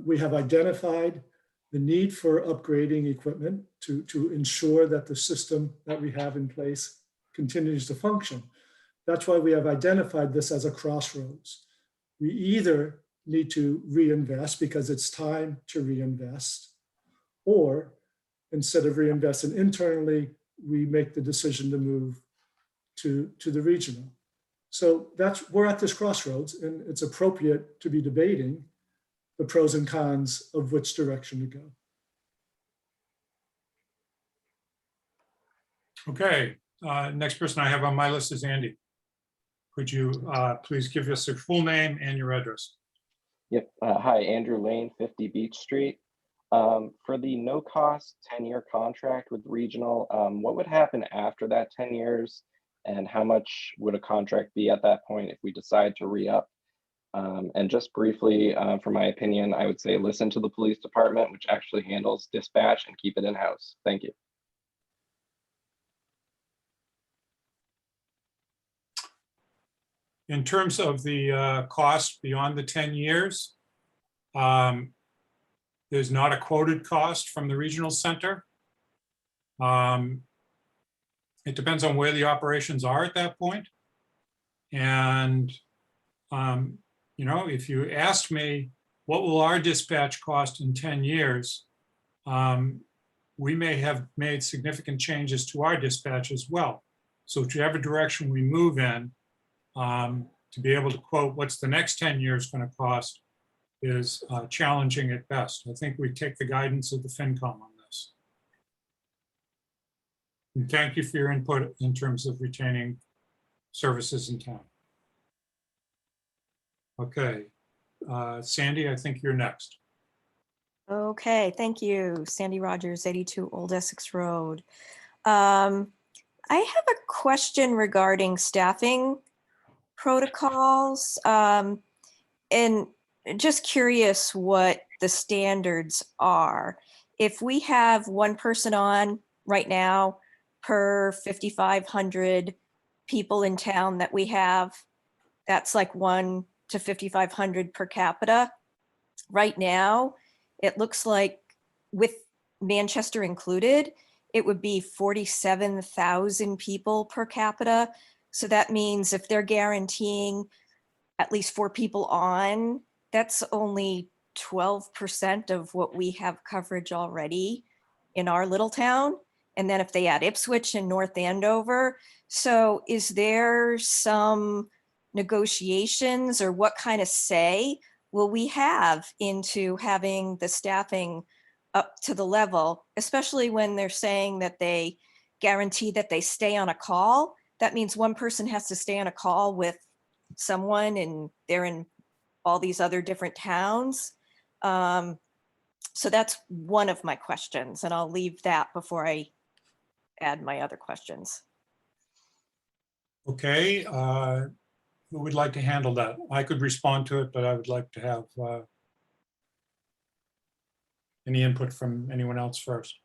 We have identified the need for upgrading equipment to ensure that the system that we have in place continues to function. That's why we have identified this as a crossroads. We either need to reinvest because it's time to reinvest, or instead of reinvesting internally, we make the decision to move to the regional. So we're at this crossroads, and it's appropriate to be debating the pros and cons of which direction to go. Okay, next person I have on my list is Andy. Could you please give us your full name and your address? Yep. Hi, Andrew Lane, 50 Beach Street. For the no-cost 10-year contract with regional, what would happen after that 10 years? And how much would a contract be at that point if we decide to re-up? And just briefly, for my opinion, I would say listen to the police department, which actually handles dispatch, and keep it in-house. Thank you. In terms of the cost beyond the 10 years, there's not a quoted cost from the regional center. It depends on where the operations are at that point. And, you know, if you asked me, what will our dispatch cost in 10 years? We may have made significant changes to our dispatch as well. So whichever direction we move in, to be able to quote what's the next 10 years going to cost is challenging at best. I think we take the guidance of the FinCom on this. And thank you for your input in terms of retaining services in town. Okay, Sandy, I think you're next. Okay, thank you. Sandy Rogers, 82 Old Essex Road. I have a question regarding staffing protocols. And just curious what the standards are. If we have one person on right now per 5,500 people in town that we have, that's like 1 to 5,500 per capita. Right now, it looks like with Manchester included, it would be 47,000 people per capita. So that means if they're guaranteeing at least 4 people on, that's only 12% of what we have coverage already in our little town. And then if they add Ipswich and North Andover, so is there some negotiations or what kind of say will we have into having the staffing up to the level, especially when they're saying that they guarantee that they stay on a call? That means one person has to stay on a call with someone and they're in all these other different towns. So that's one of my questions, and I'll leave that before I add my other questions. Okay, who would like to handle that? I could respond to it, but I would like to have any input from anyone else first.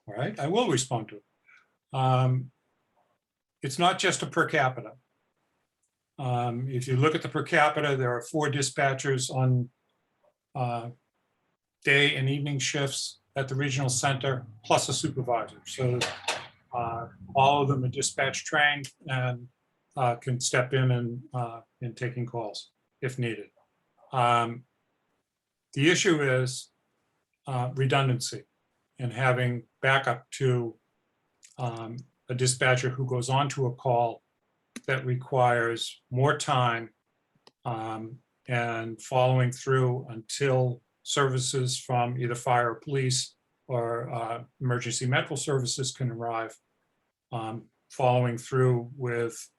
All right, I will respond to it. It's not just a per capita. If you look at the per capita, there are 4 dispatchers on day and evening shifts at the regional center, plus a supervisor. So all of them are dispatch trained and can step in and taking calls if needed. The issue is redundancy and having backup to a dispatcher who goes onto a call that requires more time and following through until services from either fire or police or emergency medical services can arrive, following through with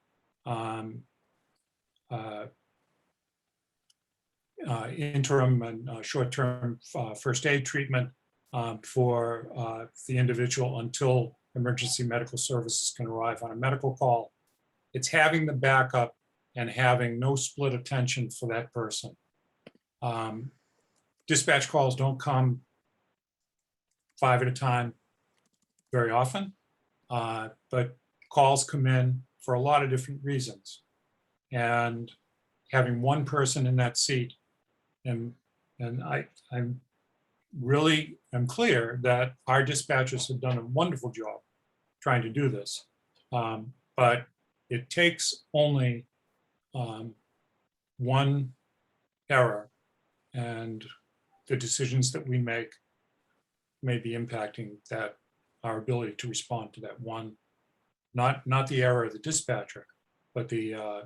interim and short-term first aid treatment for the individual until emergency medical services can arrive on a medical call. It's having the backup and having no split attention for that person. Dispatch calls don't come 5 at a time very often, but calls come in for a lot of different reasons. And having one person in that seat, and I'm really am clear that our dispatchers have done a wonderful job trying to do this. But it takes only one error, and the decisions that we make may be impacting that our ability to respond to that one, not the error of the dispatcher, but the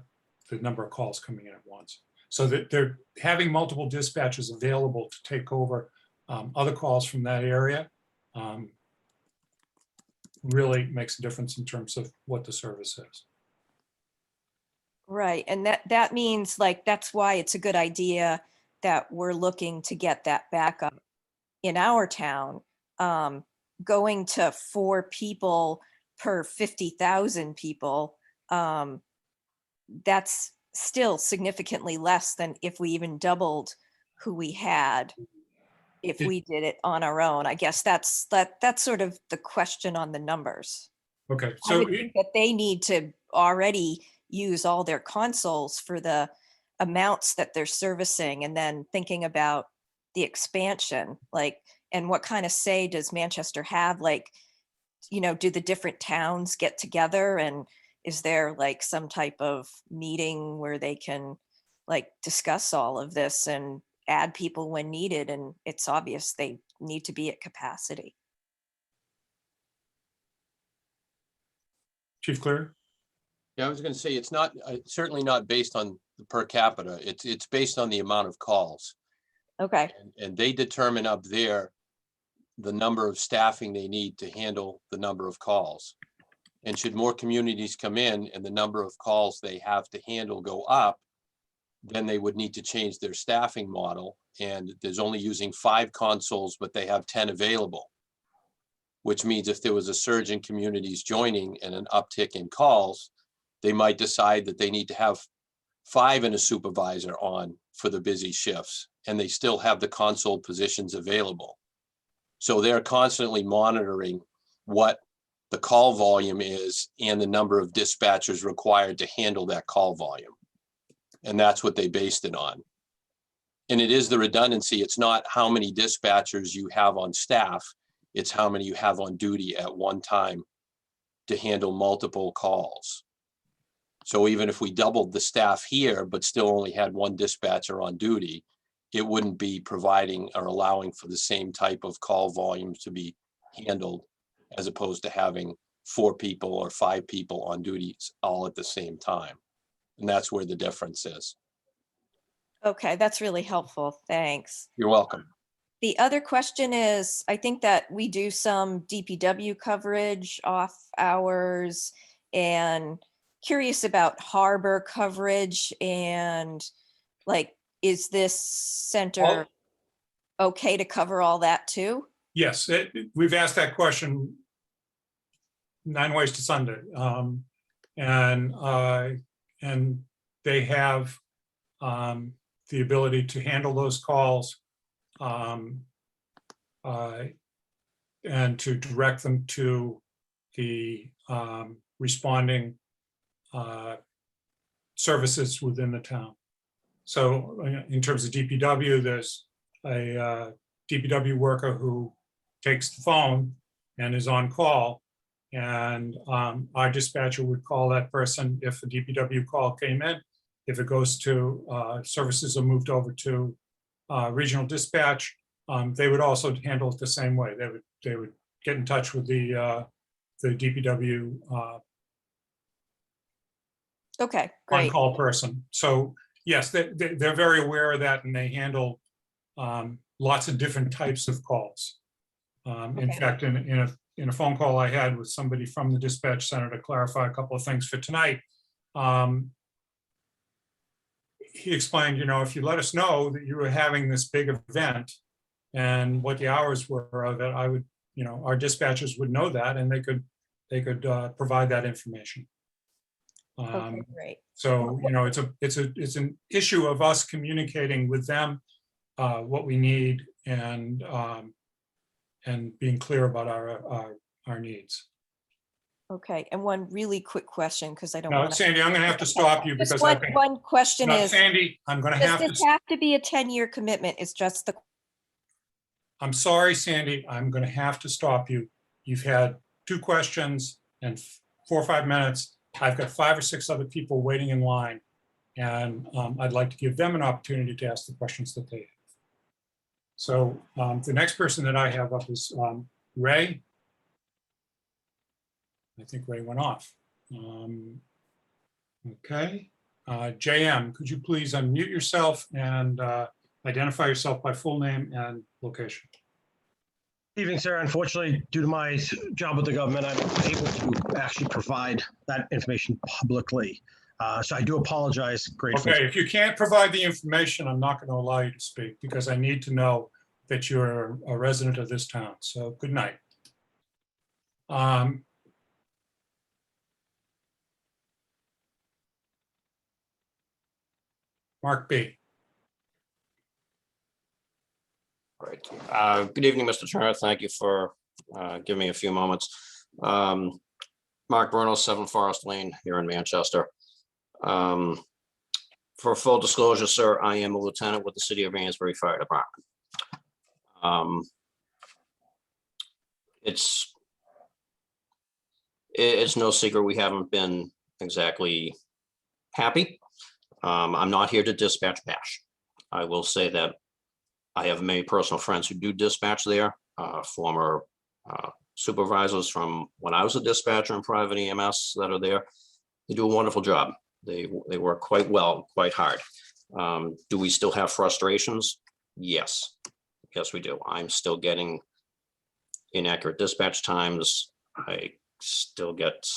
number of calls coming in at once. So that they're having multiple dispatchers available to take over other calls from that area really makes a difference in terms of what the service is. Right, and that means like, that's why it's a good idea that we're looking to get that backup in our town. Going to 4 people per 50,000 people, that's still significantly less than if we even doubled who we had if we did it on our own. I guess that's sort of the question on the numbers. Okay, I so would think that they need to already use all their consoles for the amounts that they're servicing, and then thinking about the expansion, like, and what kind of say does Manchester have? Like, you know, do the different towns get together, and is there like some type of meeting where they can like discuss all of this and add people when needed? And it's obvious they need to be at capacity. Chief Cleary? Yeah, I was going to say, it's not, certainly not based on the per capita. It's based on the amount of calls. Okay. And they determine up there the number of staffing they need to handle the number of calls. And should more communities come in and the number of calls they have to handle go up, then they would need to change their staffing model. And there's only using 5 consoles, but they have 10 available. Which means if there was a surge in communities joining and an uptick in calls, they might decide that they need to have 5 and a supervisor on for the busy shifts, and they still have the console positions available. So they're constantly monitoring what the call volume is and the number of dispatchers required to handle that call volume. And that's what they based it on. And it is the redundancy. It's not how many dispatchers you have on staff, it's how many you have on duty at one time to handle multiple calls. So even if we doubled the staff here, but still only had 1 dispatcher on duty, it wouldn't be providing or allowing for the same type of call volumes to be handled as opposed to having 4 people or 5 people on duties all at the same time. And that's where the difference is. Okay, that's really helpful. Thanks. You're welcome. The other question is, I think that we do some DPW coverage off hours, and curious about harbor coverage, and like, is this center okay to cover all that too? Yes, we've asked that question 9 ways to Sunday. And they have the ability to handle those calls and to direct them to the responding services within the town. So in terms of DPW, there's a DPW worker who takes the phone and is on call. And our dispatcher would call that person if a DPW call came in. If it goes to services are moved over to regional dispatch, they would also handle it the same way. They would get in touch with the DPW Okay, great. on-call person. So yes, they're very aware of that, and they handle lots of different types of calls. In fact, in a phone call I had with somebody from the dispatch center to clarify a couple of things for tonight, he explained, if you let us know that you were having this big event and what the hours were of it, I would, our dispatchers would know that, and they could provide that information. Okay, great. So, it's an issue of us communicating with them what we need and being clear about our needs. Okay, and one really quick question, because I don't No, want to. Sandy, I'm going to have to stop you Just because one question No, is, Sandy, I'm going to does have this to. have to be a 10-year commitment? It's just the. I'm sorry, Sandy, I'm going to have to stop you. You've had 2 questions and 4 or 5 minutes. I've got 5 or 6 other people waiting in line, and I'd like to give them an opportunity to ask the questions that they have. So the next person that I have up is Ray. I think Ray went off. Okay. JM, could you please unmute yourself and identify yourself by full name and location? Evening, sir. Unfortunately, due to my job with the government, I'm unable to actually provide that information publicly. So I do apologize gratefully. Okay, if you can't provide the information, I'm not going to allow you to speak because I need to know that you're a resident of this town. So good night. Mark B. Great. Good evening, Mr. Turner. Thank you for giving me a few moments. Mark Burnell, 7 Forest Lane here in Manchester. For full disclosure, sir, I am a lieutenant with the City of Amesbury Fire Department. It's no secret we haven't been exactly happy. I'm not here to dispatch bash. I will say that I have many personal friends who do dispatch there, former supervisors from when I was a dispatcher in private EMS that are there. They do a wonderful job. They work quite well, quite hard. Do we still have frustrations? Yes. Yes, we do. I'm still getting inaccurate dispatch times. I still get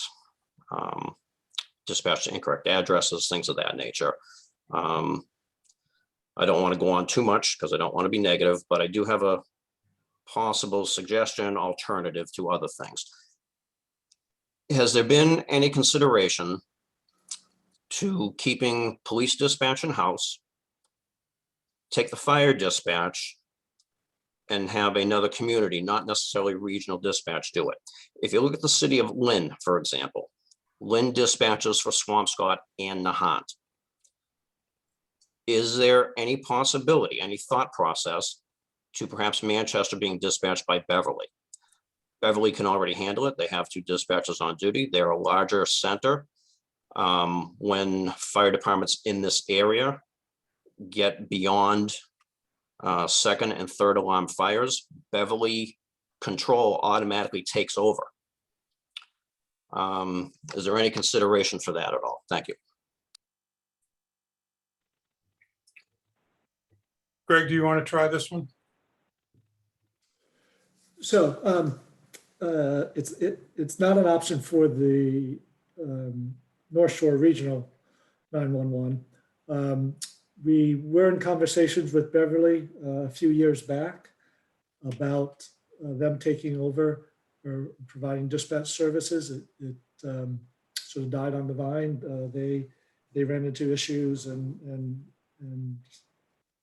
dispatched to incorrect addresses, things of that nature. I don't want to go on too much because I don't want to be negative, but I do have a possible suggestion, alternative to other things. Has there been any consideration to keeping police dispatch in-house, take the fire dispatch, and have another community, not necessarily regional dispatch, do it? If you look at the city of Lynn, for example, Lynn dispatches for Swampscott and Nahant. Is there any possibility, any thought process to perhaps Manchester being dispatched by Beverly? Beverly can already handle it. They have 2 dispatchers on duty. They're a larger center. When fire departments in this area get beyond second and third alarm fires, Beverly control automatically takes over. Is there any consideration for that at all? Thank you. Greg, do you want to try this one? So it's not an option for the North Shore Regional 911. We were in conversations with Beverly a few years back about them taking over or providing dispatch services. It sort of died on the vine. They ran into issues and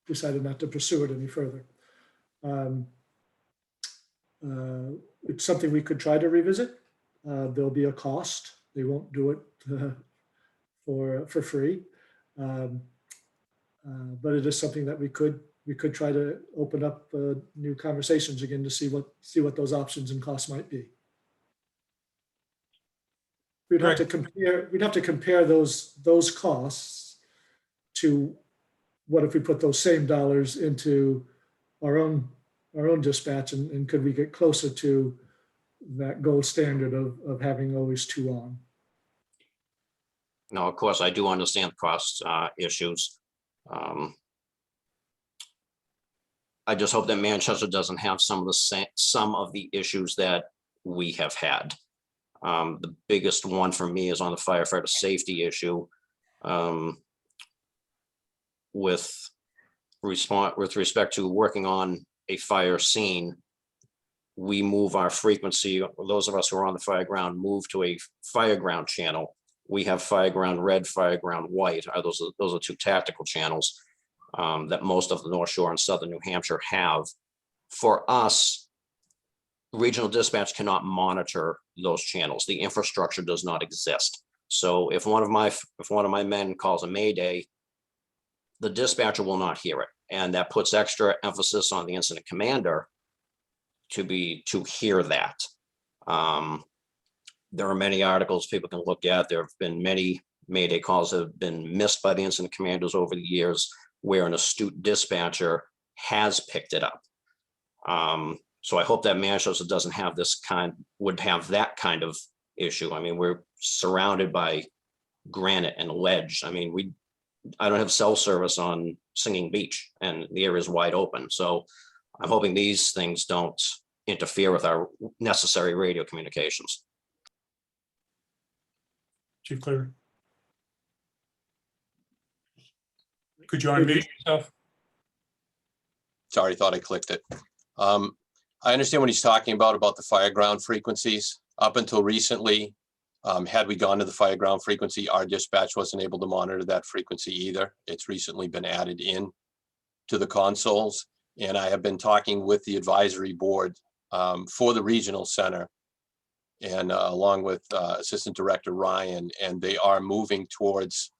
decided not to pursue it any further. It's something we could try to revisit. There'll be a cost. They won't do it for free. But it is something that we could try to open up new conversations again to see what those options and costs might be. We'd have to compare those costs to what if we put those same dollars into our own dispatch, and could we get closer to that gold standard of having always 2 on? No, of course, I do understand the cost issues. I just hope that Manchester doesn't have some of the issues that we have had. The biggest one for me is on the firefighter safety issue. With respect to working on a fire scene, we move our frequency. Those of us who are on the fire ground move to a fire ground channel. We have fire ground red, fire ground white. Those are 2 tactical channels that most of the North Shore and Southern New Hampshire have. For us, regional dispatch cannot monitor those channels. The infrastructure does not exist. So if one of my men calls a mayday, the dispatcher will not hear it, and that puts extra emphasis on the incident commander to hear that. There are many articles people can look at. There have been many mayday calls that have been missed by the incident commanders over the years, where an astute dispatcher has picked it up. So I hope that Manchester doesn't have would have that kind of issue. I mean, we're surrounded by granite and ledge. I mean, I don't have cell service on Singing Beach, and the area is wide open. So I'm hoping these things don't interfere with our necessary radio communications. Chief Cleary. Could you unmute yourself? Sorry, thought I clicked it. I understand what he's talking about the fire ground frequencies. Up until recently, had we gone to the fire ground frequency, our dispatch wasn't able to monitor that frequency either. It's recently been added in to the consoles. And I have been talking with the advisory board for the regional center, and along with Assistant Director Ryan, and they are moving towards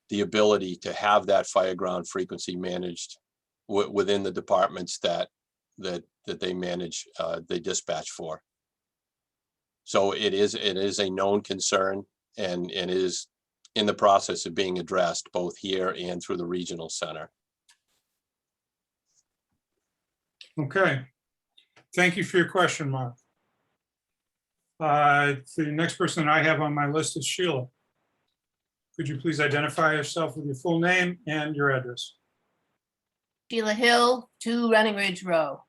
the ability to have that fire ground frequency managed within the departments that they manage, they dispatch for. So it is a known concern, and is in the process of being addressed both here and through the regional center. Okay. Thank you for your question, Mark. The next person I have on my list is Sheila. Could you please identify yourself with your full name and your address? Sheila Hill, 2 Running Ridge Row.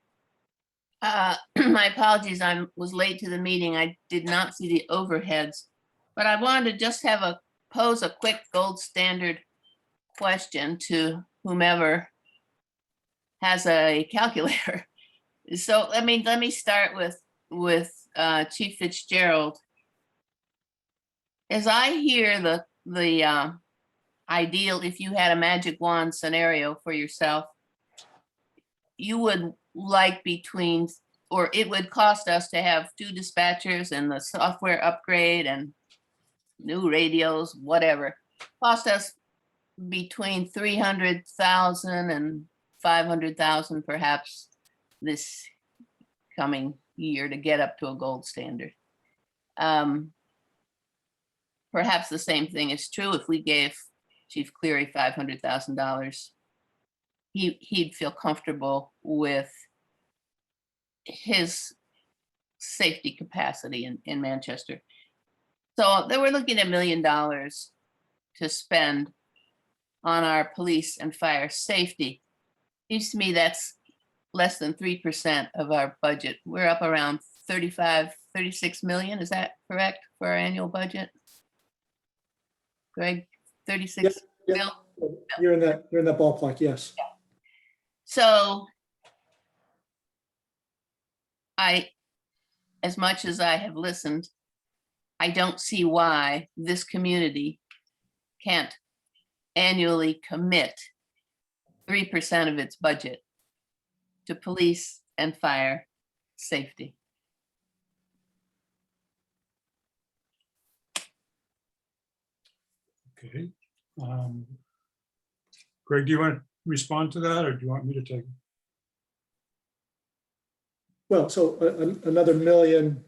My apologies, was late to the meeting. I did not see the overheads. But I wanted to just pose a quick gold standard question to whomever has a calculator. So let me start with Chief Fitzgerald. As I hear the ideal, if you had a magic wand scenario for yourself, you would like between, or it would cost us to have 2 dispatchers and the software upgrade and new radios, whatever, cost us between 300,000 and 500,000 perhaps this coming year to get up to a gold standard. Perhaps the same thing is true if we gave Chief Cleary $500,000. He'd feel comfortable with his safety capacity in Manchester. So they were looking at $1 million to spend on our police and fire safety. Seems to me that's less than 3% of our budget. We're up around 36 million. Is that correct for our annual budget? Greg, 36 mil? You're in that ballpark, yes. So as much as I have listened, I don't see why this community can't annually commit 3% of its budget to police and fire safety. Okay. Greg, do you want to respond to that, or do you want me to take it? Well, so another million,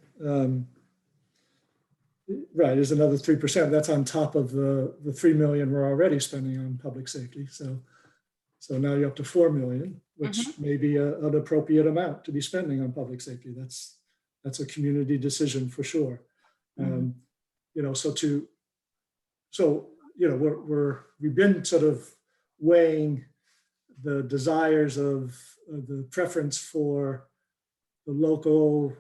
right, is another 3%. That's on top of the 3 million we're already spending on public safety. So now you're up to 4 million, which may be an appropriate amount to be spending on public safety. That's a community decision for sure. You know, we've been sort of weighing the desires of the preference for the local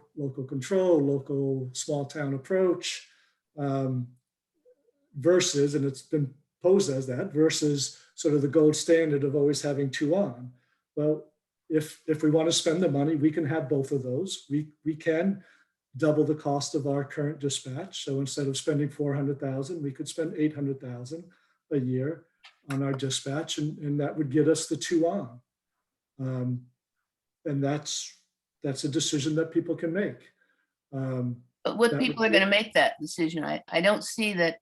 control, local small town approach, versus, and it's been posed as that, versus sort of the gold standard of always having 2 on. Well, if we want to spend the money, we can have both of those. We can double the cost of our current dispatch. So instead of spending 400,000, we could spend 800,000 a year on our dispatch, and that would get us the 2 on. And that's a decision that people can make. But what people are going to make that decision? I don't see that.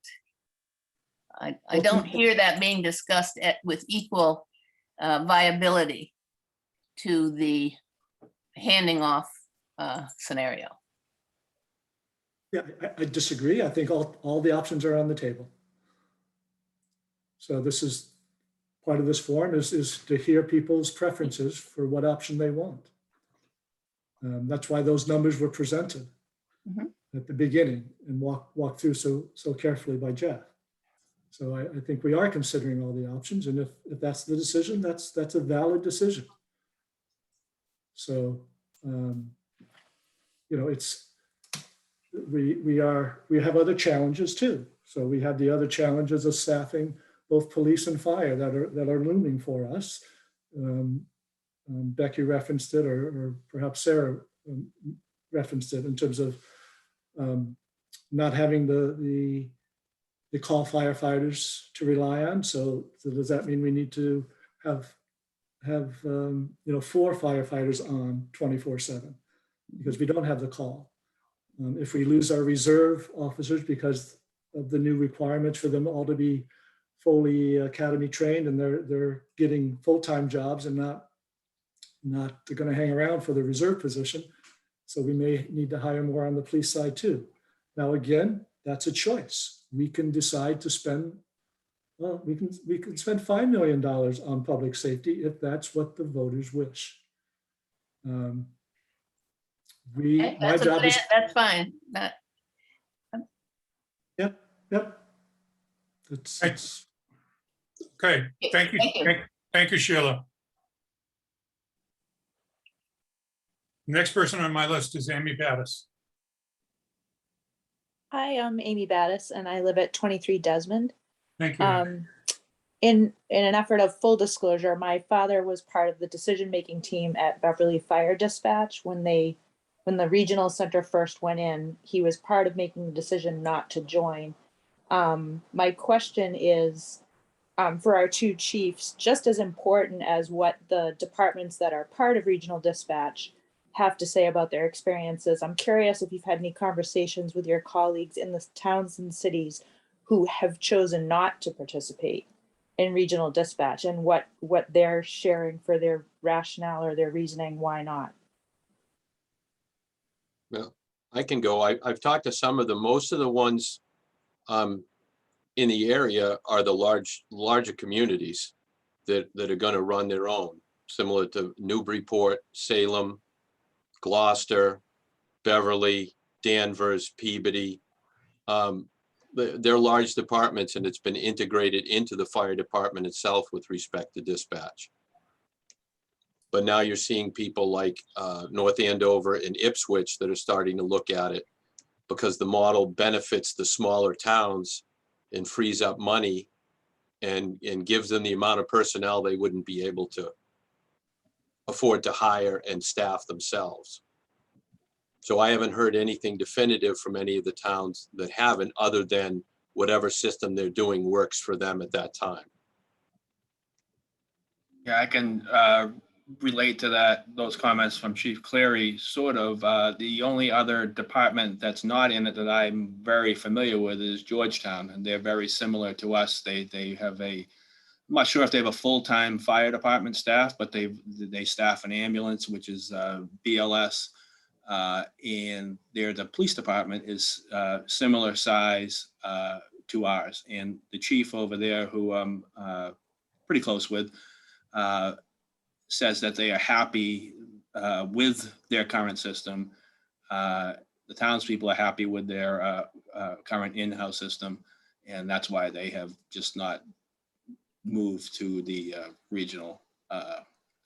I don't hear that being discussed with equal viability to the handing off scenario. Yeah, I disagree. I think all the options are on the table. So this is part of this forum is to hear people's preferences for what option they want. That's why those numbers were presented at the beginning and walked through so carefully by Jeff. So I think we are considering all the options, and if that's the decision, that's a valid decision. So you know, we have other challenges too. So we have the other challenges of staffing both police and fire that are looming for us. Becky referenced it, or perhaps Sarah referenced it, in terms of not having the call firefighters to rely on. So does that mean we need to have 4 firefighters on 24/7 because we don't have the call? If we lose our reserve officers because of the new requirements for them all to be fully academy trained, and they're getting full-time jobs and not going to hang around for the reserve position. So we may need to hire more on the police side too. Now, again, that's a choice. We can decide to spend, well, we can spend $5 million on public safety if that's what the voters wish. That's fine. Yep. It's okay. Thank you. Thank you, Sheila. Next person on my list is Amy Battis. Hi, I'm Amy Battis and I live at 23 Desmond. Thank you. In an effort of full disclosure, my father was part of the decision-making team at Beverly Fire Dispatch when the regional center first went in. He was part of making the decision not to join. My question is, for our two chiefs, just as important as what the departments that are part of regional dispatch have to say about their experiences, I'm curious if you've had any conversations with your colleagues in the towns and cities who have chosen not to participate in regional dispatch and what they're sharing for their rationale or their reasoning why not. Well, I can go. I've talked to some of them. Most of the ones in the area are the larger communities that are going to run their own, similar to Newburyport, Salem, Gloucester, Beverly, Danvers, Peabody. They're large departments, and it's been integrated into the fire department itself with respect to dispatch. But now you're seeing people like North Andover and Ipswich that are starting to look at it because the model benefits the smaller towns and frees up money and gives them the amount of personnel they wouldn't be able to afford to hire and staff themselves. So I haven't heard anything definitive from any of the towns that haven't, other than whatever system they're doing works for them at that time. Yeah, I can relate to those comments from Chief Cleary, sort of. The only other department that's not in it that I'm very familiar with is Georgetown, and they're very similar to us. They have I'm not sure if they have a full-time fire department staff, but they staff an ambulance, which is BLS. And the police department is similar size to ours. And the chief over there, who I'm pretty close with, says that they are happy with their current system. The townspeople are happy with their current in-house system, and that's why they have just not moved to the regional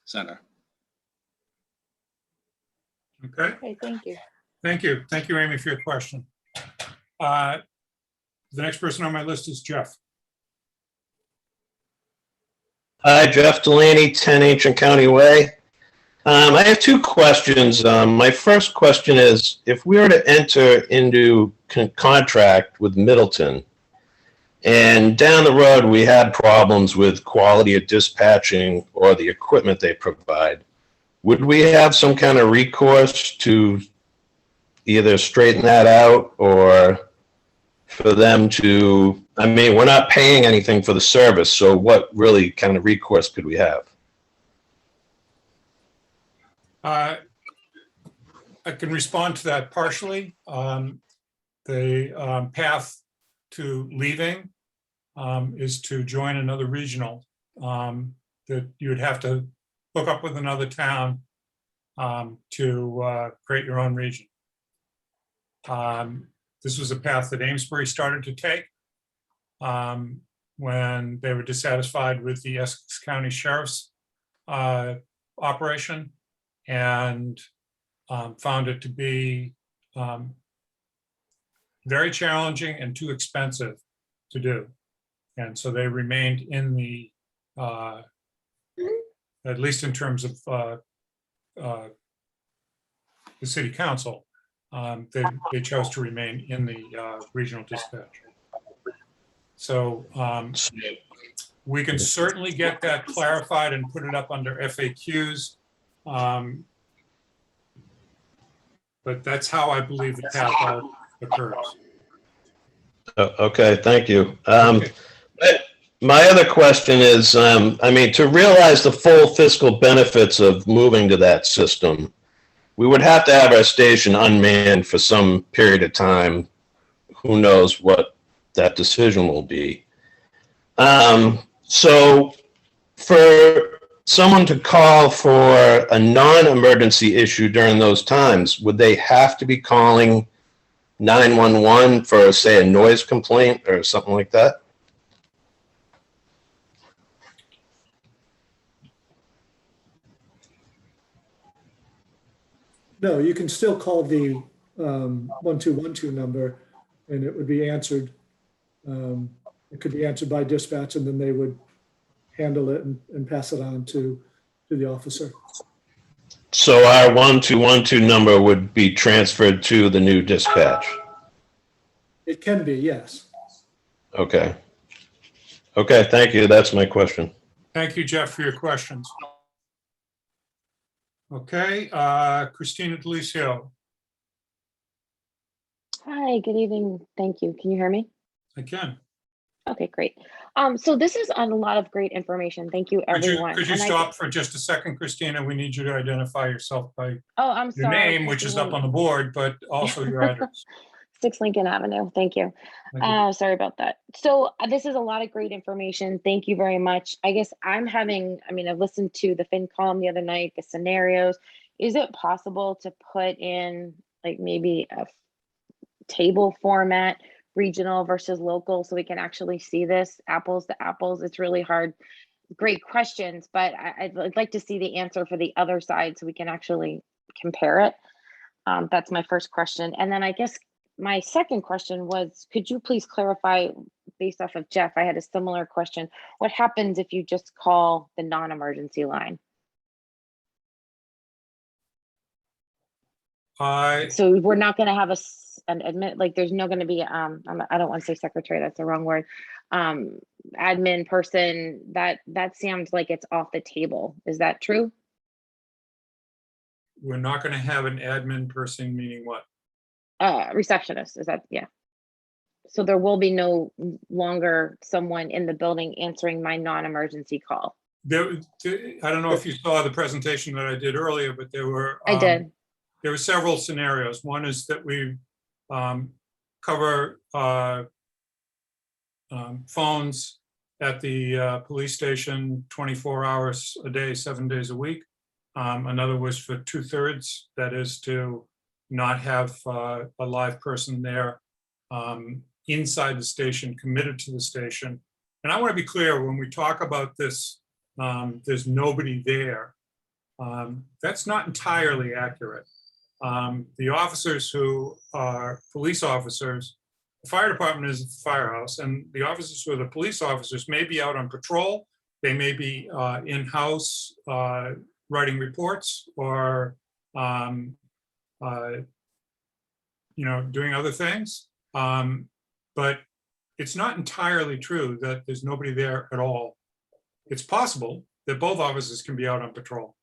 center. Okay. Okay, thank you. Thank you. Thank you, Amy, for your question. The next person on my list is Jeff. Hi, Jeff Delaney, 10 Ancient County Way. I have two questions. My first question is, if we were to enter into contract with Middleton, and down the road we had problems with quality of dispatching or the equipment they provide, would we have some kind of recourse to either straighten that out or for them to, I mean, we're not paying anything for the service, so what really kind of recourse could we have? I can respond to that partially. The path to leaving is to join another regional, that you would have to hook up with another town to create your own region. This was a path that Amesbury started to take when they were dissatisfied with the Essex County Sheriff's operation, and found it to be very challenging and too expensive to do. And so they remained in the, at least in terms of the city council, they chose to remain in the regional dispatch. So we can certainly get that clarified and put it up under FAQs. But that's how I believe the path out occurs. Okay, thank you. My other question is, I mean, to realize the full fiscal benefits of moving to that system, we would have to have our station unmanned for some period of time. Who knows what that decision will be. So for someone to call for a non-emergency issue during those times, would they have to be calling 911 for, say, a noise complaint or something like that? No, you can still call the 1212 number and it would be answered. It could be answered by dispatch and then they would handle it and pass it on to the officer. So our 1212 number would be transferred to the new dispatch. It can be, yes. Okay. Okay, thank you. That's my question. Thank you, Jeff, for your questions. Okay, Christina Delicio, Hi, good evening. Thank you. Can you hear me? I can. Okay, great. So this is a lot of great information. Thank you, everyone. Could you And stop for just a second, Christina? We need you to identify yourself by Oh, I'm your sorry. name, which is up on the board, but also your address. 6 Lincoln Avenue. Thank you. Thank you. Sorry about that. So this is a lot of great information. Thank you very much. I guess I've listened to the FinCom the other night, the scenarios. Is it possible to put in like maybe a table format, regional versus local, so we can actually see this apples to apples? It's really hard. Great questions, but I'd like to see the answer for the other side so we can actually compare it. That's my first question. And then I guess my second question was, could you please clarify, based off of Jeff, I had a similar question. What happens if you just call the non-emergency line? So we're not going to have an admit, like there's no going to be, I don't want to say secretary, that's the wrong word. Admin person, that sounds like it's off the table. Is that true? We're not going to have an admin person, meaning what? Receptionist, is that, yeah. So there will be no longer someone in the building answering my non-emergency call. I don't know if you saw the presentation that I did earlier, but there were. I did. There were several scenarios. One is that we cover phones at the police station 24 hours a day, 7 days a week. Another was for 2/3, that is to not have a live person there inside the station, committed to the station. And I want to be clear, when we talk about this, there's nobody there. That's not entirely accurate. The officers who are police officers, the fire department is the firehouse, and the officers who are the police officers may be out on patrol. They may be in-house writing reports or doing other things. But it's not entirely true that there's nobody there at all. It's possible that both officers can be out on patrol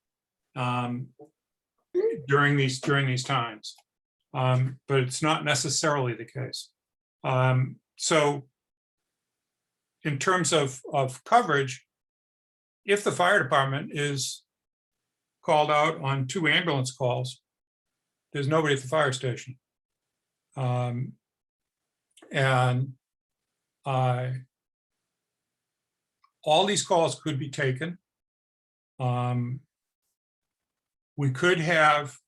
during these times, but it's not necessarily the case. So in terms of coverage, if the fire department is called out on 2 ambulance calls, there's nobody at the fire station. And all these calls could be taken. We could have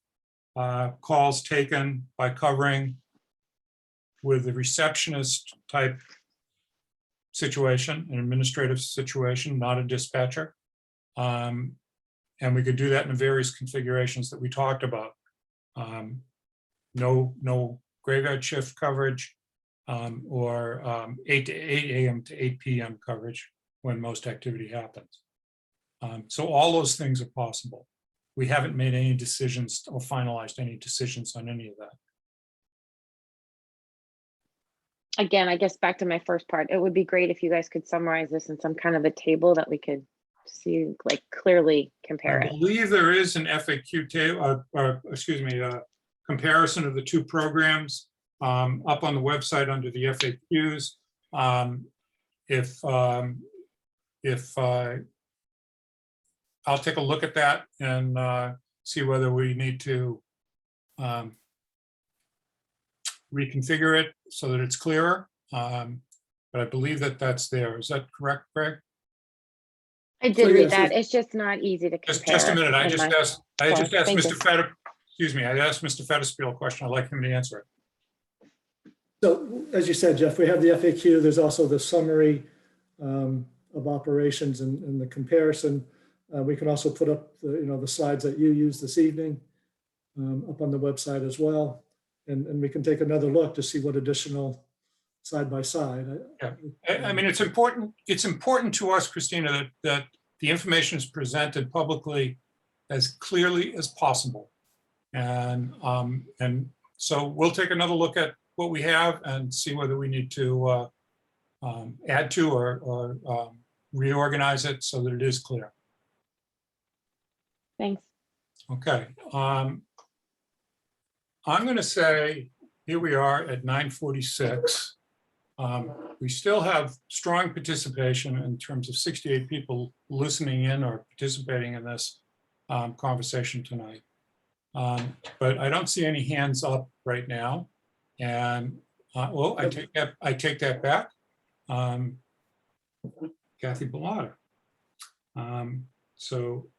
calls taken by covering with a receptionist type situation, an administrative situation, not a dispatcher. And we could do that in various configurations that we talked about. No graveyard shift coverage, or 8 a.m. to 8 p.m. coverage when most activity happens. So all those things are possible. We haven't made any decisions or finalized any decisions on any of that. Again, I guess back to my first part, it would be great if you guys could summarize this in some kind of a table that we could see, like clearly compare I it. believe there is an FAQ table, a comparison of the 2 programs up on the website under the FAQs. If I'll take a look at that and see whether we need to reconfigure it so that it's clearer. But I believe that that's there. Is that correct, Greg? I did read that. It's just not easy to compare. Just a minute. I just asked Mr. Fed. I asked Mr. Fetterspiel a question. I'd like him to answer it. So as you said, Jeff, we have the FAQ. There's also the summary of operations and the comparison. We can also put up the slides that you used this evening. up on the website as well. And we can take another look to see what additional side by side. Yeah. I mean, it's important to us, Christina, that the information is presented publicly as clearly as possible. And so we'll take another look at what we have and see whether we need to add to or reorganize it so that it is clear. Thanks. Okay. I'm going to say, here we are at 9:46. We still have strong participation in terms of 68 people listening in or participating in this conversation tonight. But I don't see any hands up right now. And well, I take that back. Kathy Bellata. So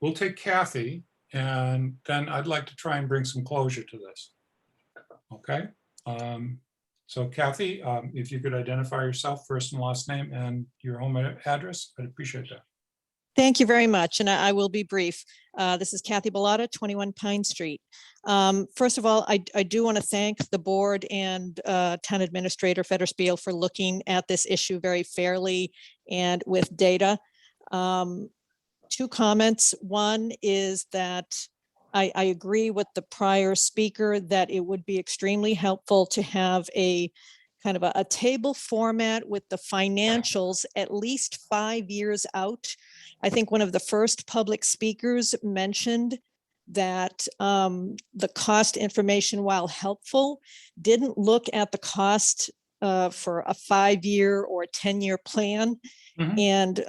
we'll take Kathy, and then I'd like to try and bring some closure to this. Okay. So Kathy, if you could identify yourself, first and last name, and your home address, I'd appreciate that. Thank you very much, and I will be brief. This is Kathy Bellata, 21 Pine Street. First of all, I do want to thank the board and Town Administrator Federspiel for looking at this issue very fairly and with data. Two comments. One is that I agree with the prior speaker that it would be extremely helpful to have a kind of a table format with the financials at least 5 years out. I think one of the first public speakers mentioned that the cost information, while helpful, didn't look at the cost for a 5-year or 10-year plan. Mm-hmm. And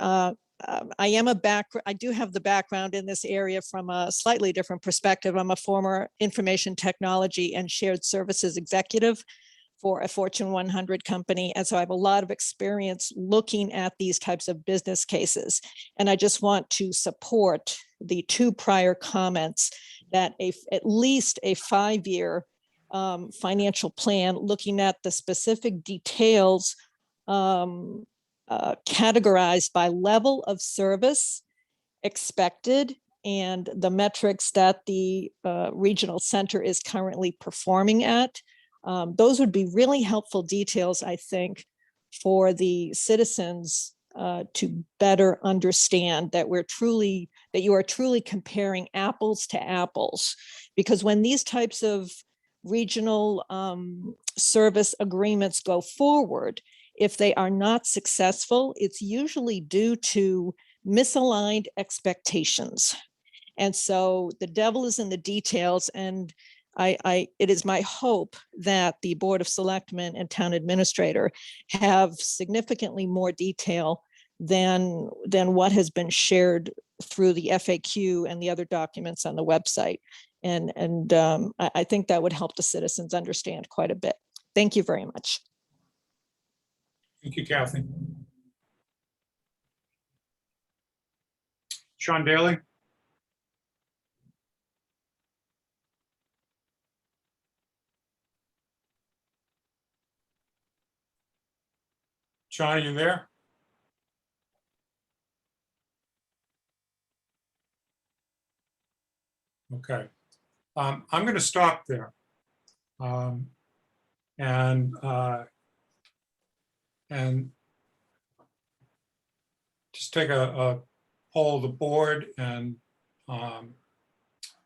I do have the background in this area from a slightly different perspective. I'm a former information technology and shared services executive for a Fortune 100 company. And so I have a lot of experience looking at these types of business cases. And I just want to support the two prior comments that at least a 5-year financial plan looking at the specific details categorized by level of service expected and the metrics that the regional center is currently performing at. Those would be really helpful details, I think, for the citizens to better understand that you are truly comparing apples to apples. Because when these types of regional service agreements go forward, if they are not successful, it's usually due to misaligned expectations. And so the devil is in the details, and it is my hope that the Board of Selectmen and Town Administrator have significantly more detail than what has been shared through the FAQ and the other documents on the website. And I think that would help the citizens understand quite a bit. Thank you very much. Thank you, Kathy. Sean Daly. Sean, are you there? Okay. I'm going to stop there. And just take a poll of the board and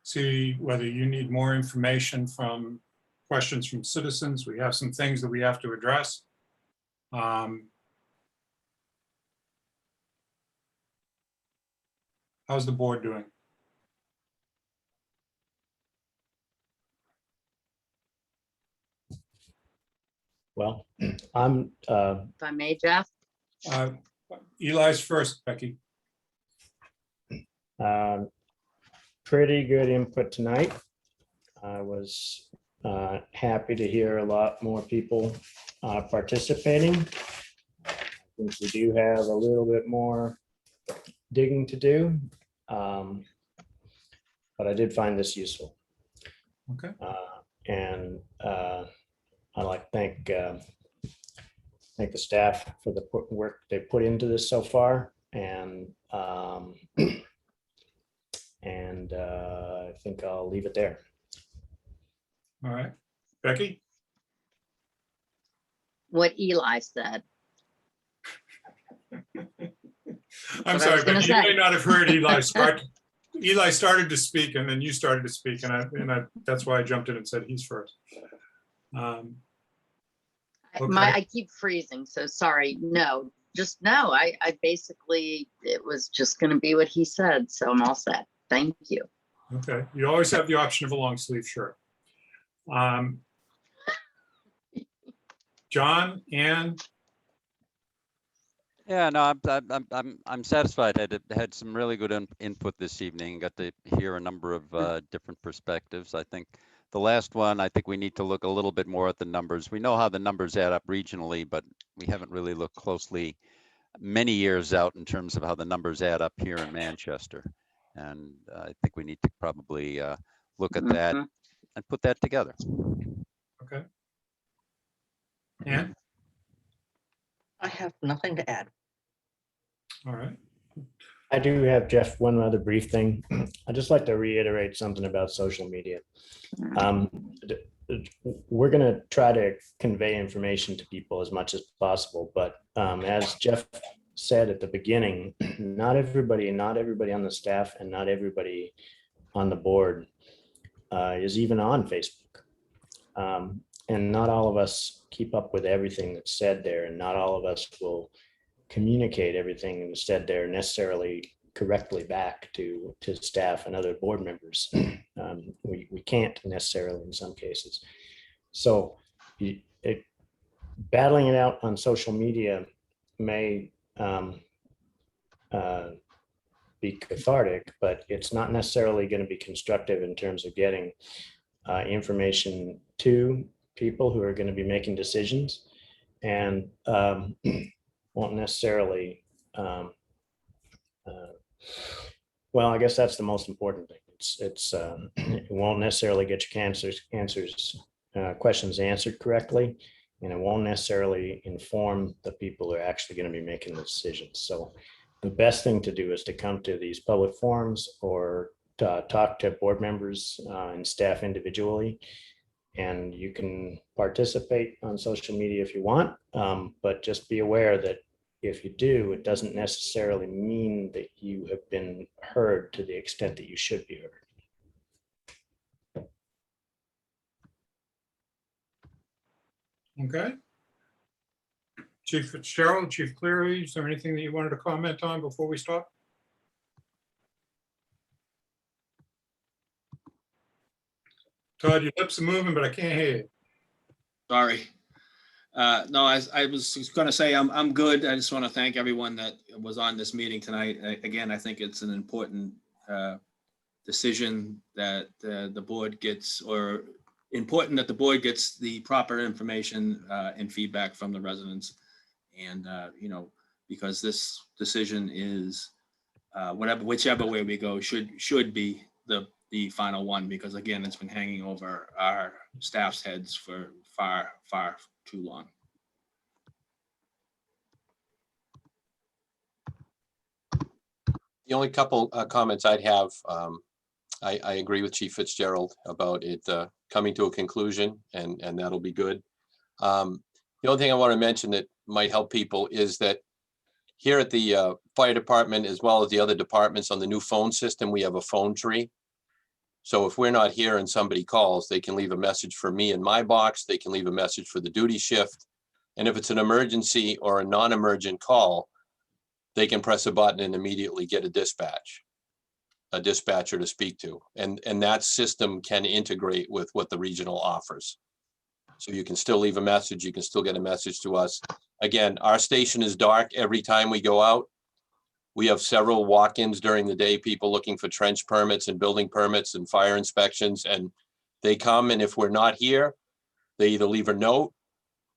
see whether you need more information from questions from citizens. We have some things that we have to address. How's the board doing? Well, I'm If I may, Jeff. Eli's first, Becky. Pretty good input tonight. I was happy to hear a lot more people participating. I think we do have a little bit more digging to do, but I did find this useful. Okay. And I'd like to thank the staff for the work they put into this so far, and And I think I'll leave it there. All right. Becky? What Eli said. I'm what I sorry, was gonna but you may say. not have heard Eli start. Eli started to speak and then you started to speak, and that's why I jumped in and said he's first. Okay. I keep freezing, so sorry. No, just no. I basically, it was just gonna be what he said, so I'm all set. Thank you. Okay, you always have the option of a long sleeve shirt. John, Ann, Yeah, no, I'm satisfied. Had some really good input this evening. Got to hear a number of different perspectives. I think the last one, I think we need to look a little bit more at the numbers. We know how the numbers add up regionally, but we haven't really looked closely many years out in terms of how the numbers add up here in Manchester. And I think we need to probably look at that and put that together. okay. Ann, I have nothing to add. all right. I do have, Jeff, one other brief thing. I'd just like to reiterate something about social media. We're going to try to convey information to people as much as possible, but as Jeff said at the beginning, not everybody on the staff and not everybody on the board is even on Facebook. And not all of us keep up with everything that's said there, and not all of us will communicate everything that's said there necessarily correctly back to staff and other board members. We can't necessarily in some cases. So battling it out on social media may be cathartic, but it's not necessarily going to be constructive in terms of getting information to people who are going to be making decisions, and won't necessarily, well, I guess that's the most important thing. It won't necessarily get your questions answered correctly, and it won't necessarily inform the people who are actually going to be making the decisions. So the best thing to do is to come to these public forums or to talk to board members and staff individually. And you can participate on social media if you want, but just be aware that if you do, it doesn't necessarily mean that you have been heard to the extent that you should be heard. Okay. Chief Fitzgerald, Chief Cleary, is there anything that you wanted to comment on before we start? Todd, your lips are moving, but I can't hear you. Sorry. No, I was going to say I'm good. I just want to thank everyone that was on this meeting tonight. Again, I think it's an important decision that the board gets, or important that the board gets the proper information and feedback from the residents. And, because this decision is whichever way we go should be the final one, because again, it's been hanging over our staff's heads for far too long. The only couple comments I'd have, I agree with Chief Fitzgerald about it coming to a conclusion, and that'll be good. The only thing I want to mention that might help people is that here at the fire department, as well as the other departments, on the new phone system, we have a phone tree. So if we're not here and somebody calls, they can leave a message for me in my box. They can leave a message for the duty shift. And if it's an emergency or a non-emergent call, they can press a button and immediately get a dispatcher to speak to. And that system can integrate with what the regional offers. So you can still leave a message. You can still get a message to us. Again, our station is dark every time we go out. We have several walk-ins during the day, people looking for trench permits and building permits and fire inspections, and they come, and if we're not here, they either leave a note,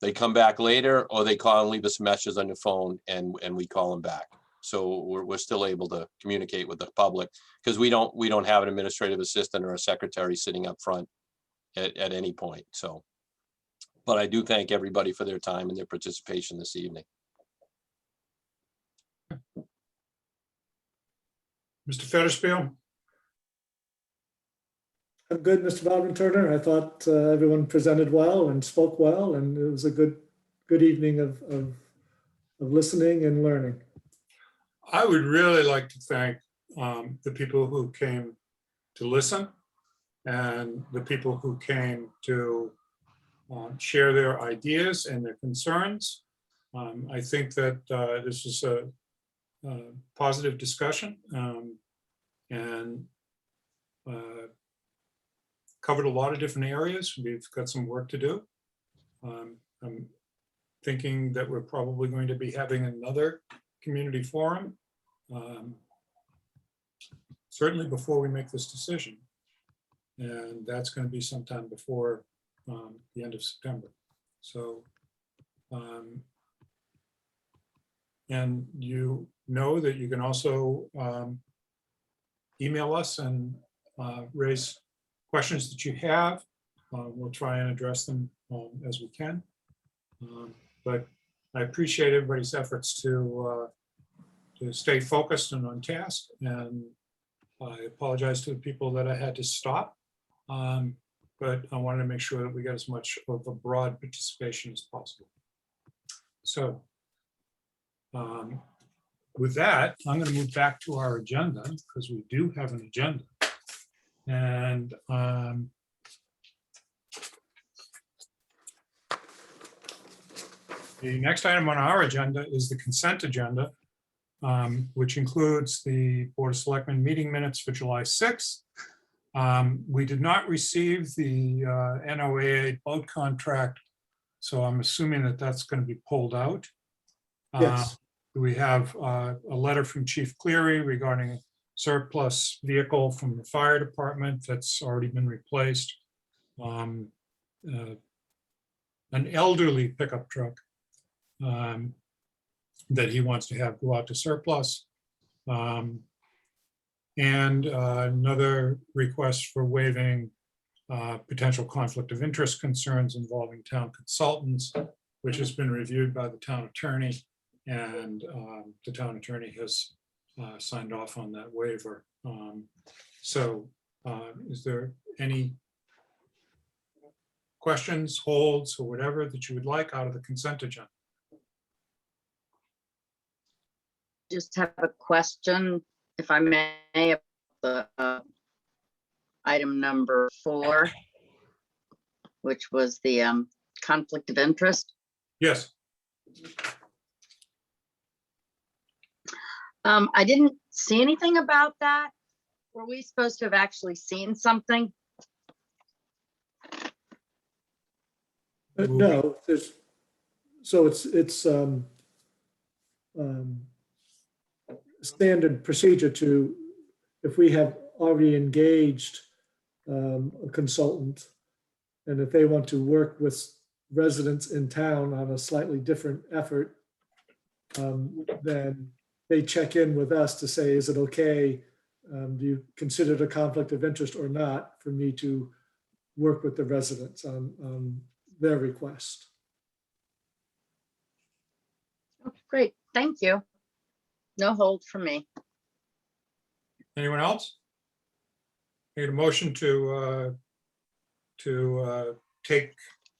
they come back later, or they call and leave us messages on the phone, and we call them back. So we're still able to communicate with the public, because we don't have an administrative assistant or a secretary sitting up front at any point. So, but I do thank everybody for their time and their participation this evening. Mr. Fetterspiel? I'm good, Mr. Baldwin Turner. I thought everyone presented well and spoke well, and it was a good evening of listening and learning. I would really like to thank the people who came to listen and the people who came to share their ideas and their concerns. I think that this is a positive discussion and covered a lot of different areas. We've got some work to do. I'm thinking that we're probably going to be having another community forum, certainly before we make this decision. And that's going to be sometime before the end of September. So, and you know that you can also email us and raise questions that you have. We'll try and address them as we can. But I appreciate everybody's efforts to stay focused and on task. And I apologize to the people that I had to stop. But I wanted to make sure that we get as much of a broad participation as possible. So with that, I'm going to move back to our agenda because we do have an agenda. And the next item on our agenda is the consent agenda, which includes the Board of Selectmen meeting minutes for July 6th. We did not receive the NOAA boat contract, so I'm assuming that that's going to be pulled out. Yes. We have a letter from Chief Cleary regarding a surplus vehicle from the fire department that's already been replaced. An elderly pickup truck that he wants to have go out to surplus. And another request for waiving potential conflict of interest concerns involving town consultants, which has been reviewed by the town attorney, and the town attorney has signed off on that waiver. So is there any questions, holds, or whatever that you would like out of the consent agenda? Just have a question, if I may, of the item number 4, which was the conflict of interest. Yes. I didn't see anything about that. Were we supposed to have actually seen something? No, so it's standard procedure to, if we have already engaged a consultant, and if they want to work with residents in town on a slightly different effort, then they check in with us to say, is it okay? Do you consider it a conflict of interest or not for me to work with the residents on their request? Okay, great, thank you. No hold for me. Anyone else? Need a motion to take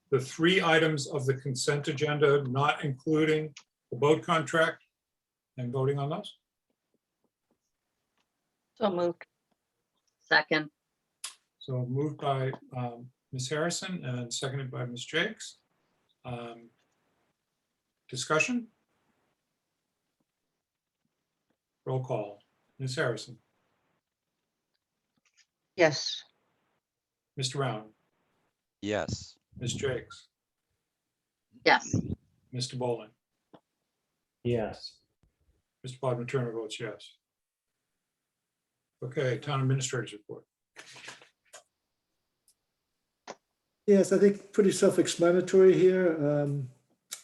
the 3 items of the consent agenda, not including the boat contract, and voting on those? So moved. Second. So moved by Ms. Harrison and seconded by Ms. Jakes. Discussion? Roll call. Ms. Harrison, Yes. Mr. Round, Yes. Ms. Jakes, Yes. Mr. Bowling, Yes. Mr. Bodman Turner votes yes. Okay, town administrators report. Yes, I think pretty self-explanatory here.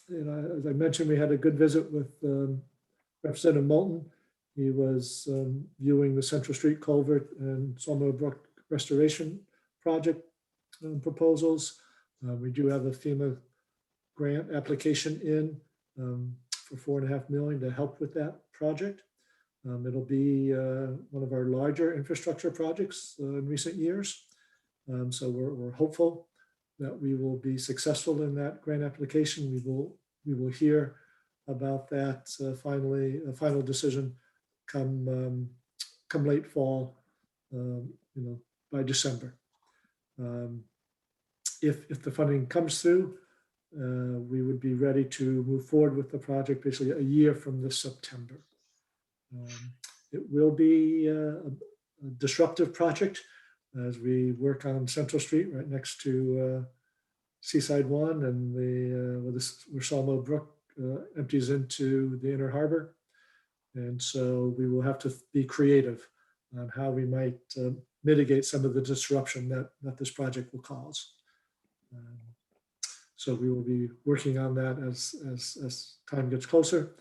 As I mentioned, we had a good visit with Representative Moulton. He was viewing the Central Street Culvert and Sawmill Brook Restoration Project proposals. We do have a FEMA grant application in for $4.5 million to help with that project. It'll be one of our larger infrastructure projects in recent years. So we're hopeful that we will be successful in that grant application. We will hear about that finally, a final decision come late fall, by December. If the funding comes through, we would be ready to move forward with the project basically a year from this September. It will be a disruptive project as we work on Central Street right next to Seaside One, and where Sawmill Brook empties into the Inner Harbor. And so we will have to be creative on how we might mitigate some of the disruption that this project will cause. So we will be working on that as time gets closer.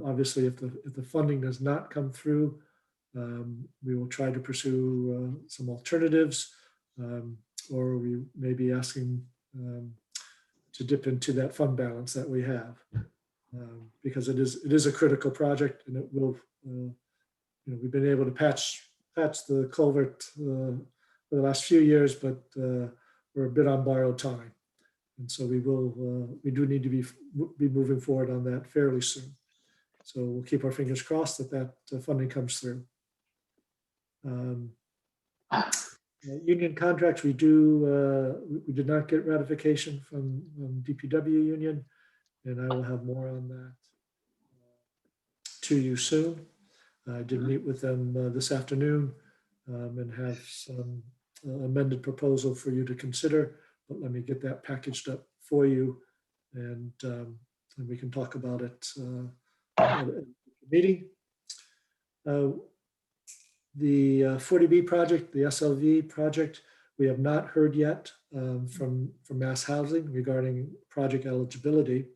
Obviously, if the funding does not come through, we will try to pursue some alternatives, or we may be asking to dip into that fund balance that we have, because it is a critical project, and it will. We've been able to patch the culvert for the last few years, but we're a bit on borrowed time, and so we do need to be moving forward on that fairly soon. So we'll keep our fingers crossed that funding comes through. Union contracts, we did not get ratification from DPW union, and I will have more on that to you soon. I did meet with them this afternoon and have some amended proposal for you to consider, but let me get that packaged up for you, and we can talk about it at the meeting. The 40B project, the SLV project, we have not heard yet from Mass Housing regarding project eligibility.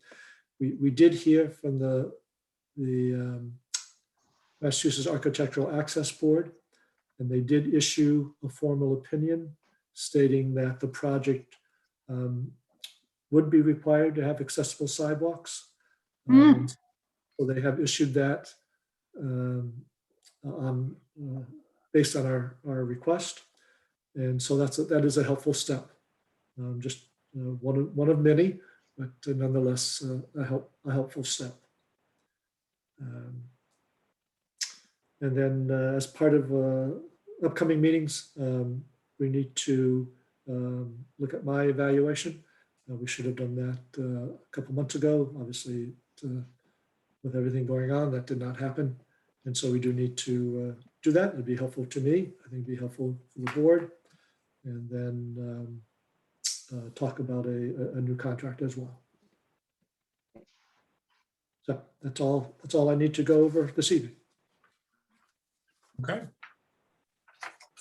We did hear from the Massachusetts Architectural Access Board, and they did issue a formal opinion stating that the project would be required to have accessible sidewalks. So they have issued that based on our request, and so that is a helpful step. Just one of many, but nonetheless a helpful step. And then as part of upcoming meetings, we need to look at my evaluation. We should have done that a couple months ago. Obviously, with everything going on, that did not happen. And so we do need to do that. It'd be helpful to me. I think it'd be helpful for the board. And then talk about a new contract as well. So that's all I need to go over this evening. Okay.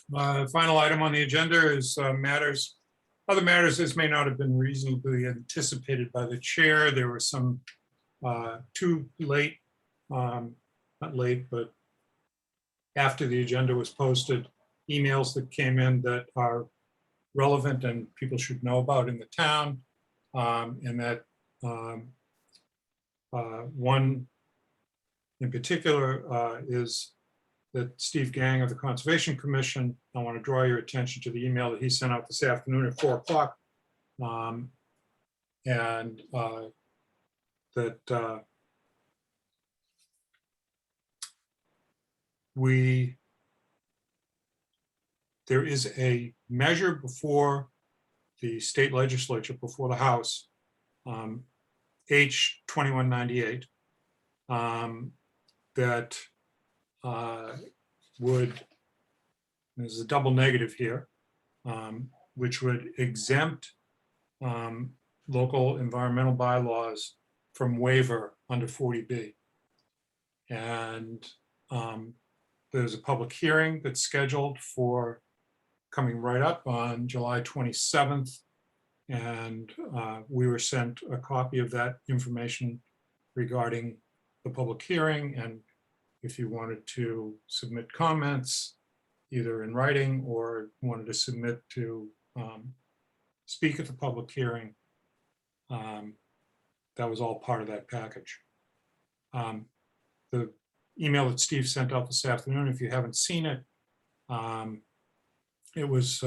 Final item on the agenda is other matters. This may not have been reasonably anticipated by the chair. There were some too late, not late, but after the agenda was posted, emails that came in that are relevant and people should know about in the town. And that one in particular is that Steve Gang of the Conservation Commission, I want to draw your attention to the email that he sent out this afternoon at 4 o'clock. And that there is a measure before the state legislature, before the House, H 2198, that there's a double negative here, which would exempt local environmental bylaws from waiver under 40B. And there's a public hearing that's scheduled for coming right up on July 27th. And we were sent a copy of that information regarding the public hearing. And if you wanted to submit comments, either in writing or wanted to submit to speak at the public hearing, that was all part of that package. The email that Steve sent out this afternoon, if you haven't seen it, it was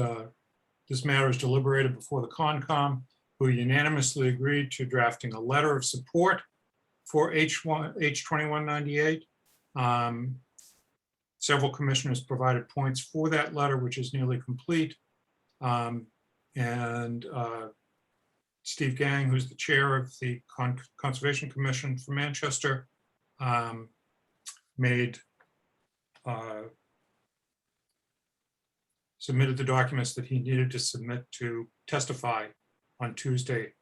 This matter is deliberated before the Concom, who unanimously agreed to drafting a letter of support for H2198. Several commissioners provided points for that letter, which is nearly complete. Steve Gang, who's the chair of the Conservation Commission for Manchester, submitted the documents that he needed to submit to testify on Tuesday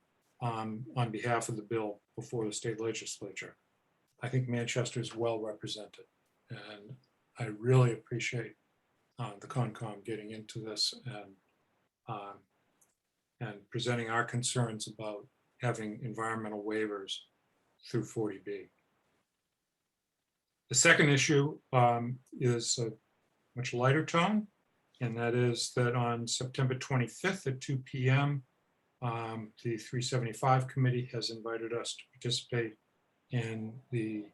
on behalf of the bill before the state legislature. I think Manchester is well represented, and I really appreciate the Concom getting into this and presenting our concerns about having environmental waivers through 40B. The second issue is a much lighter tone, and that is that on September 25th at 2 p.m., the 375 committee has invited us to participate in the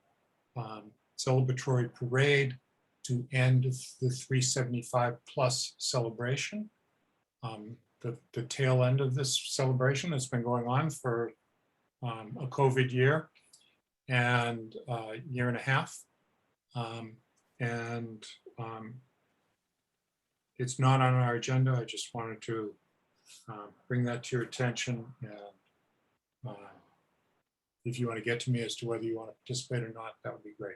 celebratory parade to end the 375 plus celebration. The tail end of this celebration has been going on for a COVID year and a year and a half. It's not on our agenda. I just wanted to bring that to your attention. And if you want to get to me as to whether you want to participate or not, that would be great.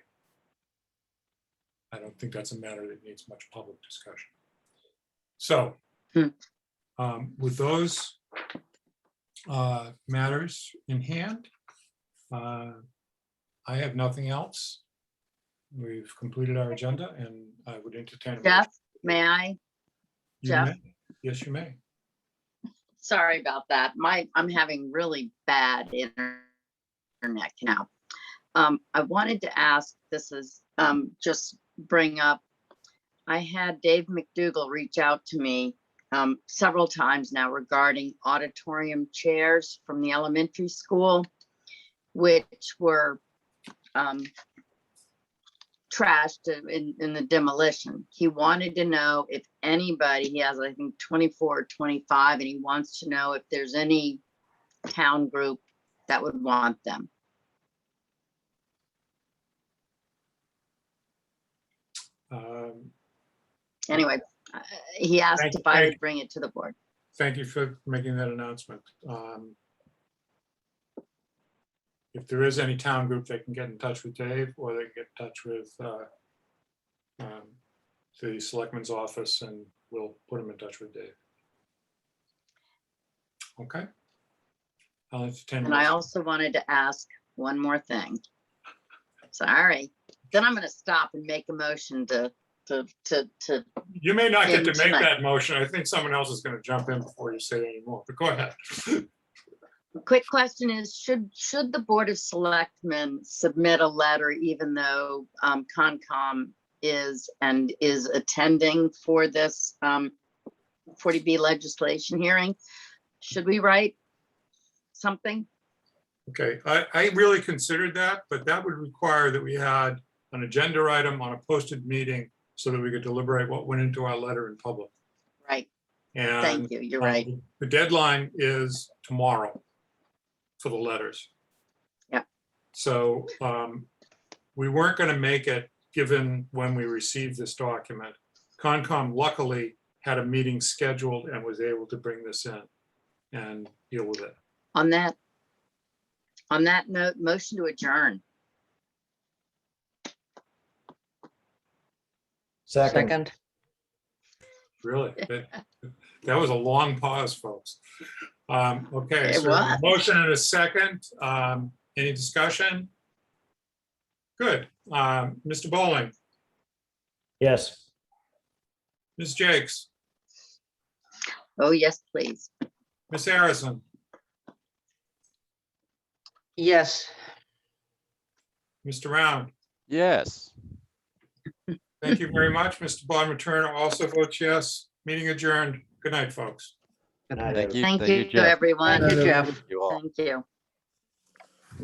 I don't think that's a matter that needs much public discussion. So with those matters in hand, I have nothing else. We've completed our agenda, and I would entertain. Jeff, may I? You Jeff? may. Yes, you may. Sorry about that. I'm having really bad internet now. I wanted to ask, this is just bring up, I had Dave McDougall reach out to me several times now regarding auditorium chairs from the elementary school, which were trashed in the demolition. He wanted to know if anybody, he has I think 24 or 25, and he wants to know if there's any town group that would want them. Anyway, he asked if I would bring it to the board. Thank you for making that announcement. If there is any town group, they can get in touch with Dave, or they can get in touch with the Selectmen's office, and we'll put them in touch with Dave. Okay. I'll entertain. And I also wanted to ask one more thing. Sorry. Then I'm going to stop and make a motion to. You may not get to make tonight. that motion. I think someone else is going to jump in before you say any more, but go ahead. Quick question is, should the Board of Selectmen submit a letter even though Concom is attending for this 40B legislation hearing? Should we write something? Okay, I really considered that, but that would require that we had an agenda item on a posted meeting so that we could deliberate what went into our letter in public. Right. And Thank you. You're right. The deadline is tomorrow for the letters. Yeah. So we weren't going to make it given when we received this document. Concom luckily had a meeting scheduled and was able to bring this in and deal with it. On that note, motion to adjourn. Second. Really? That was a long pause, folks. Okay, It so was. motion and a second. Any discussion? Good. Mr. Bowling, Yes. Ms. Jakes, Oh, yes, please. Ms. Harrison, Yes. Mr. Round. Yes. Thank you very much. Mr. Bodmer Turner also votes yes. Meeting adjourned. Good night, folks. Good night. Thank you. Thank you, Jeff. everyone. Thank you, Jeff. You all. Thank you.